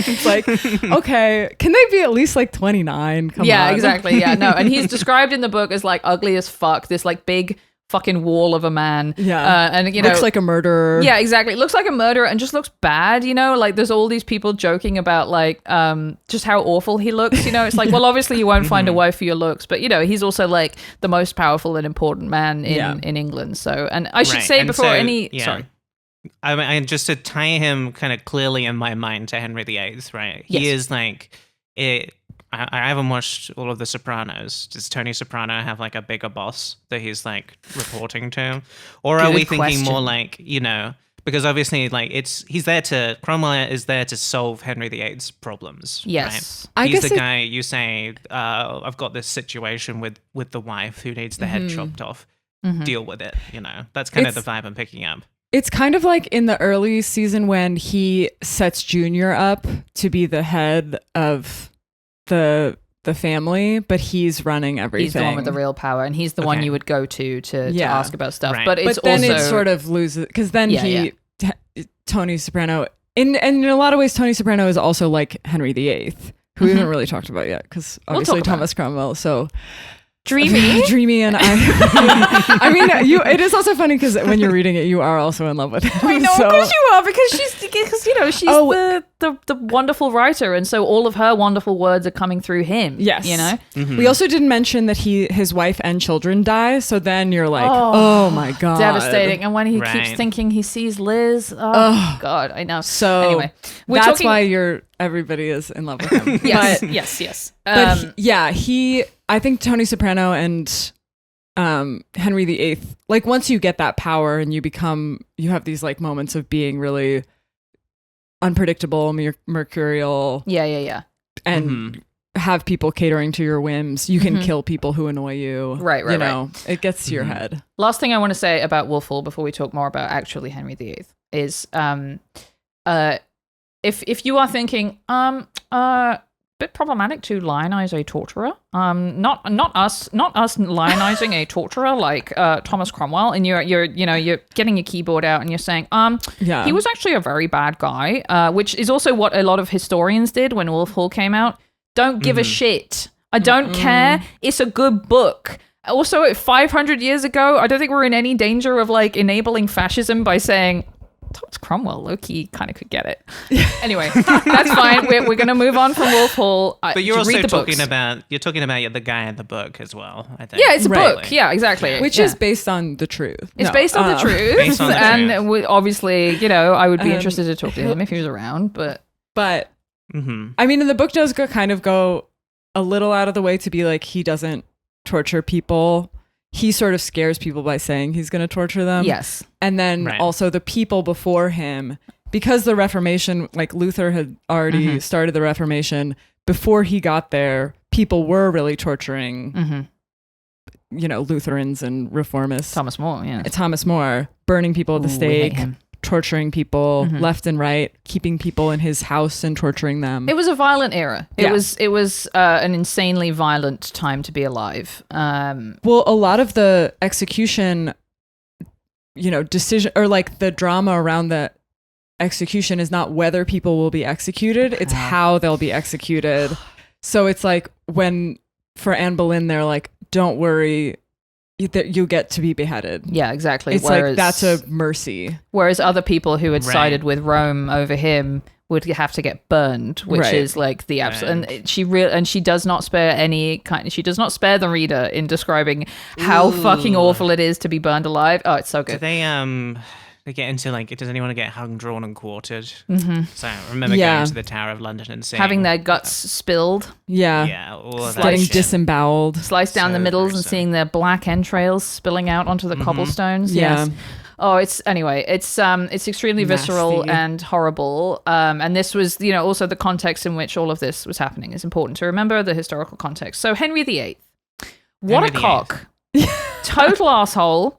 [SPEAKER 3] It's like, okay, can they be at least like 29? Come on.
[SPEAKER 2] Exactly. Yeah, no. And he's described in the book as like ugly as fuck, this like big fucking wall of a man.
[SPEAKER 3] Yeah.
[SPEAKER 2] And, you know,
[SPEAKER 3] looks like a murderer.
[SPEAKER 2] Yeah, exactly. Looks like a murderer and just looks bad, you know? Like, there's all these people joking about, like, just how awful he looks, you know? It's like, well, obviously you won't find a wife for your looks, but, you know, he's also, like, the most powerful and important man in England. So, and I should say
[SPEAKER 1] and
[SPEAKER 2] before
[SPEAKER 1] so,
[SPEAKER 2] Sorry.
[SPEAKER 1] I mean, just to tie him kind of clearly in my mind to Henry VIII, right? He
[SPEAKER 2] Yes.
[SPEAKER 1] is like it. I haven't watched all of The Sopranos. Does Tony Soprano have like a bigger boss that he's like reporting to, or are
[SPEAKER 2] Good
[SPEAKER 1] we thinking
[SPEAKER 2] question.
[SPEAKER 1] more like, you know? Because obviously, like, Cromwell is there to solve Henry VIII's problems.
[SPEAKER 2] Yes.
[SPEAKER 1] right?
[SPEAKER 3] I
[SPEAKER 1] He's
[SPEAKER 3] guess
[SPEAKER 1] the guy you say, I've got this situation with the wife who needs the head chopped off. Deal with it. You know, that's kind of the vibe I'm picking up.
[SPEAKER 3] It's kind of like in the early season when he sets Junior up to be the head of the family, but he's running everything.
[SPEAKER 2] He's the one with the real power, and he's the one you would go to ask about stuff.
[SPEAKER 1] Right.
[SPEAKER 2] But it's
[SPEAKER 3] But then
[SPEAKER 2] also
[SPEAKER 3] it sort of loses, because then
[SPEAKER 2] Yeah,
[SPEAKER 3] Tony Soprano, and in a lot of ways, Tony Soprano is also like Henry VIII, who we haven't really talked about yet, because obviously
[SPEAKER 2] talk about
[SPEAKER 3] Thomas Cromwell. So
[SPEAKER 2] dreamy.
[SPEAKER 3] and I mean, it is also funny because when you're reading it, you are also in love with him.
[SPEAKER 2] I know,
[SPEAKER 3] So-
[SPEAKER 2] of course you are, because she's the wonderful writer, and so all of her wonderful words are coming through him.
[SPEAKER 3] Yes.
[SPEAKER 2] You know?
[SPEAKER 3] We also didn't mention that his wife and children die, so then you're like, oh my god,
[SPEAKER 2] Devastating. And when he keeps
[SPEAKER 1] Right.
[SPEAKER 2] thinking he sees Liz, oh god, I know.
[SPEAKER 3] So
[SPEAKER 2] anyway,
[SPEAKER 3] that's why everybody is in love with him.
[SPEAKER 2] Yes,
[SPEAKER 3] But,
[SPEAKER 2] yes.
[SPEAKER 3] I think Tony Soprano and Henry VIII, like, once you get that power and you have these like moments of being really unpredictable, mercurial,
[SPEAKER 2] Yeah.
[SPEAKER 3] and have people catering to your whims. You can kill people who annoy you.
[SPEAKER 2] Right,
[SPEAKER 3] You know, it gets to your head.
[SPEAKER 2] Last thing I want to say about Wolf Hall before we talk more about actually Henry VIII is if you are thinking bit problematic to lionize a torturer, not us lionizing a torturer like Thomas Cromwell, and you're getting your keyboard out and you're saying he was actually a very bad guy, which is also what a lot of historians did when Wolf Hall came out. Don't give a shit. I don't care. It's a good book. Also, 500 years ago, I don't think we're in any danger of like enabling fascism by saying Thomas Cromwell, low-key, kind of could get it. Anyway, that's fine. We're going to move on from Wolf Hall.
[SPEAKER 1] But you're also
[SPEAKER 2] read the
[SPEAKER 1] talking
[SPEAKER 2] books.
[SPEAKER 1] about the guy in the book as well, I think.
[SPEAKER 2] Yeah, it's a
[SPEAKER 3] Right.
[SPEAKER 2] book. Yeah, exactly.
[SPEAKER 3] Which is based on the truth.
[SPEAKER 2] It's based on the truth.
[SPEAKER 1] Based on the
[SPEAKER 2] and
[SPEAKER 1] truth.
[SPEAKER 2] Obviously, I would be interested to talk to him if he was around. But
[SPEAKER 3] I mean, and the book does kind of go a little out of the way to be like, he doesn't torture people. He sort of scares people by saying he's going to torture them.
[SPEAKER 2] yes.
[SPEAKER 3] And then
[SPEAKER 1] Right.
[SPEAKER 3] also the people before him, because the Reformation, like Luther had already started the Reformation, before he got there, people were really torturing, Lutherans and Reformists.
[SPEAKER 2] Thomas More, yeah.
[SPEAKER 3] Thomas More, burning people at the
[SPEAKER 2] Ooh, we hate
[SPEAKER 3] stake,
[SPEAKER 2] him.
[SPEAKER 3] torturing people left and right, keeping people in his house and torturing them.
[SPEAKER 2] It was a violent era. It
[SPEAKER 3] Yeah.
[SPEAKER 2] was an insanely violent time to be alive.
[SPEAKER 3] Well, a lot of the execution decision, or like the drama around the execution is not whether people will be executed, it's how they'll be executed. So it's like when for Anne Boleyn, they're like, don't worry, you get to be beheaded.
[SPEAKER 2] Yeah, exactly.
[SPEAKER 3] It's like that's a mercy.
[SPEAKER 2] Whereas other people who had sided with Rome over him would have to get burned, which is like the absolute. And she does not spare she does not spare the reader in describing how fucking awful it is to be burned alive. Oh, it's so good.
[SPEAKER 1] Do they get into like, does anyone get hung, drawn, and quartered? Mm-hmm. So I remember going to the Tower of London and seeing
[SPEAKER 2] having their guts spilled.
[SPEAKER 1] Yeah, all of that
[SPEAKER 3] getting
[SPEAKER 1] shit.
[SPEAKER 3] disemboweled,
[SPEAKER 2] sliced down the middles, and seeing their black entrails spilling out onto the cobblestones.
[SPEAKER 3] Yeah.
[SPEAKER 2] Yes. Oh, it's extremely visceral and horrible. And this was, also the context in which all of this was happening is important to remember, the historical context. So Henry VIII, what a cock, total asshole.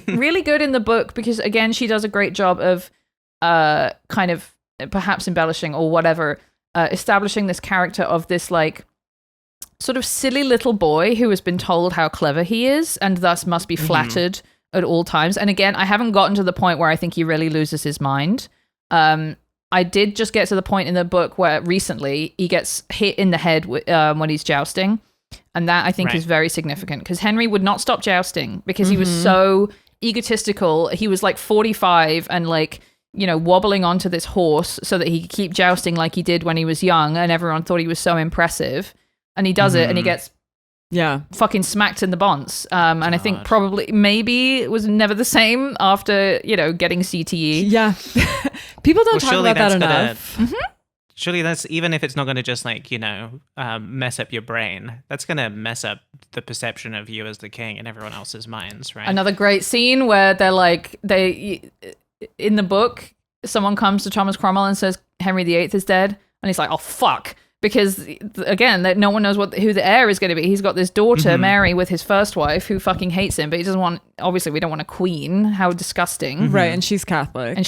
[SPEAKER 2] Really good in the book because again, she does a great job of kind of perhaps embellishing or whatever, establishing this character of this like sort of silly little boy who has been told how clever he is and thus must be flattered at all times. And again, I haven't gotten to the point where I think he really loses his mind. I did just get to the point in the book where recently he gets hit in the head when he's jousting. And that I think is very significant because Henry would not stop jousting because he was so egotistical. He was like 45 and like, wobbling onto this horse so that he could keep jousting like he did when he was young. And everyone thought he was so impressive. And he does it and he gets fucking smacked in the bonce. And I think maybe it was never the same after, getting CTE.
[SPEAKER 3] Yeah. People don't talk about that enough.
[SPEAKER 1] Surely that's, even if it's not going to just like, mess up your brain, that's going to mess up the perception of you as the king in everyone else's minds, right?
[SPEAKER 2] Another great scene where they're like, in the book, someone comes to Thomas Cromwell and says, Henry VIII is dead. And he's like, oh, fuck. Because again, no one knows who the heir is going to be. He's got this daughter, Mary, with his first wife who fucking hates him, but he doesn't want, obviously we don't want a queen. How disgusting.
[SPEAKER 3] Right. And she's Catholic.
[SPEAKER 2] And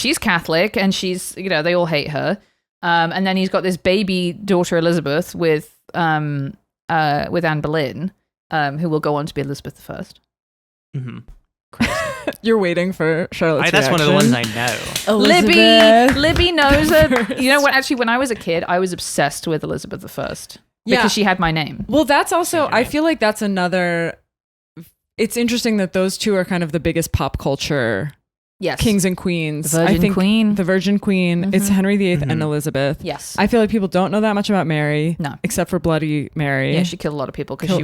[SPEAKER 2] she's, they all hate her. And then he's got this baby daughter, Elizabeth, with Anne Boleyn, who will go on to be Elizabeth I.
[SPEAKER 1] Mm-hmm.
[SPEAKER 3] You're waiting for Charlotte's
[SPEAKER 1] That's one of the ones I know.
[SPEAKER 2] Libby knows it. You know what? Actually, when I was a kid, I was obsessed with Elizabeth I because she had my name.
[SPEAKER 3] Well, that's also, I feel like that's another, it's interesting that those two are kind of the biggest pop culture kings and queens.
[SPEAKER 2] The Virgin Queen.
[SPEAKER 3] The Virgin Queen. Mm-hmm. It's Henry VIII and Elizabeth.
[SPEAKER 2] Yes.
[SPEAKER 3] I feel like people don't know that much about Mary.
[SPEAKER 2] No.
[SPEAKER 3] Except for Bloody Mary.
[SPEAKER 2] Yeah, she killed a lot of people because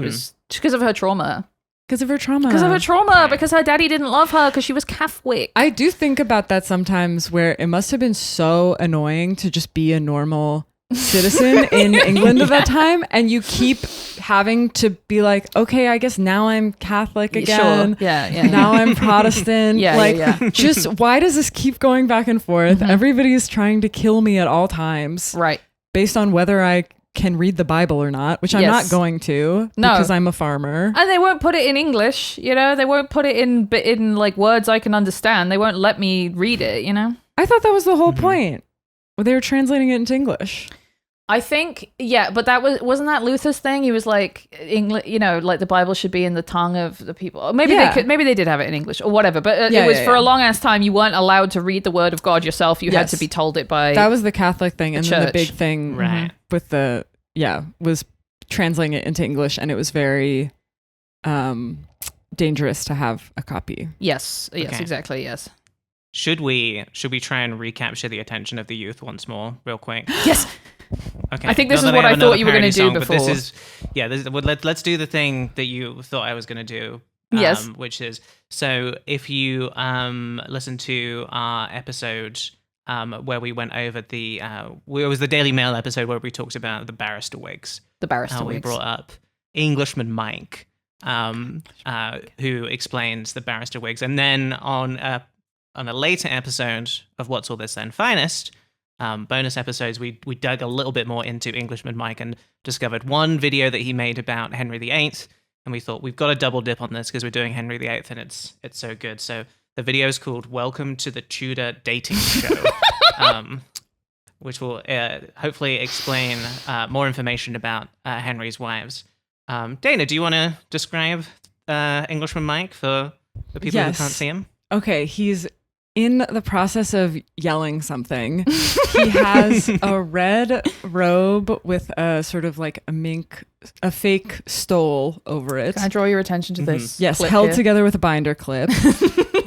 [SPEAKER 2] of her trauma.
[SPEAKER 3] Because of her trauma.
[SPEAKER 2] Because her daddy didn't love her because she was Catholic.
[SPEAKER 3] I do think about that sometimes where it must have been so annoying to just be a normal citizen in England at that time. And you keep having to be like, okay, I guess now I'm Catholic again.
[SPEAKER 2] Sure. Yeah.
[SPEAKER 3] Now I'm Protestant. Just why does this keep going back and forth? Mm-hmm. Everybody's trying to kill me at all times.
[SPEAKER 2] Right.
[SPEAKER 3] Based on whether I can read the Bible or not, which I'm not going to because I'm a farmer.
[SPEAKER 2] And they won't put it in English, they won't put it in like words I can understand. They won't let me read it,
[SPEAKER 3] I thought that was the whole point. Well, they were translating it into English.
[SPEAKER 2] I think, but that wasn't that Luther's thing? He was like, English, like the Bible should be in the tongue of the people. Or maybe they did have it in English or whatever. But it was for a long ass time. You weren't allowed to read the word of God yourself. You had to be told it by.
[SPEAKER 3] That was the Catholic thing, and then the big thing with was translating it into English, and it was very dangerous to have a copy.
[SPEAKER 2] Yes, exactly. Yes.
[SPEAKER 1] Should we try and recapture the attention of the youth once more, real quick?
[SPEAKER 2] Yes.
[SPEAKER 1] Okay.
[SPEAKER 2] I think this is what I thought you were going to do before.
[SPEAKER 1] Let's do the thing that you thought I was going to do.
[SPEAKER 2] Yes.
[SPEAKER 1] Which is, so if you listen to our episode where we went over it was the Daily Mail episode where we talked about the barrister wigs.
[SPEAKER 2] The barrister wigs.
[SPEAKER 1] We brought up Englishman Mike, who explains the barrister wigs. And then on a later episode of What's All This Then Finest, bonus episodes, we dug a little bit more into Englishman Mike and discovered one video that he made about Henry VIII, and we thought we've got to double dip on this because we're doing Henry VIII and it's so good. So the video is called "Welcome to the Tudor Dating Show," which will hopefully explain more information about Henry's wives. Dana, do you want to describe Englishman Mike for the people who can't see him?
[SPEAKER 3] Okay, he's in the process of yelling something. He has a red robe with a sort of like a fake stole over it.
[SPEAKER 2] Can I draw your attention to this?
[SPEAKER 3] Yes,
[SPEAKER 2] clip
[SPEAKER 3] held
[SPEAKER 2] here?
[SPEAKER 3] together with a binder clip.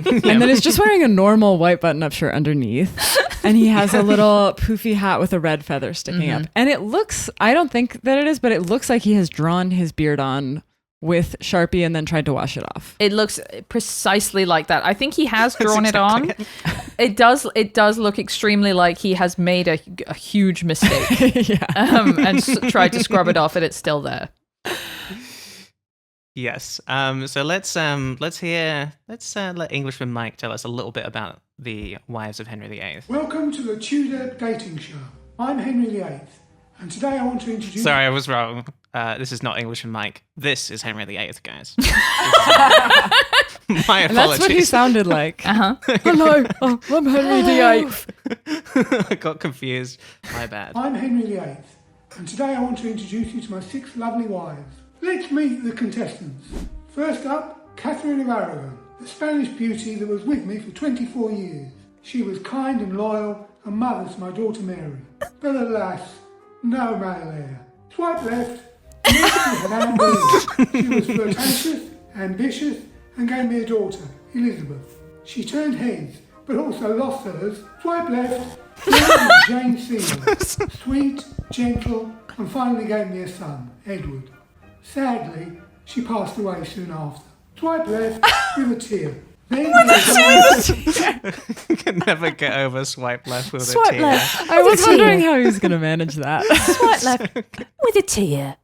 [SPEAKER 3] And then he's just wearing a normal white button-up shirt underneath. And he has a little poofy hat with a red feather sticking up. And it looks, I don't think that it is, but it looks like he has drawn his beard on with Sharpie and then tried to wash it off.
[SPEAKER 2] It looks precisely like that. I think he has drawn it on. It does look extremely like he has made a huge mistake. And tried to scrub it off, and it's still there.
[SPEAKER 1] Yes. So let's let Englishman Mike tell us a little bit about the wives of Henry VIII.
[SPEAKER 7] Welcome to the Tudor dating show. I'm Henry VIII, and today I want to introduce...
[SPEAKER 1] Sorry, I was wrong. This is not Englishman Mike. This is Henry VIII, guys. My apologies.
[SPEAKER 3] And that's what he sounded like. Hello, I'm Henry VIII.
[SPEAKER 1] I got confused. My bad.
[SPEAKER 7] I'm Henry VIII, and today I want to introduce you to my 6 lovely wives. Let's meet the contestants. First up, Catherine of Aragon, the Spanish beauty that was with me for 24 years. She was kind and loyal and mother to my daughter Mary. But alas, no male heir. Swipe left. She was flirtatious, ambitious, and gave me a daughter, Elizabeth. She turned heads, but also lost hers. Swipe left. Jane Seymour. Sweet, gentle, and finally gave me a son, Edward. Sadly, she passed away soon after. Swipe left with a tear. Then
[SPEAKER 1] You can never get over swipe left with
[SPEAKER 2] Swipe
[SPEAKER 1] a tear.
[SPEAKER 2] left.
[SPEAKER 3] I was wondering how he was going to manage that.
[SPEAKER 2] Swipe left with a tear.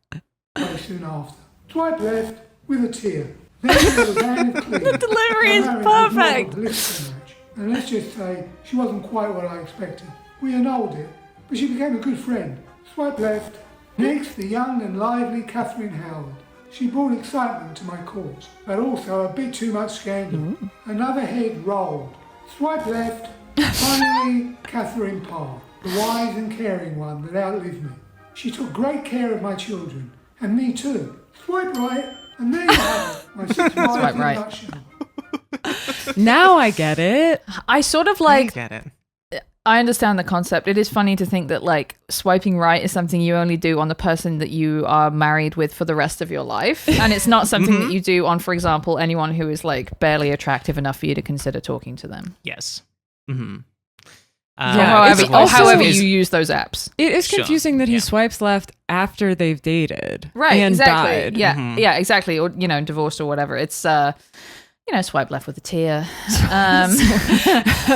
[SPEAKER 7] soon after. Swipe left with a tear. Then there was Anne of Cleves.
[SPEAKER 2] The delivery is
[SPEAKER 7] Her marriage was not
[SPEAKER 2] perfect.
[SPEAKER 7] a political match, and let's just say she wasn't quite what I expected. We annulled it, but she became a good friend. Swipe left. Next, the young and lively Catherine Howell. She brought excitement to my court, but also a bit too much scandal. Another head rolled. Swipe left. Finally, Catherine Parr, the wise and caring one that outlived me. She took great care of my children, and me too. Swipe right, and there you have it. My 6 wives
[SPEAKER 2] Swipe
[SPEAKER 7] in a
[SPEAKER 2] right.
[SPEAKER 7] nutshell.
[SPEAKER 3] Now I get it.
[SPEAKER 2] I sort of
[SPEAKER 1] I
[SPEAKER 2] like,
[SPEAKER 1] get it.
[SPEAKER 2] I understand the concept. It is funny to think that like swiping right is something you only do on the person that you are married with for the rest of your life. And it's not something that you do on, for example, anyone who is like barely attractive enough for you to consider talking to them.
[SPEAKER 1] Yes. Mm-hmm.
[SPEAKER 3] Yeah, it's
[SPEAKER 2] Or
[SPEAKER 3] also-
[SPEAKER 2] however you use those apps.
[SPEAKER 3] It is
[SPEAKER 1] Sure.
[SPEAKER 3] confusing that he
[SPEAKER 1] Yeah.
[SPEAKER 3] swipes left after they've dated.
[SPEAKER 2] Right,
[SPEAKER 3] and
[SPEAKER 2] exactly.
[SPEAKER 3] died.
[SPEAKER 2] Yeah,
[SPEAKER 1] Mhm.
[SPEAKER 2] yeah, exactly. Or, you know, divorced or whatever. It's, swipe left with a tear.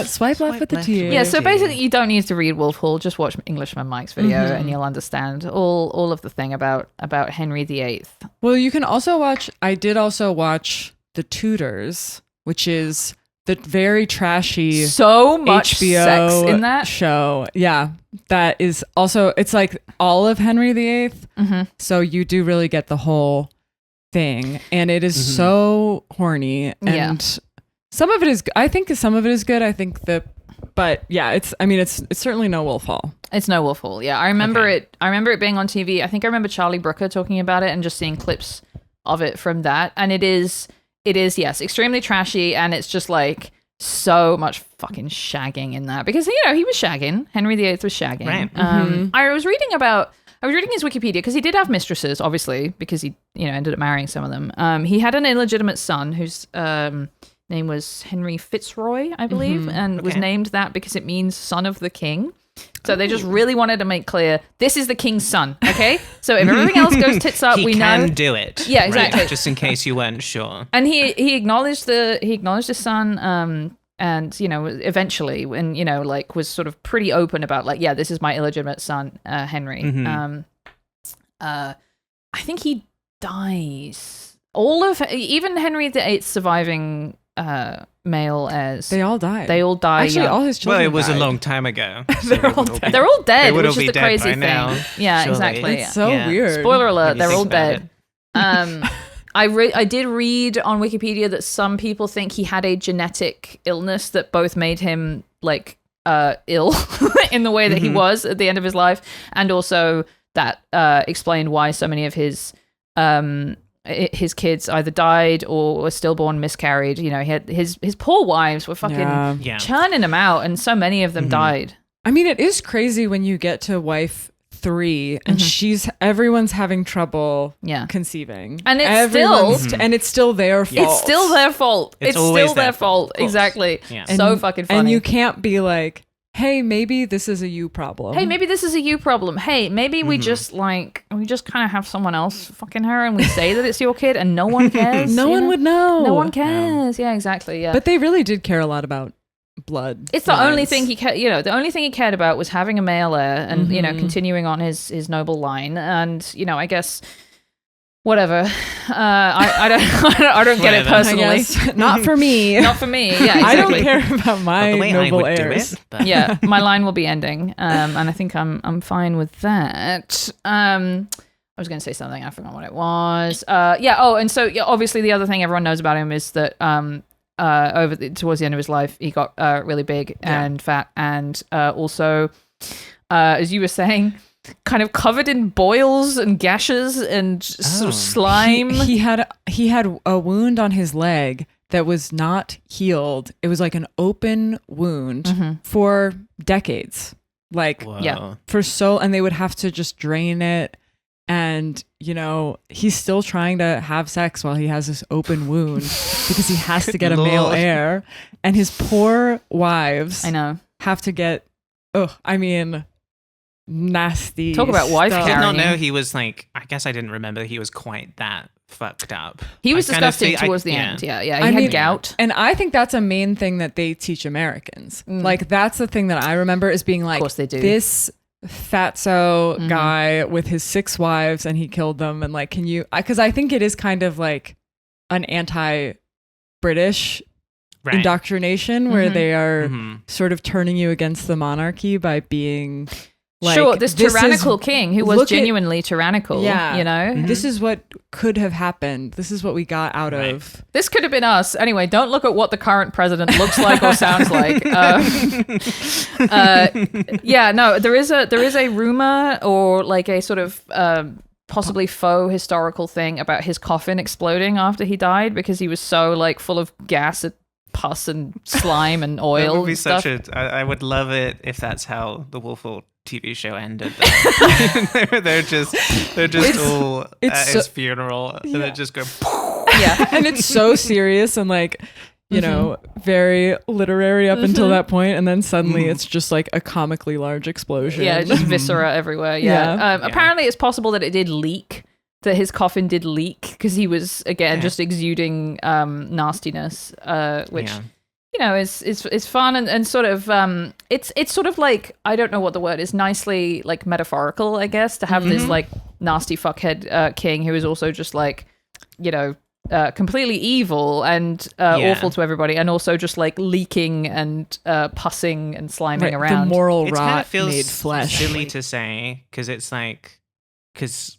[SPEAKER 3] Swipe left with the
[SPEAKER 1] left.
[SPEAKER 3] tear.
[SPEAKER 2] Yeah, so basically you don't need to read Wolf Hall, just watch Englishman Mike's video and you'll understand all of the thing about Henry VIII.
[SPEAKER 3] Well, you can also watch, I did also watch The Tudors, which is the very trashy
[SPEAKER 2] So much
[SPEAKER 3] HBO
[SPEAKER 2] sex in that.
[SPEAKER 3] show. Yeah, that is also, it's like all of Henry VIII.
[SPEAKER 2] Mm-hmm.
[SPEAKER 3] So you do really get the whole thing. And it is so horny. And some of it is, I think some of it is good. I think but yeah, it's certainly no Wolf Hall.
[SPEAKER 2] It's no Wolf Hall. Yeah, I remember it. I remember it being on TV. I think I remember Charlie Brooker talking about it and just seeing clips of it from that. And it is yes, extremely trashy, and it's just like so much fucking shagging in that because he was shagging. Henry VIII was shagging.
[SPEAKER 1] Right.
[SPEAKER 2] I was reading his Wikipedia because he did have mistresses, obviously, because he ended up marrying some of them. He had an illegitimate son whose name was Henry Fitzroy, I believe, and was
[SPEAKER 1] Okay.
[SPEAKER 2] named that because it means son of the king. So they just really wanted to make clear this is the king's son. Okay, so if everything else goes tits up,
[SPEAKER 1] He
[SPEAKER 2] we
[SPEAKER 1] can
[SPEAKER 2] know.
[SPEAKER 1] do it.
[SPEAKER 2] Yeah, exactly.
[SPEAKER 1] Right? Just in case you weren't sure.
[SPEAKER 2] And he acknowledged his son, and eventually, when was sort of pretty open about like, yeah, this is my illegitimate son, Henry. I think he dies. Even Henry VIII's surviving male heirs.
[SPEAKER 3] They all died.
[SPEAKER 2] They all die.
[SPEAKER 3] Actually,
[SPEAKER 2] young.
[SPEAKER 3] all his
[SPEAKER 1] Well,
[SPEAKER 3] children
[SPEAKER 1] it was
[SPEAKER 3] died.
[SPEAKER 1] a long time ago. So
[SPEAKER 3] They're
[SPEAKER 1] they
[SPEAKER 3] all
[SPEAKER 1] would all
[SPEAKER 3] dead.
[SPEAKER 2] They're all
[SPEAKER 1] They
[SPEAKER 2] dead,
[SPEAKER 1] would
[SPEAKER 2] which
[SPEAKER 1] all
[SPEAKER 2] is
[SPEAKER 1] be
[SPEAKER 2] the
[SPEAKER 1] dead
[SPEAKER 2] crazy
[SPEAKER 1] by
[SPEAKER 2] thing.
[SPEAKER 1] now,
[SPEAKER 2] Yeah,
[SPEAKER 1] surely.
[SPEAKER 2] exactly.
[SPEAKER 3] It's so
[SPEAKER 1] Yeah.
[SPEAKER 3] weird.
[SPEAKER 2] Spoiler alert,
[SPEAKER 1] When you
[SPEAKER 2] they're all
[SPEAKER 1] think about
[SPEAKER 2] dead. I did read on Wikipedia that some people think he had a genetic illness that both made him like ill in the way that he was at the end of his life, and also that explained why so many of his his kids either died or were stillborn, miscarried. You know, he had his poor wives were fucking
[SPEAKER 1] Yeah.
[SPEAKER 2] churning him out, and so many of them died.
[SPEAKER 3] I mean, it is crazy when you get to wife 3 and everyone's having trouble conceiving.
[SPEAKER 2] And it's
[SPEAKER 3] and it's still their fault.
[SPEAKER 2] It's still their fault. It's
[SPEAKER 1] always
[SPEAKER 2] still their fault. Exactly.
[SPEAKER 1] Yeah.
[SPEAKER 2] So fucking funny.
[SPEAKER 3] And you can't be like, hey, maybe this is a you problem.
[SPEAKER 2] Hey, maybe this is a you problem. Hey, maybe we just kind of have someone else fucking her and we say that it's your kid and no one cares.
[SPEAKER 3] No one would know.
[SPEAKER 2] No one cares. Yeah, exactly. Yeah.
[SPEAKER 3] But they really did care a lot about blood.
[SPEAKER 2] It's the only thing he cared, the only thing he cared about was having a male heir and, continuing on his noble line. And, I guess whatever. I don't get it personally.
[SPEAKER 3] Not for me.
[SPEAKER 2] Not for me. Yeah, exactly.
[SPEAKER 3] I don't care about my noble heirs.
[SPEAKER 2] Yeah, my line will be ending, and I think I'm fine with that. I was going to say something. I forgot what it was. And so obviously the other thing everyone knows about him is that towards the end of his life, he got really big and fat, and also, as you were saying, kind of covered in boils and gashes and sort of slime.
[SPEAKER 3] He had a wound on his leg that was not healed. It was like an open wound for decades. And they would have to just drain it. And, he's still trying to have sex while he has this open wound because he has to get a male heir. And his poor wives have to get, nasty.
[SPEAKER 2] Talk about wife
[SPEAKER 1] I
[SPEAKER 2] carrying.
[SPEAKER 1] did not know he was like, I guess I didn't remember he was quite that fucked up.
[SPEAKER 2] He was disgusting towards the end. Yeah. He had gout.
[SPEAKER 3] And I think that's a main thing that they teach Americans. Like, that's the thing that I remember is being like,
[SPEAKER 2] of course they do.
[SPEAKER 3] This fatso guy with his 6 wives and he killed them. And like, because I think it is kind of like an anti-British indoctrination where they are sort of turning you against the monarchy by being...
[SPEAKER 2] Like, this tyrannical king who was genuinely tyrannical. Yeah.
[SPEAKER 3] This is what could have happened. This is what we got out of.
[SPEAKER 2] This could have been us. Anyway, don't look at what the current president looks like or sounds like. There is a rumor or like a sort of possibly faux historical thing about his coffin exploding after he died because he was so like full of gas and pus and slime and oil.
[SPEAKER 1] That would be
[SPEAKER 2] and stuff.
[SPEAKER 1] I would love it if that's how the Wolf TV show ended. they're just all at his funeral and it just go
[SPEAKER 3] and it's so serious and like very literary up until that point, and then suddenly it's just like a comically large explosion.
[SPEAKER 2] Just viscera everywhere. Apparently it's possible that it did leak, that his coffin did leak because he was again just exuding nastiness, which is fun and sort of it's sort of like, I don't know what the word is, nicely like metaphorical, I guess, to have this like nasty fuckhead king who is also just like completely evil and awful to everybody, and also just like leaking and pussing and sliming around.
[SPEAKER 3] The moral
[SPEAKER 1] it
[SPEAKER 3] rot
[SPEAKER 1] kind of feels
[SPEAKER 3] made flesh.
[SPEAKER 1] silly to say because it's like because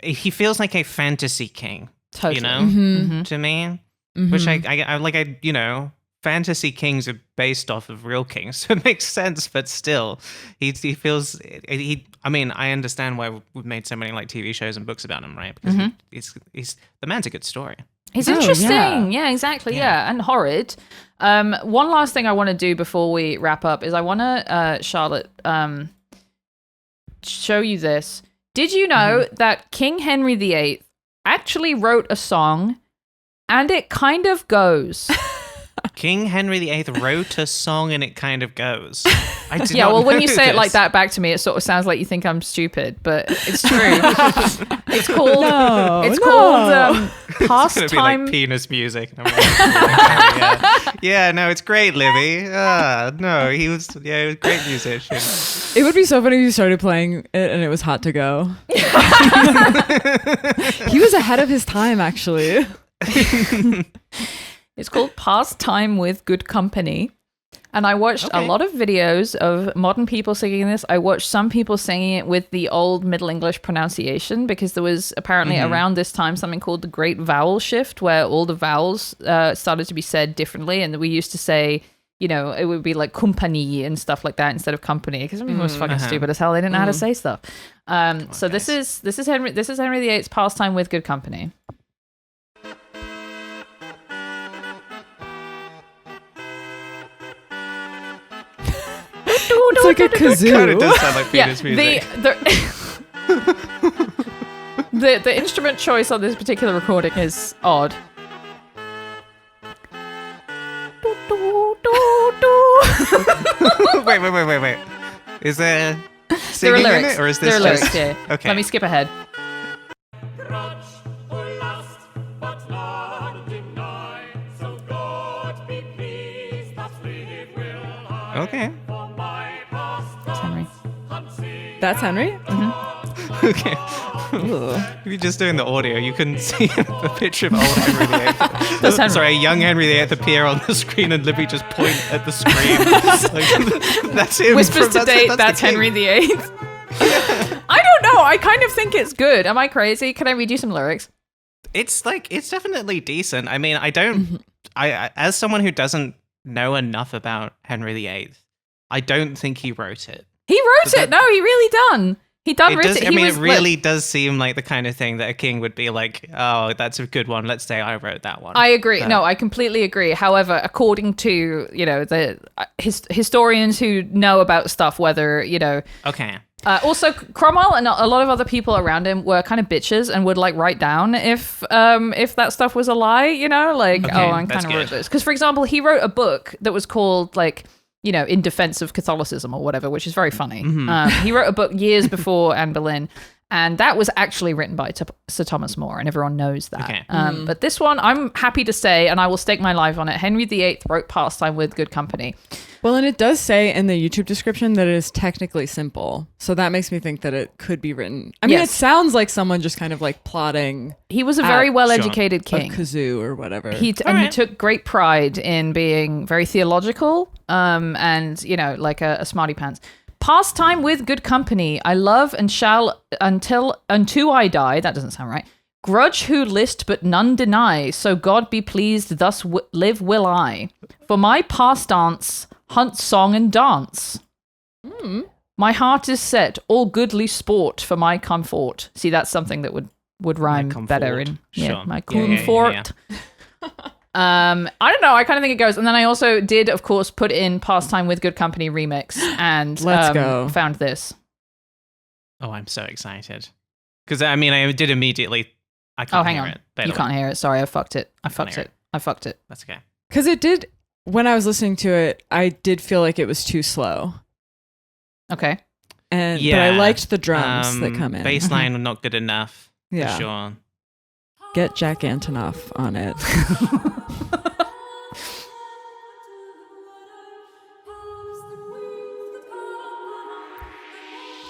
[SPEAKER 1] he feels like a fantasy king,
[SPEAKER 2] totally.
[SPEAKER 1] to me, which I like. Fantasy kings are based off of real kings, so it makes sense. But still, he feels I mean, I understand why we've made so many like TV shows and books about him, right? Because he's the man's a good story.
[SPEAKER 2] He's interesting. Yeah, exactly. Yeah, and horrid. One last thing I want to do before we wrap up is I want to, Charlotte, show you this. Did you know that King Henry VIII actually wrote a song, and it kind of goes.
[SPEAKER 1] King Henry VIII wrote a song and it kind of goes. I did
[SPEAKER 2] yeah,
[SPEAKER 1] not
[SPEAKER 2] well, when you
[SPEAKER 1] know
[SPEAKER 2] say it
[SPEAKER 1] this.
[SPEAKER 2] like that back to me, it sort of sounds like you think I'm stupid, but it's true. It's called called
[SPEAKER 1] It's
[SPEAKER 2] Pastime.
[SPEAKER 1] gonna be like penis music. And I'm like, yeah, no, it's great, Libby. No, he was a great musician.
[SPEAKER 3] It would be so funny if you started playing it and it was Hot to Go. He was ahead of his time, actually.
[SPEAKER 2] It's called Pastime with Good Company. And I watched a lot of videos of modern people singing this. I watched some people singing it with the old Middle English pronunciation because there was apparently around this time something called the Great Vowel Shift where all the vowels started to be said differently. And we used to say, it would be like company and stuff like that instead of company because some people was fucking stupid as hell. They didn't know how to say stuff. So this is Henry VIII's Pastime with Good Company.
[SPEAKER 3] It's like a kazoo.
[SPEAKER 1] Kind of does sound like
[SPEAKER 2] Yeah,
[SPEAKER 1] penis music.
[SPEAKER 2] the instrument choice on this particular recording is odd.
[SPEAKER 1] Wait. Is there
[SPEAKER 2] There
[SPEAKER 1] singing
[SPEAKER 2] are
[SPEAKER 1] in
[SPEAKER 2] lyrics.
[SPEAKER 1] it, or is this
[SPEAKER 2] there are
[SPEAKER 1] just...
[SPEAKER 2] lyrics, yeah.
[SPEAKER 1] Okay.
[SPEAKER 2] Let me skip ahead.
[SPEAKER 1] Okay.
[SPEAKER 2] It's Henry.
[SPEAKER 3] That's Henry?
[SPEAKER 1] Okay. If you're just doing the audio, you couldn't see a picture of old Henry VIII.
[SPEAKER 2] That's Henry.
[SPEAKER 1] Sorry, young Henry VIII appear on the screen and Libby just point at the screen. Like, that's him.
[SPEAKER 2] Whispers to date,
[SPEAKER 1] the
[SPEAKER 2] that's
[SPEAKER 1] king.
[SPEAKER 2] Henry VIII. I don't know. I kind of think it's good. Am I crazy? Can I read you some lyrics?
[SPEAKER 1] It's definitely decent. I mean, I as someone who doesn't know enough about Henry VIII, I don't think he wrote it.
[SPEAKER 2] He wrote it. No, he really done. He done
[SPEAKER 1] It
[SPEAKER 2] wrote
[SPEAKER 1] does,
[SPEAKER 2] it.
[SPEAKER 1] I
[SPEAKER 2] He
[SPEAKER 1] mean,
[SPEAKER 2] was
[SPEAKER 1] it really does seem like the kind of thing that a king would be like, oh, that's a good one. Let's say I wrote that one.
[SPEAKER 2] I agree. No, I completely agree. However, according to, the historians who know about stuff, whether,
[SPEAKER 1] Okay.
[SPEAKER 2] also Cromwell and a lot of other people around him were kind of bitches and would like write down if that stuff was a lie, like,
[SPEAKER 1] Okay,
[SPEAKER 2] oh, I
[SPEAKER 1] that's
[SPEAKER 2] kind of wrote
[SPEAKER 1] good.
[SPEAKER 2] this. Because, for example, he wrote a book that was called like, in defense of Catholicism or whatever, which is very funny. He wrote a book years before Anne Boleyn, and that was actually written by Sir Thomas More, and everyone knows that.
[SPEAKER 1] Okay.
[SPEAKER 2] But this one, I'm happy to say, and I will stake my life on it, Henry VIII wrote Pastime with Good Company.
[SPEAKER 3] Well, and it does say in the YouTube description that it is technically simple. So that makes me think that it could be written. I mean,
[SPEAKER 2] Yes.
[SPEAKER 3] it sounds like someone just kind of like plotting
[SPEAKER 2] He was a very well-educated
[SPEAKER 3] a
[SPEAKER 2] king.
[SPEAKER 3] kazoo or whatever.
[SPEAKER 2] He took great pride in being very theological, and like a smarty pants. Pastime with good company, I love and shall unto I die. That doesn't sound right. Grudge who list but none deny. So God be pleased, thus live will I. For my pastance, hunt, song, and dance. My heart is set, all goodly sport for my comfort. See, that's something that would rhyme better in
[SPEAKER 1] Sure.
[SPEAKER 2] my
[SPEAKER 1] Yeah,
[SPEAKER 2] comfort. I don't know. I kind of think it goes. And then I also did, of course, put in Pastime with Good Company remix and
[SPEAKER 3] Let's go.
[SPEAKER 2] found this.
[SPEAKER 1] Oh, I'm so excited. Because, I mean, I did immediately... I can't
[SPEAKER 2] hang
[SPEAKER 1] hear
[SPEAKER 2] on.
[SPEAKER 1] it. But
[SPEAKER 2] You can't hear it. Sorry, I fucked it. I fucked
[SPEAKER 1] hear
[SPEAKER 2] it. I fucked it.
[SPEAKER 1] That's okay.
[SPEAKER 3] Because it did, when I was listening to it, I did feel like it was too slow.
[SPEAKER 2] Okay.
[SPEAKER 3] But I
[SPEAKER 1] Yeah,
[SPEAKER 3] liked the drums that come in.
[SPEAKER 1] Bass line not good enough.
[SPEAKER 3] Yeah.
[SPEAKER 1] For sure.
[SPEAKER 3] Get Jack Antonoff on it.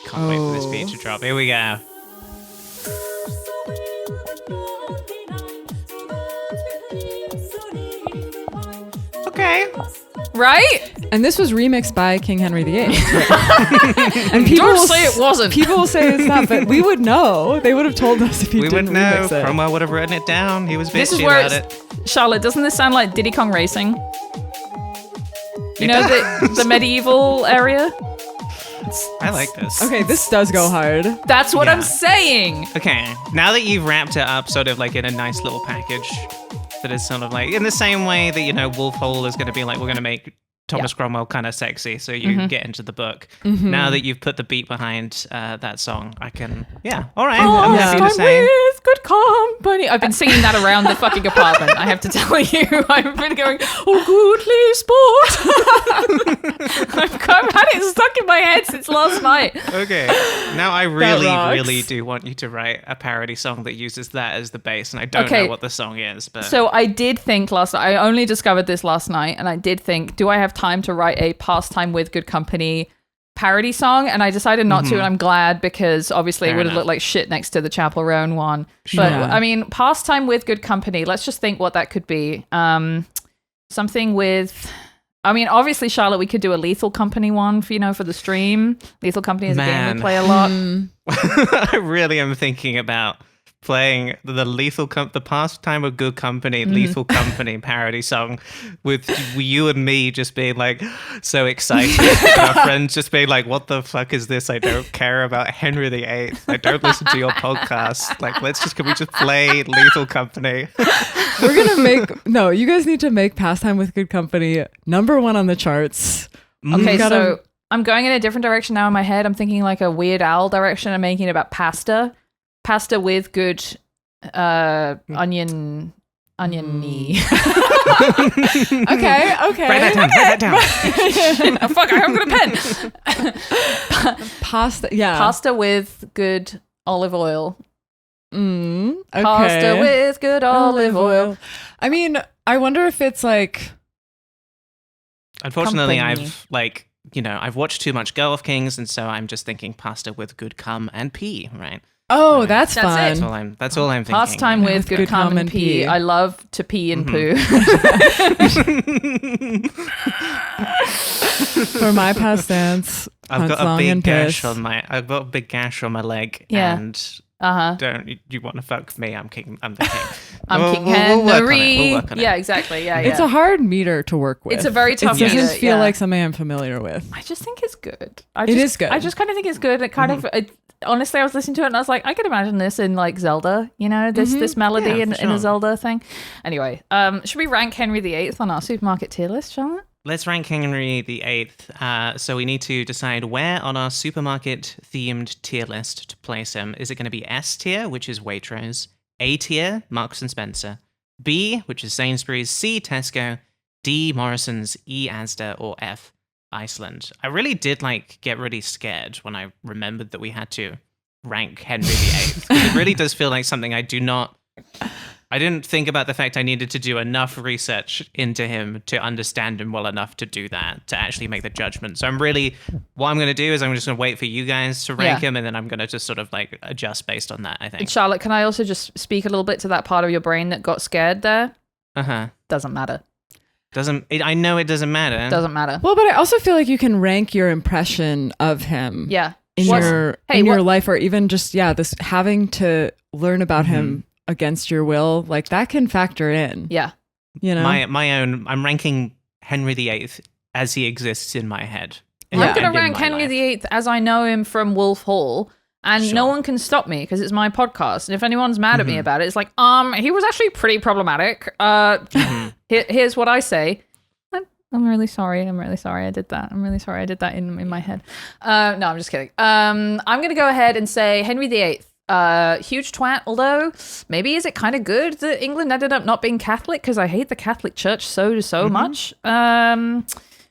[SPEAKER 1] Can't wait for this beat to drop. Here we go. Okay.
[SPEAKER 2] Right?
[SPEAKER 3] And this was remixed by King Henry VIII. And people
[SPEAKER 2] Don't
[SPEAKER 3] will
[SPEAKER 2] say it wasn't.
[SPEAKER 3] People will say it's not, but we would know. They would have told us if he
[SPEAKER 1] We
[SPEAKER 3] didn't
[SPEAKER 1] would know.
[SPEAKER 3] remix it.
[SPEAKER 1] Cromwell would have written it down. He was
[SPEAKER 2] This is
[SPEAKER 1] bitchy
[SPEAKER 2] where
[SPEAKER 1] about
[SPEAKER 2] it's...
[SPEAKER 1] it.
[SPEAKER 2] Charlotte, doesn't this sound like Diddy Kong Racing? You
[SPEAKER 1] It
[SPEAKER 2] know,
[SPEAKER 1] does.
[SPEAKER 2] the medieval area?
[SPEAKER 1] I like this.
[SPEAKER 3] Okay, this does go hard.
[SPEAKER 2] That's what
[SPEAKER 1] Yeah.
[SPEAKER 2] I'm saying.
[SPEAKER 1] Okay, now that you've wrapped it up sort of like in a nice little package that is sort of like in the same way that, Wolf Hall is going to be like, we're going to make Thomas Cromwell kind of sexy so you get into the book. Now that you've put the beat behind that song, I can, all right, I'm happy to say.
[SPEAKER 2] With good company. I've been singing that around the fucking apartment. I have to tell you, I've been going, oh, goodly sport. I've had it stuck in my head since last night.
[SPEAKER 1] Okay, now I really,
[SPEAKER 3] rocks.
[SPEAKER 1] really do want you to write a parody song that uses that as the bass, and I don't
[SPEAKER 2] Okay.
[SPEAKER 1] know what the song is, but...
[SPEAKER 2] So I did think last night, I only discovered this last night, and I did think, do I have time to write a Pastime with Good Company parody song? And I decided not to, and I'm glad, because obviously
[SPEAKER 1] Fair
[SPEAKER 2] it would have
[SPEAKER 1] enough.
[SPEAKER 2] looked like shit next to the Chapel Roan one. But
[SPEAKER 3] Yeah.
[SPEAKER 2] I mean, Pastime with Good Company, let's just think what that could be. Something with... I mean, obviously, Charlotte, we could do a Lethal Company one for the stream. Lethal Company is a game
[SPEAKER 1] Man.
[SPEAKER 2] we play a lot.
[SPEAKER 1] I really am thinking about playing the Pastime of Good Company, Lethal Company parody song with you and me just being like so excited. And our friends just being like, what the fuck is this? I don't care about Henry VIII. I don't listen to your podcast. Like, can we just play Lethal Company?
[SPEAKER 3] We're going to you guys need to make Pastime with Good Company #1 on the charts.
[SPEAKER 2] Okay,
[SPEAKER 3] Gotta
[SPEAKER 2] so I'm going in a different direction now in my head. I'm thinking like a Weird Al direction. I'm making it about pasta with good oniony.
[SPEAKER 3] Okay.
[SPEAKER 1] Write that down.
[SPEAKER 2] Oh, fuck, I haven't got a pen.
[SPEAKER 3] Pasta. Yeah.
[SPEAKER 2] Pasta with good olive oil.
[SPEAKER 3] Okay.
[SPEAKER 2] Pasta with good olive oil.
[SPEAKER 3] I mean, I wonder if it's like.
[SPEAKER 1] Unfortunately,
[SPEAKER 2] Company.
[SPEAKER 1] I've watched too much Girl of Kings, and so I'm just thinking pasta with good cum and pee, right?
[SPEAKER 3] Oh,
[SPEAKER 1] Right.
[SPEAKER 3] that's
[SPEAKER 2] That's
[SPEAKER 3] fun.
[SPEAKER 1] That's all I'm thinking.
[SPEAKER 2] Pastime with good cum and pee. I love to pee and poo.
[SPEAKER 3] For my pastance,
[SPEAKER 1] I've got a
[SPEAKER 3] long
[SPEAKER 1] big
[SPEAKER 3] and
[SPEAKER 1] gash
[SPEAKER 3] piss.
[SPEAKER 1] on my leg,
[SPEAKER 2] Yeah.
[SPEAKER 1] and
[SPEAKER 2] Uh-huh.
[SPEAKER 1] don't you want to fuck me? I'm the king.
[SPEAKER 2] I'm
[SPEAKER 1] We'll
[SPEAKER 2] King
[SPEAKER 1] work on it.
[SPEAKER 2] Henry.
[SPEAKER 1] We'll work on it.
[SPEAKER 2] Yeah, exactly. Yeah,
[SPEAKER 3] It's
[SPEAKER 2] yeah.
[SPEAKER 3] a hard meter to work with.
[SPEAKER 2] It's a very tough
[SPEAKER 3] It doesn't
[SPEAKER 2] meter,
[SPEAKER 3] feel
[SPEAKER 2] yeah.
[SPEAKER 3] like something I'm familiar with.
[SPEAKER 2] I just think it's good.
[SPEAKER 3] It is good.
[SPEAKER 2] I just kind of think it's good. It kind of, honestly, I was listening to it and I was like, I could imagine this in like Zelda, this melody
[SPEAKER 1] Yeah,
[SPEAKER 2] in
[SPEAKER 1] for
[SPEAKER 2] a
[SPEAKER 1] sure.
[SPEAKER 2] Zelda thing. Anyway, should we rank Henry VIII on our supermarket tier list, Charlotte?
[SPEAKER 1] Let's rank Henry VIII. So we need to decide where on our supermarket-themed tier list to place him. Is it going to be S tier, which is Waitrose, A tier, Marks and Spencer, B, which is Sainsbury's, C, Tesco, D, Morrison's, E, Asda, or F, Iceland? I really did get really scared when I remembered that we had to rank Henry VIII. It really does feel like something I didn't think about the fact I needed to do enough research into him to understand him well enough to do that, to actually make the judgment. So what I'm going to do is I'm just going to wait for you guys to rank him, and then I'm going to just sort of adjust based on that, I think.
[SPEAKER 2] Charlotte, can I also just speak a little bit to that part of your brain that got scared there?
[SPEAKER 1] Uh-huh.
[SPEAKER 2] Doesn't matter.
[SPEAKER 1] I know it doesn't matter.
[SPEAKER 2] Doesn't matter.
[SPEAKER 3] Well, but I also feel like you can rank your impression of him.
[SPEAKER 2] Yeah.
[SPEAKER 3] In your life, or even just this having to learn about him against your will, that can factor in.
[SPEAKER 2] Yeah.
[SPEAKER 3] You know,
[SPEAKER 1] my own. I'm ranking Henry VIII as he exists in my head.
[SPEAKER 2] I'm going to
[SPEAKER 1] and in
[SPEAKER 2] rank
[SPEAKER 1] my
[SPEAKER 2] Henry
[SPEAKER 1] life.
[SPEAKER 2] VIII as I know him from Wolf Hall, and
[SPEAKER 1] Sure.
[SPEAKER 2] no one can stop me because it's my podcast. And if anyone's mad at me about it, it's like, he was actually pretty problematic. Here's what I say. I'm really sorry. I did that. I'm really sorry I did that in my head. No, I'm just kidding. I'm going to go ahead and say Henry VIII. Huge twat, although maybe is it kind of good that England ended up not being Catholic, because I hate the Catholic Church so much.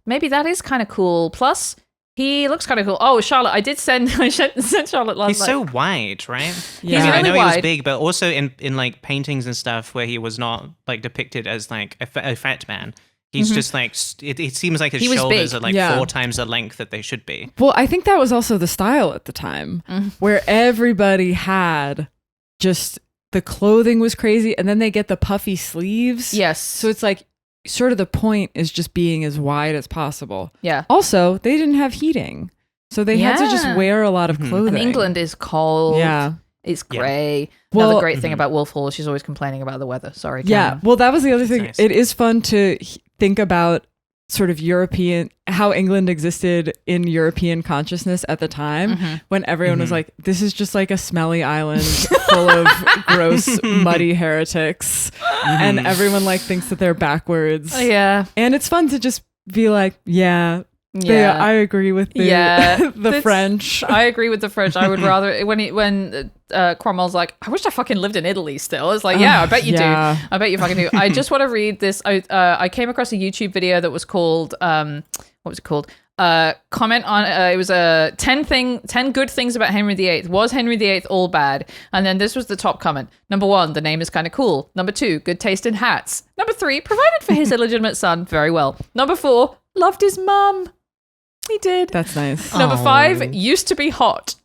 [SPEAKER 2] Maybe that is kind of cool. Plus, he looks kind of cool. Oh, Charlotte, I sent Charlotte last
[SPEAKER 1] He's
[SPEAKER 2] night.
[SPEAKER 1] so wide, right?
[SPEAKER 3] Yeah.
[SPEAKER 2] He's
[SPEAKER 1] I
[SPEAKER 2] really
[SPEAKER 1] know he was
[SPEAKER 2] wide.
[SPEAKER 1] big, but also in paintings and stuff where he was not depicted as a fat man. He's just it seems like his
[SPEAKER 2] He was
[SPEAKER 1] shoulders
[SPEAKER 2] big.
[SPEAKER 1] are
[SPEAKER 3] Yeah.
[SPEAKER 1] 4 times the length that they should be.
[SPEAKER 3] well, I think that was also the style at the time, where everybody had just the clothing was crazy, and then they get the puffy sleeves.
[SPEAKER 2] Yes.
[SPEAKER 3] So it's sort of the point is just being as wide as possible.
[SPEAKER 2] Yeah.
[SPEAKER 3] Also, they didn't have heating, so they had to just
[SPEAKER 2] Yeah.
[SPEAKER 3] wear a lot of clothing.
[SPEAKER 2] And England is cold.
[SPEAKER 3] Yeah.
[SPEAKER 2] It's
[SPEAKER 1] Yeah.
[SPEAKER 2] grey.
[SPEAKER 3] Well-
[SPEAKER 2] Another great thing about Wolf Hall, she's always complaining about the weather. Sorry.
[SPEAKER 3] Yeah.
[SPEAKER 2] Karen.
[SPEAKER 3] Well, that was the other thing.
[SPEAKER 1] nice.
[SPEAKER 3] It is fun to think about sort of how England existed in European consciousness at the time, when everyone was like, this is just like a smelly island full of gross, muddy heretics. And everyone thinks that they're backwards.
[SPEAKER 2] Yeah.
[SPEAKER 3] And it's fun to just be like,
[SPEAKER 2] Yeah.
[SPEAKER 3] I agree with the,
[SPEAKER 2] Yeah.
[SPEAKER 3] the French.
[SPEAKER 2] I agree with the French. I would rather when Cromwell's like, I wish I fucking lived in Italy still. It's like, yeah, I bet you
[SPEAKER 3] yeah.
[SPEAKER 2] do. I bet you fucking do. I just want to read this. I came across a YouTube video that was called what was it called? Comment on it was 10 good things about Henry VIII. Was Henry VIII all bad? And then this was the top comment. Number 1, the name is kind of cool. Number 2, good taste in hats. Number 3, provided for his illegitimate son very well. Number 4, loved his mum. He did.
[SPEAKER 3] That's nice.
[SPEAKER 2] Number 5, used to be hot.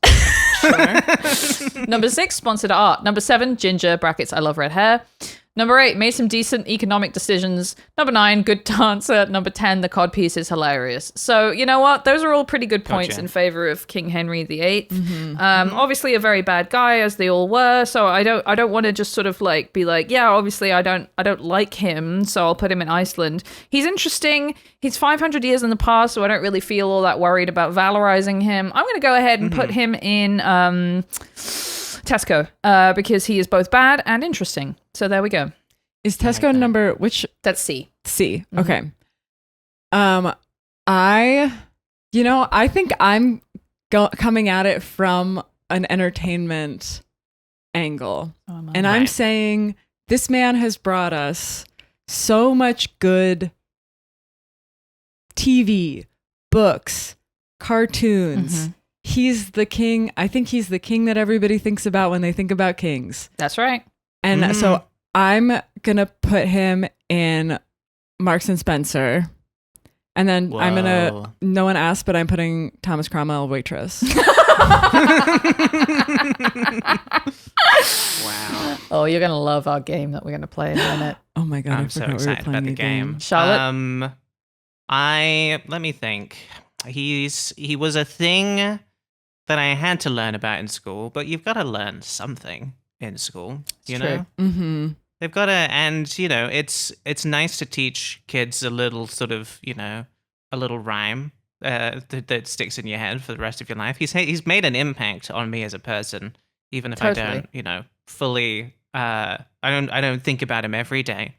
[SPEAKER 2] Number 6, sponsored art. Number 7, ginger, brackets, I love red hair. Number 8, made some decent economic decisions. Number 9, good dancer. Number 10, the codpiece is hilarious. So, you know what? Those are all pretty good points
[SPEAKER 1] Gotcha.
[SPEAKER 2] in favor of King Henry VIII. Obviously a very bad guy, as they all were. So I don't want to just sort of be like, yeah, obviously I don't like him, so I'll put him in Iceland. He's interesting. He's 500 years in the past, so I don't really feel all that worried about valorizing him. I'm going to go ahead and put him in Tesco, because he is both bad and interesting. So there we go.
[SPEAKER 3] Is Tesco number which?
[SPEAKER 2] That's C.
[SPEAKER 3] C. Okay. I You know, I think I'm coming at it from an entertainment angle. And I'm saying this man has brought us so much good TV, books, cartoons. He's the king. I think he's the king that everybody thinks about when they think about kings.
[SPEAKER 2] That's right.
[SPEAKER 3] And so I'm going to put him in Marks and Spencer. And then I'm going to, no one asked, but I'm putting Thomas Cromwell waitress.
[SPEAKER 1] Wow.
[SPEAKER 2] Oh, you're going to love our game that we're going to play in a minute.
[SPEAKER 3] Oh my God.
[SPEAKER 1] I'm so excited about the game.
[SPEAKER 2] Charlotte?
[SPEAKER 1] Let me think. He was a thing that I had to learn about in school, but you've got to learn something in school, you know?
[SPEAKER 3] Mm-hmm.
[SPEAKER 1] They've got to, and you know, it's nice to teach kids a little sort of, you know, a little rhyme that sticks in your head for the rest of your life. He's made an impact on me as a person, even if I don't, you know, fully. I don't think about him every day,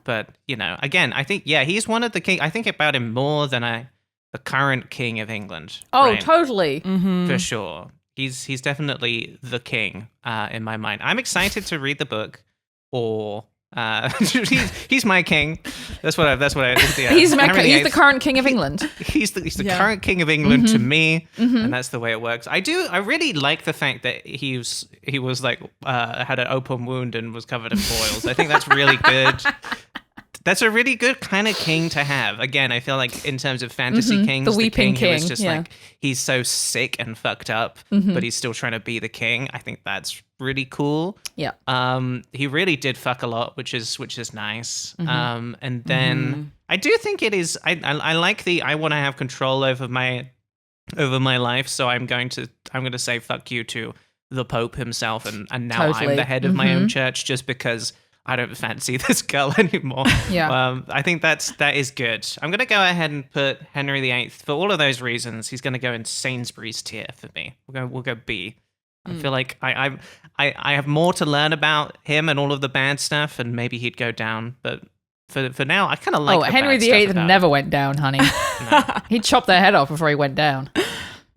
[SPEAKER 1] but you know, again, I think he's one of the king. I think about him more than the current king of England.
[SPEAKER 2] Oh,
[SPEAKER 1] right?
[SPEAKER 2] totally,
[SPEAKER 1] For sure. He's definitely the king in my mind. I'm excited to read the book. Or he's my king. That's what I. Yeah.
[SPEAKER 2] He's the current king of England.
[SPEAKER 1] He's the current king of England to me, and that's the way it works. I really like the fact that he was like had an open wound and was covered in boils. I think that's really good. That's a really good kind of king to have. Again, I feel like in terms of fantasy kings,
[SPEAKER 2] the weeping
[SPEAKER 1] king who is
[SPEAKER 2] king,
[SPEAKER 1] just like, he's so sick and fucked up, but he's still trying to be the king. I think that's really cool.
[SPEAKER 2] Yeah.
[SPEAKER 1] He really did fuck a lot, which is nice. And then I do think it is. I like I want to have control over my life, so I'm going to say fuck you to the Pope himself, and now I'm the head of my own church just because I don't fancy this girl anymore.
[SPEAKER 2] Yeah.
[SPEAKER 1] I think that is good. I'm going to go ahead and put Henry VIII for all of those reasons. He's going to go in Sainsbury's tier for me. We'll go B. I feel like I have more to learn about him and all of the bad stuff, and maybe he'd go down. But for now, I kind of like.
[SPEAKER 2] Oh, Henry VIII never went down, honey.
[SPEAKER 1] No.
[SPEAKER 2] He chopped their head off before he went down.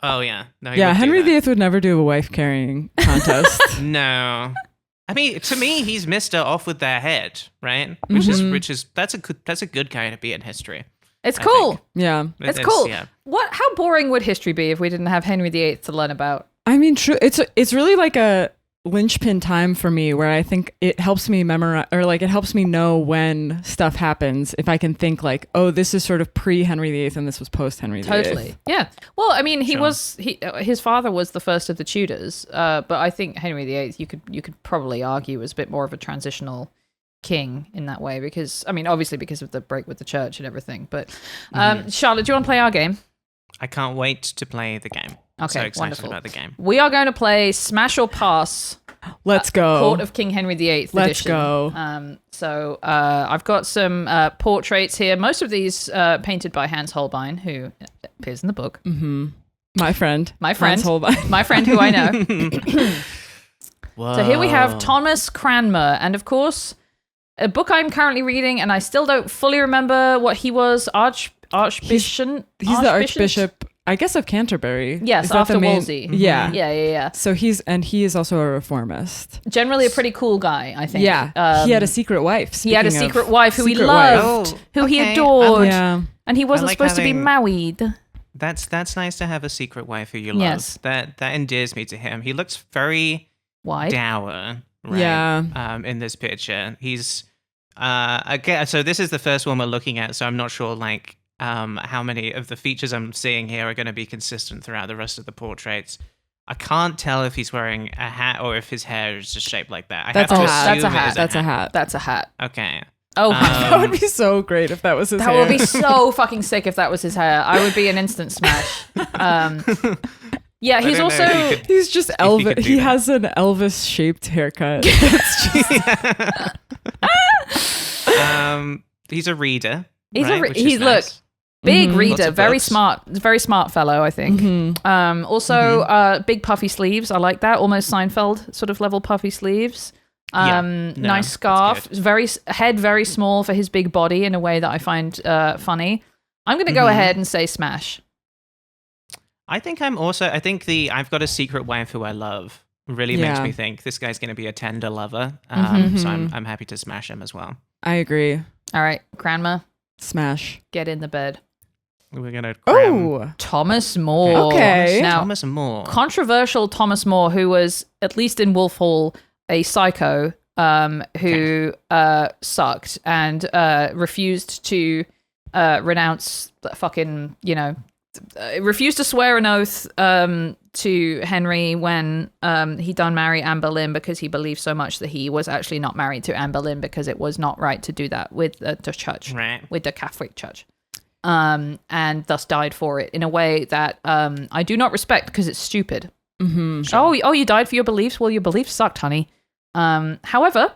[SPEAKER 1] Oh yeah, no.
[SPEAKER 3] Henry VIII would never do a wife carrying contest.
[SPEAKER 1] No. I mean, to me, he's Mr. Off with their head, right? Which is that's a good guy to be in history.
[SPEAKER 2] It's cool.
[SPEAKER 3] Yeah,
[SPEAKER 2] it's cool.
[SPEAKER 1] Yeah.
[SPEAKER 2] How boring would history be if we didn't have Henry VIII to learn about?
[SPEAKER 3] I mean, true. It's really like a linchpin time for me where I think it helps me memorize, or like it helps me know when stuff happens. If I can think like, oh, this is sort of pre Henry VIII and this was post Henry VIII.
[SPEAKER 2] Totally. Yeah. Well, I mean, his father was the first of the Tudors, but I think Henry VIII, you could probably argue, was a bit more of a transitional king in that way because, I mean, obviously because of the break with the church and everything. But Charlotte, do you want to play our game?
[SPEAKER 1] I can't wait to play the game. I'm so excited
[SPEAKER 2] wonderful.
[SPEAKER 1] about the game.
[SPEAKER 2] We are going to play Smash or Pass.
[SPEAKER 3] Let's go.
[SPEAKER 2] Court of King Henry VIII edition.
[SPEAKER 3] Let's go.
[SPEAKER 2] So I've got some portraits here. Most of these painted by Hans Holbein, who appears in the book.
[SPEAKER 3] Mm-hmm. My friend.
[SPEAKER 2] Hans Holbein. My friend who I know. So here we have Thomas Cranmer. And of course, a book I'm currently reading, and I still don't fully remember what he was. Archbishop.
[SPEAKER 3] He's the Archbishop, I guess, of Canterbury.
[SPEAKER 2] Yes, after Wolsey.
[SPEAKER 3] Yeah.
[SPEAKER 2] Yeah.
[SPEAKER 3] So he is also a reformist.
[SPEAKER 2] Generally a pretty cool guy, I think.
[SPEAKER 3] Yeah. He had a secret wife.
[SPEAKER 2] He had a secret wife who he loved, who he adored. And he wasn't supposed to be married.
[SPEAKER 1] That's nice to have a secret wife who you love.
[SPEAKER 2] Yes.
[SPEAKER 1] That endears me to him. He looks very dour, right?
[SPEAKER 3] Yeah.
[SPEAKER 1] In this picture. He's again, so this is the first one we're looking at, so I'm not sure like how many of the features I'm seeing here are going to be consistent throughout the rest of the portraits. I can't tell if he's wearing a hat or if his hair is just shaped like that.
[SPEAKER 3] That's a hat. That's a hat.
[SPEAKER 1] Okay.
[SPEAKER 2] Oh,
[SPEAKER 3] that would be so great if that was his hair.
[SPEAKER 2] That would be so fucking sick if that was his hair. I would be an instant smash. Yeah, he's also
[SPEAKER 3] he's just Elvis. He has an Elvis shaped haircut.
[SPEAKER 1] He's a reader.
[SPEAKER 2] He's look big reader, very smart fellow, I think. Also big puffy sleeves. I like that, almost Seinfeld sort of level puffy sleeves. Nice scarf. Very small for his big body in a way that I find funny. I'm going to go ahead and say smash.
[SPEAKER 1] I think I've got a secret wife who I love really makes me think this guy's going to be a tender lover. So I'm happy to smash him as well.
[SPEAKER 3] I agree.
[SPEAKER 2] All right, Grandma,
[SPEAKER 3] Smash.
[SPEAKER 2] get in the bed.
[SPEAKER 1] We're going to
[SPEAKER 2] Thomas More.
[SPEAKER 3] Okay.
[SPEAKER 2] Now,
[SPEAKER 1] Thomas More.
[SPEAKER 2] controversial Thomas More, who was, at least in Wolf Hall, a psycho who sucked and refused to renounce fucking, refused to swear an oath to Henry when he done marry Anne Boleyn because he believed so much that he was actually not married to Anne Boleyn because it was not right to do that with the church, with the Catholic Church. And thus died for it in a way that I do not respect because it's stupid. Sure. Oh, you died for your beliefs? Well, your beliefs sucked, honey. However,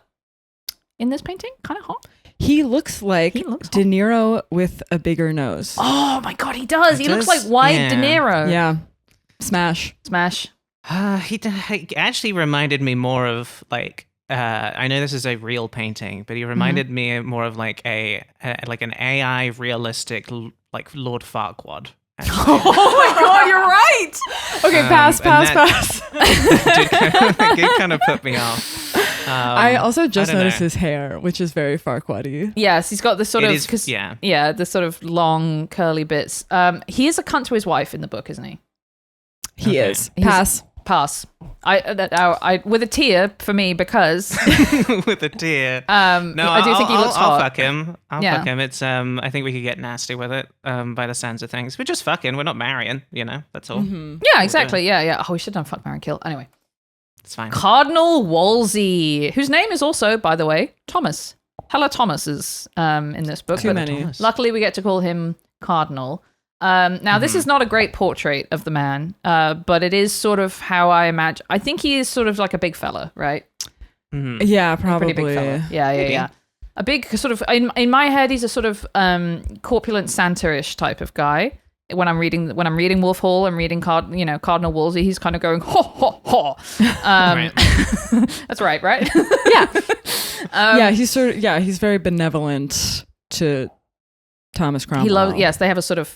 [SPEAKER 2] in this painting, kind of hot.
[SPEAKER 3] He looks like De Niro with a bigger nose.
[SPEAKER 2] Oh my God, he does. He looks like wide De Niro.
[SPEAKER 3] Yeah. Smash.
[SPEAKER 1] He actually reminded me more of like, I know this is a real painting, but he reminded me more of like an AI realistic like Lord Farquaad.
[SPEAKER 2] Oh my God, you're right.
[SPEAKER 3] Okay, pass.
[SPEAKER 1] It kind of put me off.
[SPEAKER 3] I also just noticed his hair, which is very Farquaad-y.
[SPEAKER 2] Yes, he's got this sort of the sort of long curly bits. He is a cunt to his wife in the book, isn't he?
[SPEAKER 3] He is. Pass.
[SPEAKER 2] I with a tear for me because
[SPEAKER 1] with a tear.
[SPEAKER 2] No, I do think he looks hot.
[SPEAKER 1] I'll fuck him. Fuck him. It's I think we could get nasty with it. By the sounds of things, we're just fucking. We're not marrying. That's all.
[SPEAKER 2] Yeah, exactly. Yeah. Oh, we should have done fuck, marry, kill. Anyway,
[SPEAKER 1] it's fine.
[SPEAKER 2] Cardinal Wolsey, whose name is also, by the way, Thomas. Hella Thomases in this book.
[SPEAKER 3] Too many.
[SPEAKER 2] Luckily, we get to call him Cardinal. Now, this is not a great portrait of the man, but it is sort of how I imagine. I think he is sort of like a big fella, right?
[SPEAKER 3] Yeah, probably.
[SPEAKER 2] Pretty big fella. Yeah. A big sort of, in my head, he's a sort of corpulent Santa-ish type of guy. When I'm reading Wolf Hall and reading Cardinal Wolsey, he's kind of going ho ho ho.
[SPEAKER 1] Right.
[SPEAKER 2] That's right?
[SPEAKER 3] Yeah. He's very benevolent to Thomas Cromwell.
[SPEAKER 2] They have a sort of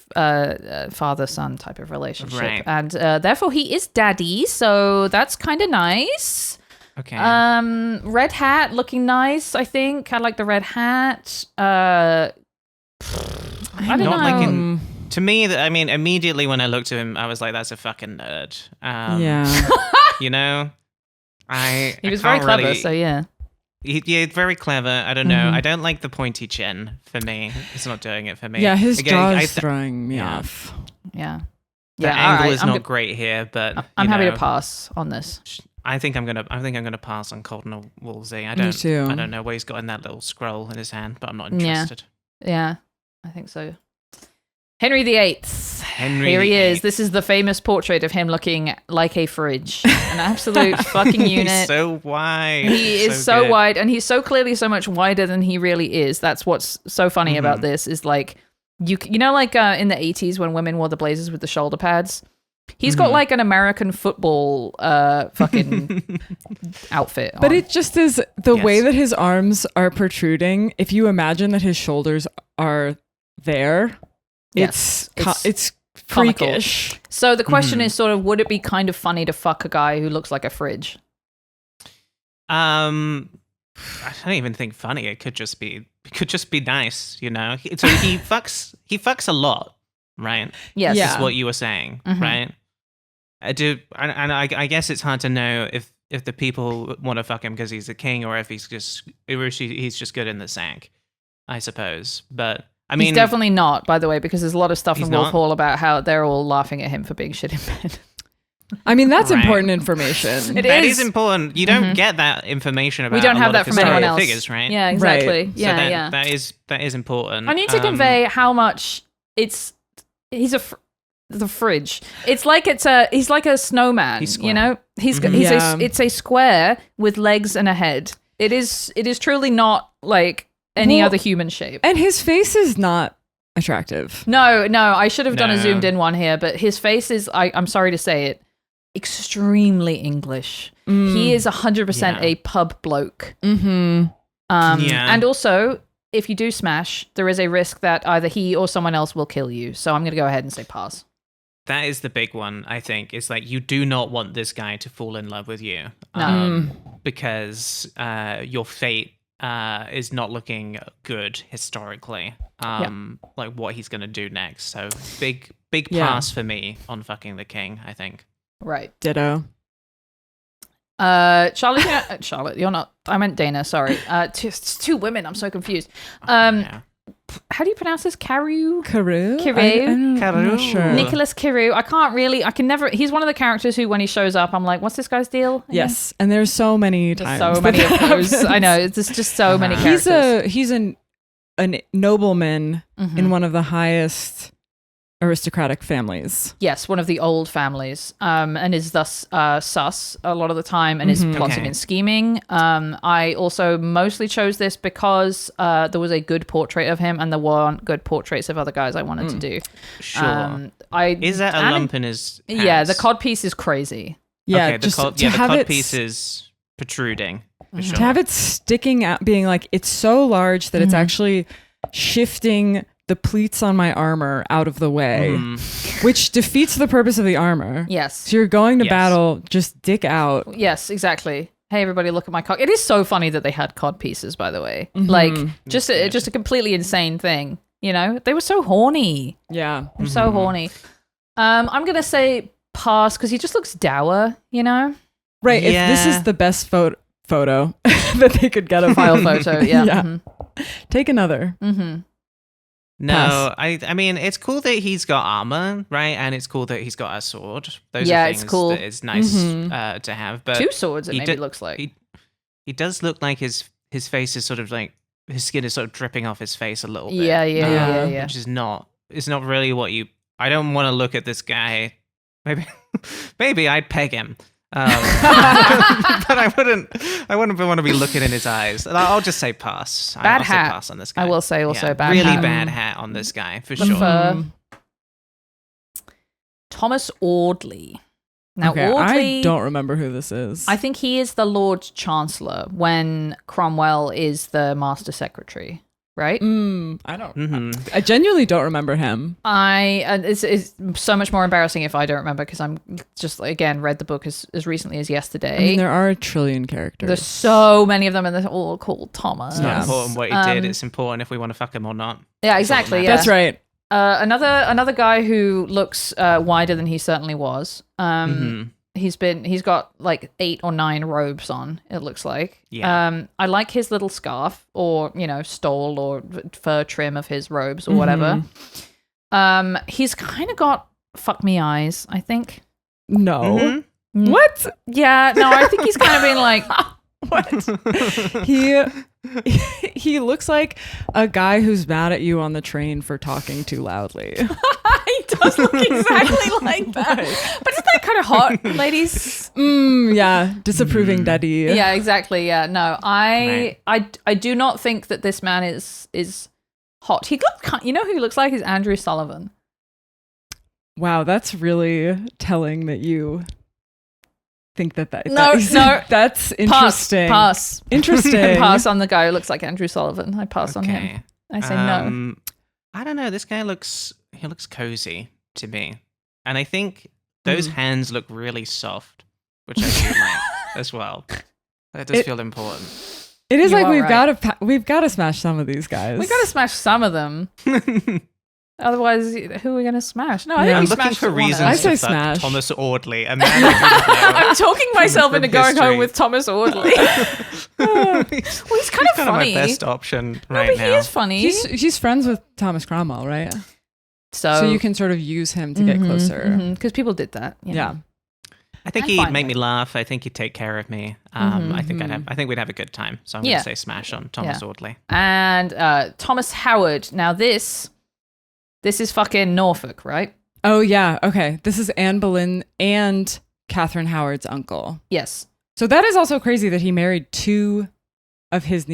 [SPEAKER 2] father-son type of relationship.
[SPEAKER 1] Right.
[SPEAKER 2] And therefore he is daddy, so that's kind of nice.
[SPEAKER 1] Okay.
[SPEAKER 2] Red hat looking nice, I think. I like the red hat. I don't know.
[SPEAKER 1] To me, immediately when I looked at him, I was like, that's a fucking nerd. He
[SPEAKER 2] was very clever, so yeah.
[SPEAKER 1] Very clever. I don't know. I don't like the pointy chin for me. It's not doing it for me.
[SPEAKER 3] Yeah, his jaw is throwing me off.
[SPEAKER 2] Yeah.
[SPEAKER 1] The angle is not great here, but
[SPEAKER 2] I'm happy to pass on this.
[SPEAKER 1] I think I'm gonna pass on Cardinal Wolsey.
[SPEAKER 3] Me too.
[SPEAKER 1] I don't know where he's got in that little scroll in his hand, but I'm not interested.
[SPEAKER 2] Yeah, I think so. Henry VIII. Here he is. This is the famous portrait of him looking like a fridge. An absolute fucking unit.
[SPEAKER 1] He's so wide.
[SPEAKER 2] He is so wide, and he's so clearly so much wider than he really is. That's what's so funny about this is like, you know, like in the 80s when women wore the blazers with the shoulder pads? He's got like an American football fucking outfit on.
[SPEAKER 3] But it just is the way that his arms are protruding. If you imagine that his shoulders are there... It's freakish.
[SPEAKER 2] Comical. So the question is sort of, would it be kind of funny to fuck a guy who looks like a fridge?
[SPEAKER 1] I don't even think funny. It could just be nice, you know. So he fucks a lot, right?
[SPEAKER 2] Yes,
[SPEAKER 1] Is what you were saying, right? I do, and I guess it's hard to know if the people want to fuck him because he's a king or if he's just good in the sack, I suppose, but.
[SPEAKER 2] He's definitely not, by the way, because there's a lot of stuff in Wolf Hall about how they're all laughing at him for being shit in bed.
[SPEAKER 3] I mean, that's important information.
[SPEAKER 1] That is important. You don't get that information about.
[SPEAKER 2] We don't have that from anyone else.
[SPEAKER 1] Figures, right?
[SPEAKER 2] Yeah, exactly.
[SPEAKER 3] Right.
[SPEAKER 2] Yeah,
[SPEAKER 1] That is important.
[SPEAKER 2] I need to convey how much he's the fridge. It's like he's like a snowman. You know, it's a square with legs and a head. It is truly not like any other human shape.
[SPEAKER 3] And his face is not attractive.
[SPEAKER 2] No, I should have done a zoomed in one here, but his face is, I'm sorry to say it, extremely English. He is 100% a pub bloke. And also, if you do smash, there is a risk that either he or someone else will kill you. So I'm going to go ahead and say pass.
[SPEAKER 1] That is the big one, I think. It's like you do not want this guy to fall in love with you. Because your fate is not looking good historically. Like what he's going to do next. So big pass for me on fucking the king, I think.
[SPEAKER 2] Right.
[SPEAKER 3] Ditto.
[SPEAKER 2] Charlotte, you're not. I meant Dana. Sorry. It's two women. I'm so confused. How do you pronounce this? Carew?
[SPEAKER 3] Carew?
[SPEAKER 2] I'm
[SPEAKER 3] not sure.
[SPEAKER 2] Nicholas Carew. I can never. He's one of the characters who, when he shows up, I'm like, what's this guy's deal?
[SPEAKER 3] Yes, and there's so many
[SPEAKER 2] There's
[SPEAKER 3] times.
[SPEAKER 2] so many of those. I know. There's just so many characters.
[SPEAKER 3] He's a nobleman in one of the highest aristocratic families.
[SPEAKER 2] Yes, one of the old families, and is thus sus a lot of the time, and is plotting and scheming. I also mostly chose this because there was a good portrait of him, and there weren't good portraits of other guys I wanted to do.
[SPEAKER 1] Sure. Is that a lump in his pants?
[SPEAKER 2] Yeah, the cod piece is crazy.
[SPEAKER 3] Yeah,
[SPEAKER 1] okay,
[SPEAKER 3] just
[SPEAKER 1] the cod piece is protruding. For sure.
[SPEAKER 3] To have it sticking out, being like, it's so large that it's actually shifting the pleats on my armor out of the way, which defeats the purpose of the armor.
[SPEAKER 2] Yes.
[SPEAKER 3] So you're going to battle, just dick out.
[SPEAKER 2] Yes, exactly. Hey, everybody, look at my cock. It is so funny that they had cod pieces, by the way. Like, just a completely insane thing. You know, they were so horny.
[SPEAKER 3] Yeah.
[SPEAKER 2] They're so horny. I'm going to say pass because he just looks dour, you know?
[SPEAKER 3] Right. If this is the best photo that they could get of
[SPEAKER 2] file photo, yeah.
[SPEAKER 3] Yeah. Take another.
[SPEAKER 1] No, I mean, it's cool that he's got armor, right? And it's cool that he's got a sword. Those are things
[SPEAKER 2] it's cool.
[SPEAKER 1] that it's nice to have. But
[SPEAKER 2] two swords, it maybe looks like.
[SPEAKER 1] He does look like his face is sort of like, his skin is sort of dripping off his face a little bit.
[SPEAKER 2] Yeah.
[SPEAKER 1] Which is it's not really what I don't want to look at this guy. Maybe I'd peg him. But I wouldn't want to be looking in his eyes. I'll just say pass.
[SPEAKER 2] Bad
[SPEAKER 1] I'll
[SPEAKER 2] hat.
[SPEAKER 1] Say pass on this guy.
[SPEAKER 2] I will say also bad
[SPEAKER 1] really
[SPEAKER 2] hat.
[SPEAKER 1] bad hat on this guy for
[SPEAKER 2] The
[SPEAKER 1] sure.
[SPEAKER 2] fur. Thomas Audley. Now, Audley,
[SPEAKER 3] I don't remember who this is.
[SPEAKER 2] I think he is the Lord Chancellor when Cromwell is the Master Secretary. Right?
[SPEAKER 3] I don't. I genuinely don't remember him.
[SPEAKER 2] It's so much more embarrassing if I don't remember because I'm just again read the book as recently as yesterday.
[SPEAKER 3] I mean, there are a trillion characters.
[SPEAKER 2] There's so many of them, and they're all called Thomas.
[SPEAKER 1] It's not important what he did. It's important if we want to fuck him or not.
[SPEAKER 2] Yeah, exactly. Yeah.
[SPEAKER 3] That's right.
[SPEAKER 2] Another guy who looks wider than he certainly was. He's got like 8 or 9 robes on, it looks like.
[SPEAKER 1] Yeah.
[SPEAKER 2] I like his little scarf or, stole or fur trim of his robes or whatever. He's kind of got fuck me eyes, I think.
[SPEAKER 3] No. What?
[SPEAKER 2] Yeah, no, I think he's kind of being like...
[SPEAKER 3] What? He looks like a guy who's mad at you on the train for talking too loudly.
[SPEAKER 2] He does look exactly like that. But isn't that kind of hot, ladies?
[SPEAKER 3] Yeah, disapproving daddy.
[SPEAKER 2] Yeah, exactly. Yeah, no, I do not think that this man is hot. He looks, you know who he looks like is Andrew Sullivan.
[SPEAKER 3] Wow, that's really telling that you think that
[SPEAKER 2] no,
[SPEAKER 3] that's interesting.
[SPEAKER 2] Pass.
[SPEAKER 3] Interesting.
[SPEAKER 2] Pass on the guy who looks like Andrew Sullivan. I pass on him. I say no.
[SPEAKER 1] I don't know. This guy looks cozy to me, and I think those hands look really soft, which I do like as well. That does feel important.
[SPEAKER 3] It is like we've got to smash some of these guys.
[SPEAKER 2] We got to smash some of them. Otherwise, who are we going to smash? No, I think
[SPEAKER 1] I'm
[SPEAKER 2] we
[SPEAKER 1] looking
[SPEAKER 2] smashed
[SPEAKER 1] for
[SPEAKER 2] one.
[SPEAKER 1] reasons
[SPEAKER 3] I say
[SPEAKER 1] to fuck
[SPEAKER 3] smash.
[SPEAKER 1] Thomas Audley. A man I
[SPEAKER 2] I'm talking myself into going
[SPEAKER 1] history.
[SPEAKER 2] home with Thomas Audley. Well, he's kind of funny.
[SPEAKER 1] my best option
[SPEAKER 2] No,
[SPEAKER 1] right
[SPEAKER 2] but
[SPEAKER 1] now.
[SPEAKER 2] he is funny.
[SPEAKER 3] He's friends with Thomas Cromwell, right?
[SPEAKER 2] So
[SPEAKER 3] you can sort of use him to get closer.
[SPEAKER 2] Because people did that. You know.
[SPEAKER 3] Yeah.
[SPEAKER 1] I think
[SPEAKER 2] I'm
[SPEAKER 1] he'd
[SPEAKER 2] fine
[SPEAKER 1] make
[SPEAKER 2] with
[SPEAKER 1] me laugh. I think he'd take care of me. I think we'd have a good time. So I'm going to say smash on Thomas Audley.
[SPEAKER 2] And Thomas Howard. Now this is fucking Norfolk, right?
[SPEAKER 3] Oh yeah. Okay. This is Anne Boleyn and Catherine Howard's uncle.
[SPEAKER 2] Yes.
[SPEAKER 3] So that is also crazy that he married 2 of his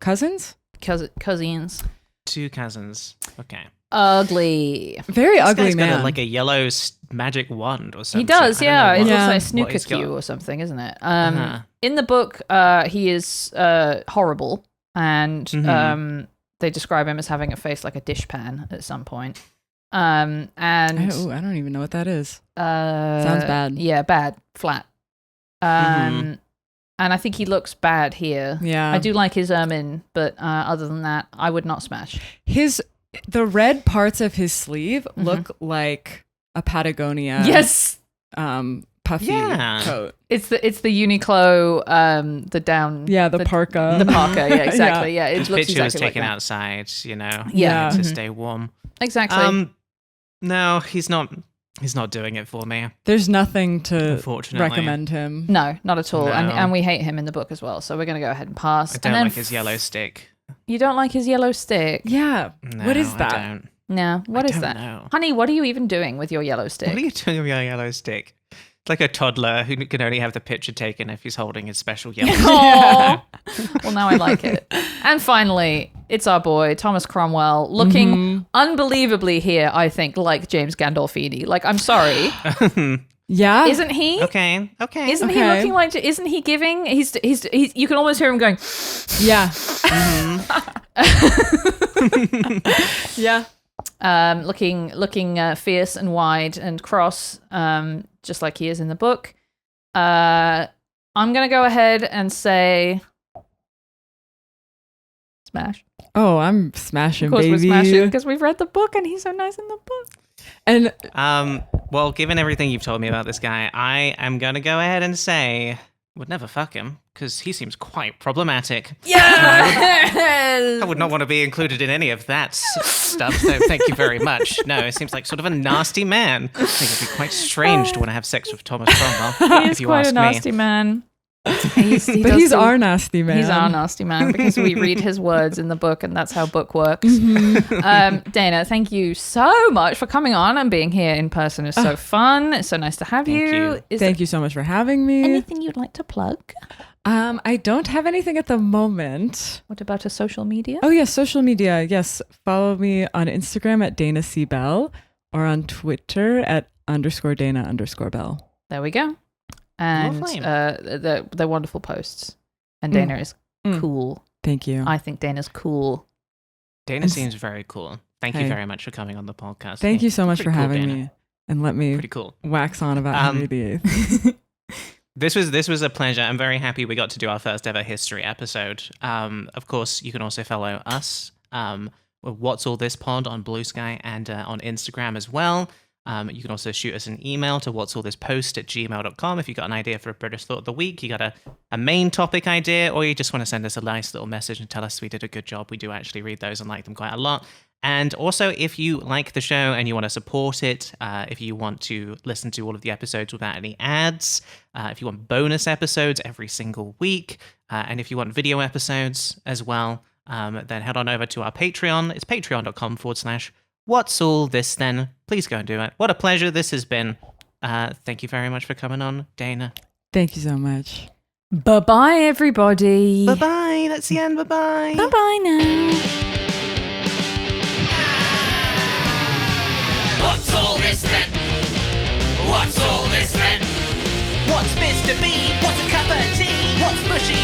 [SPEAKER 3] cousins?
[SPEAKER 2] Cousins.
[SPEAKER 1] 2 cousins. Okay.
[SPEAKER 2] Ugly.
[SPEAKER 3] Very
[SPEAKER 1] This
[SPEAKER 3] ugly
[SPEAKER 1] guy's
[SPEAKER 3] man.
[SPEAKER 1] got like a yellow magic wand or something.
[SPEAKER 2] He does, yeah. It looks like a
[SPEAKER 1] what
[SPEAKER 2] snooker
[SPEAKER 1] he's got.
[SPEAKER 2] cue or something, isn't it? In the book, he is horrible, and they describe him as having a face like a dishpan at some point. And
[SPEAKER 3] I don't even know what that is. Sounds bad.
[SPEAKER 2] Yeah, bad, flat. And I think he looks bad here.
[SPEAKER 3] Yeah.
[SPEAKER 2] I do like his ermine, but other than that, I would not smash.
[SPEAKER 3] The red parts of his sleeve look like a Patagonia.
[SPEAKER 2] Yes.
[SPEAKER 3] Puffy coat.
[SPEAKER 2] It's the Uniqlo, the down.
[SPEAKER 3] Yeah, the parka.
[SPEAKER 2] The parka, yeah, exactly. Yeah, it
[SPEAKER 1] His
[SPEAKER 2] looks
[SPEAKER 1] picture
[SPEAKER 2] exactly
[SPEAKER 1] was taken
[SPEAKER 2] like that.
[SPEAKER 1] outside, you know.
[SPEAKER 2] Yeah.
[SPEAKER 1] To stay warm.
[SPEAKER 2] Exactly.
[SPEAKER 1] No, he's not. He's not doing it for me.
[SPEAKER 3] There's nothing to
[SPEAKER 1] Unfortunately.
[SPEAKER 3] recommend him.
[SPEAKER 2] No, not at all.
[SPEAKER 1] No.
[SPEAKER 2] And we hate him in the book as well. So we're going to go ahead and pass.
[SPEAKER 1] I don't like his yellow stick.
[SPEAKER 2] You don't like his yellow stick?
[SPEAKER 3] Yeah.
[SPEAKER 1] No,
[SPEAKER 3] what is that?
[SPEAKER 1] I don't.
[SPEAKER 2] No. What is
[SPEAKER 1] don't
[SPEAKER 2] that?
[SPEAKER 1] know.
[SPEAKER 2] Honey, what are you even doing with your yellow stick?
[SPEAKER 1] What are you doing with your yellow stick? It's like a toddler who can only have the picture taken if he's holding his special yellow stick.
[SPEAKER 2] Aw. Well, now I like it. And finally, it's our boy, Thomas Cromwell, looking unbelievably here, I think, like James Gandolfini. Like, I'm sorry.
[SPEAKER 3] Yeah.
[SPEAKER 2] Isn't he?
[SPEAKER 1] Okay.
[SPEAKER 2] Isn't he looking like, isn't he giving? He's you can almost hear him going,
[SPEAKER 3] Yeah. Yeah.
[SPEAKER 2] looking fierce and wide and cross, just like he is in the book. I'm going to go ahead and say smash.
[SPEAKER 3] Oh, I'm smashing,
[SPEAKER 2] Of course
[SPEAKER 3] baby.
[SPEAKER 2] we're smashing because we've read the book and he's so nice in the book.
[SPEAKER 3] And
[SPEAKER 1] Well, given everything you've told me about this guy, I am going to go ahead and say would never fuck him because he seems quite problematic.
[SPEAKER 2] Yes!
[SPEAKER 1] I would not want to be included in any of that stuff, so thank you very much. No, it seems like sort of a nasty man. I think it'd be quite strange to want to have sex with Thomas Cromwell,
[SPEAKER 2] He is
[SPEAKER 1] if you
[SPEAKER 2] quite
[SPEAKER 1] ask
[SPEAKER 2] a nasty man. He's
[SPEAKER 3] our nasty man.
[SPEAKER 2] He's our nasty man because we read his words in the book and that's how book works. Dana, thank you so much for coming on and being here in person. It's so fun. It's so nice to have you.
[SPEAKER 3] Thank you so much for having me.
[SPEAKER 2] Anything you'd like to plug?
[SPEAKER 3] I don't have anything at the moment.
[SPEAKER 2] What about a social media?
[SPEAKER 3] Oh, yes, social media. Yes, follow me on Instagram at Dana C. Bell or on Twitter at _Dana_Bell.
[SPEAKER 2] There we go. And
[SPEAKER 1] Lovely.
[SPEAKER 2] they're wonderful posts. And Dana is cool.
[SPEAKER 3] Thank you.
[SPEAKER 2] I think Dana's cool.
[SPEAKER 1] Dana seems very cool. Thank you very much for coming on the podcast.
[SPEAKER 3] Thank you so much
[SPEAKER 1] Pretty
[SPEAKER 3] for
[SPEAKER 1] cool,
[SPEAKER 3] having
[SPEAKER 1] Dana.
[SPEAKER 3] me. And let me
[SPEAKER 1] Pretty cool.
[SPEAKER 3] wax on about Henry VIII.
[SPEAKER 1] This was a pleasure. I'm very happy we got to do our first ever history episode. Of course, you can also follow us with What's All This Pod on Blue Sky and on Instagram as well. You can also shoot us an email to whatsallthispost@gmail.com if you got an idea for a British Thought of the Week, you got a main topic idea, or you just want to send us a nice little message and tell us we did a good job. We do actually read those and like them quite a lot. And also, if you like the show and you want to support it, if you want to listen to all of the episodes without any ads, if you want bonus episodes every single week, and if you want video episodes as well, then head on over to our Patreon. It's patreon.com/What's All This Then. Please go and do it. What a pleasure this has been. Thank you very much for coming on, Dana.
[SPEAKER 3] Thank you so much.
[SPEAKER 2] Bye-bye, everybody.
[SPEAKER 1] Bye-bye. That's the end. Bye-bye.
[SPEAKER 2] Bye-bye now.
[SPEAKER 8] What's all this then? What's all this then?
[SPEAKER 9] What's Mr. B? What's a cup of tea? What's mushy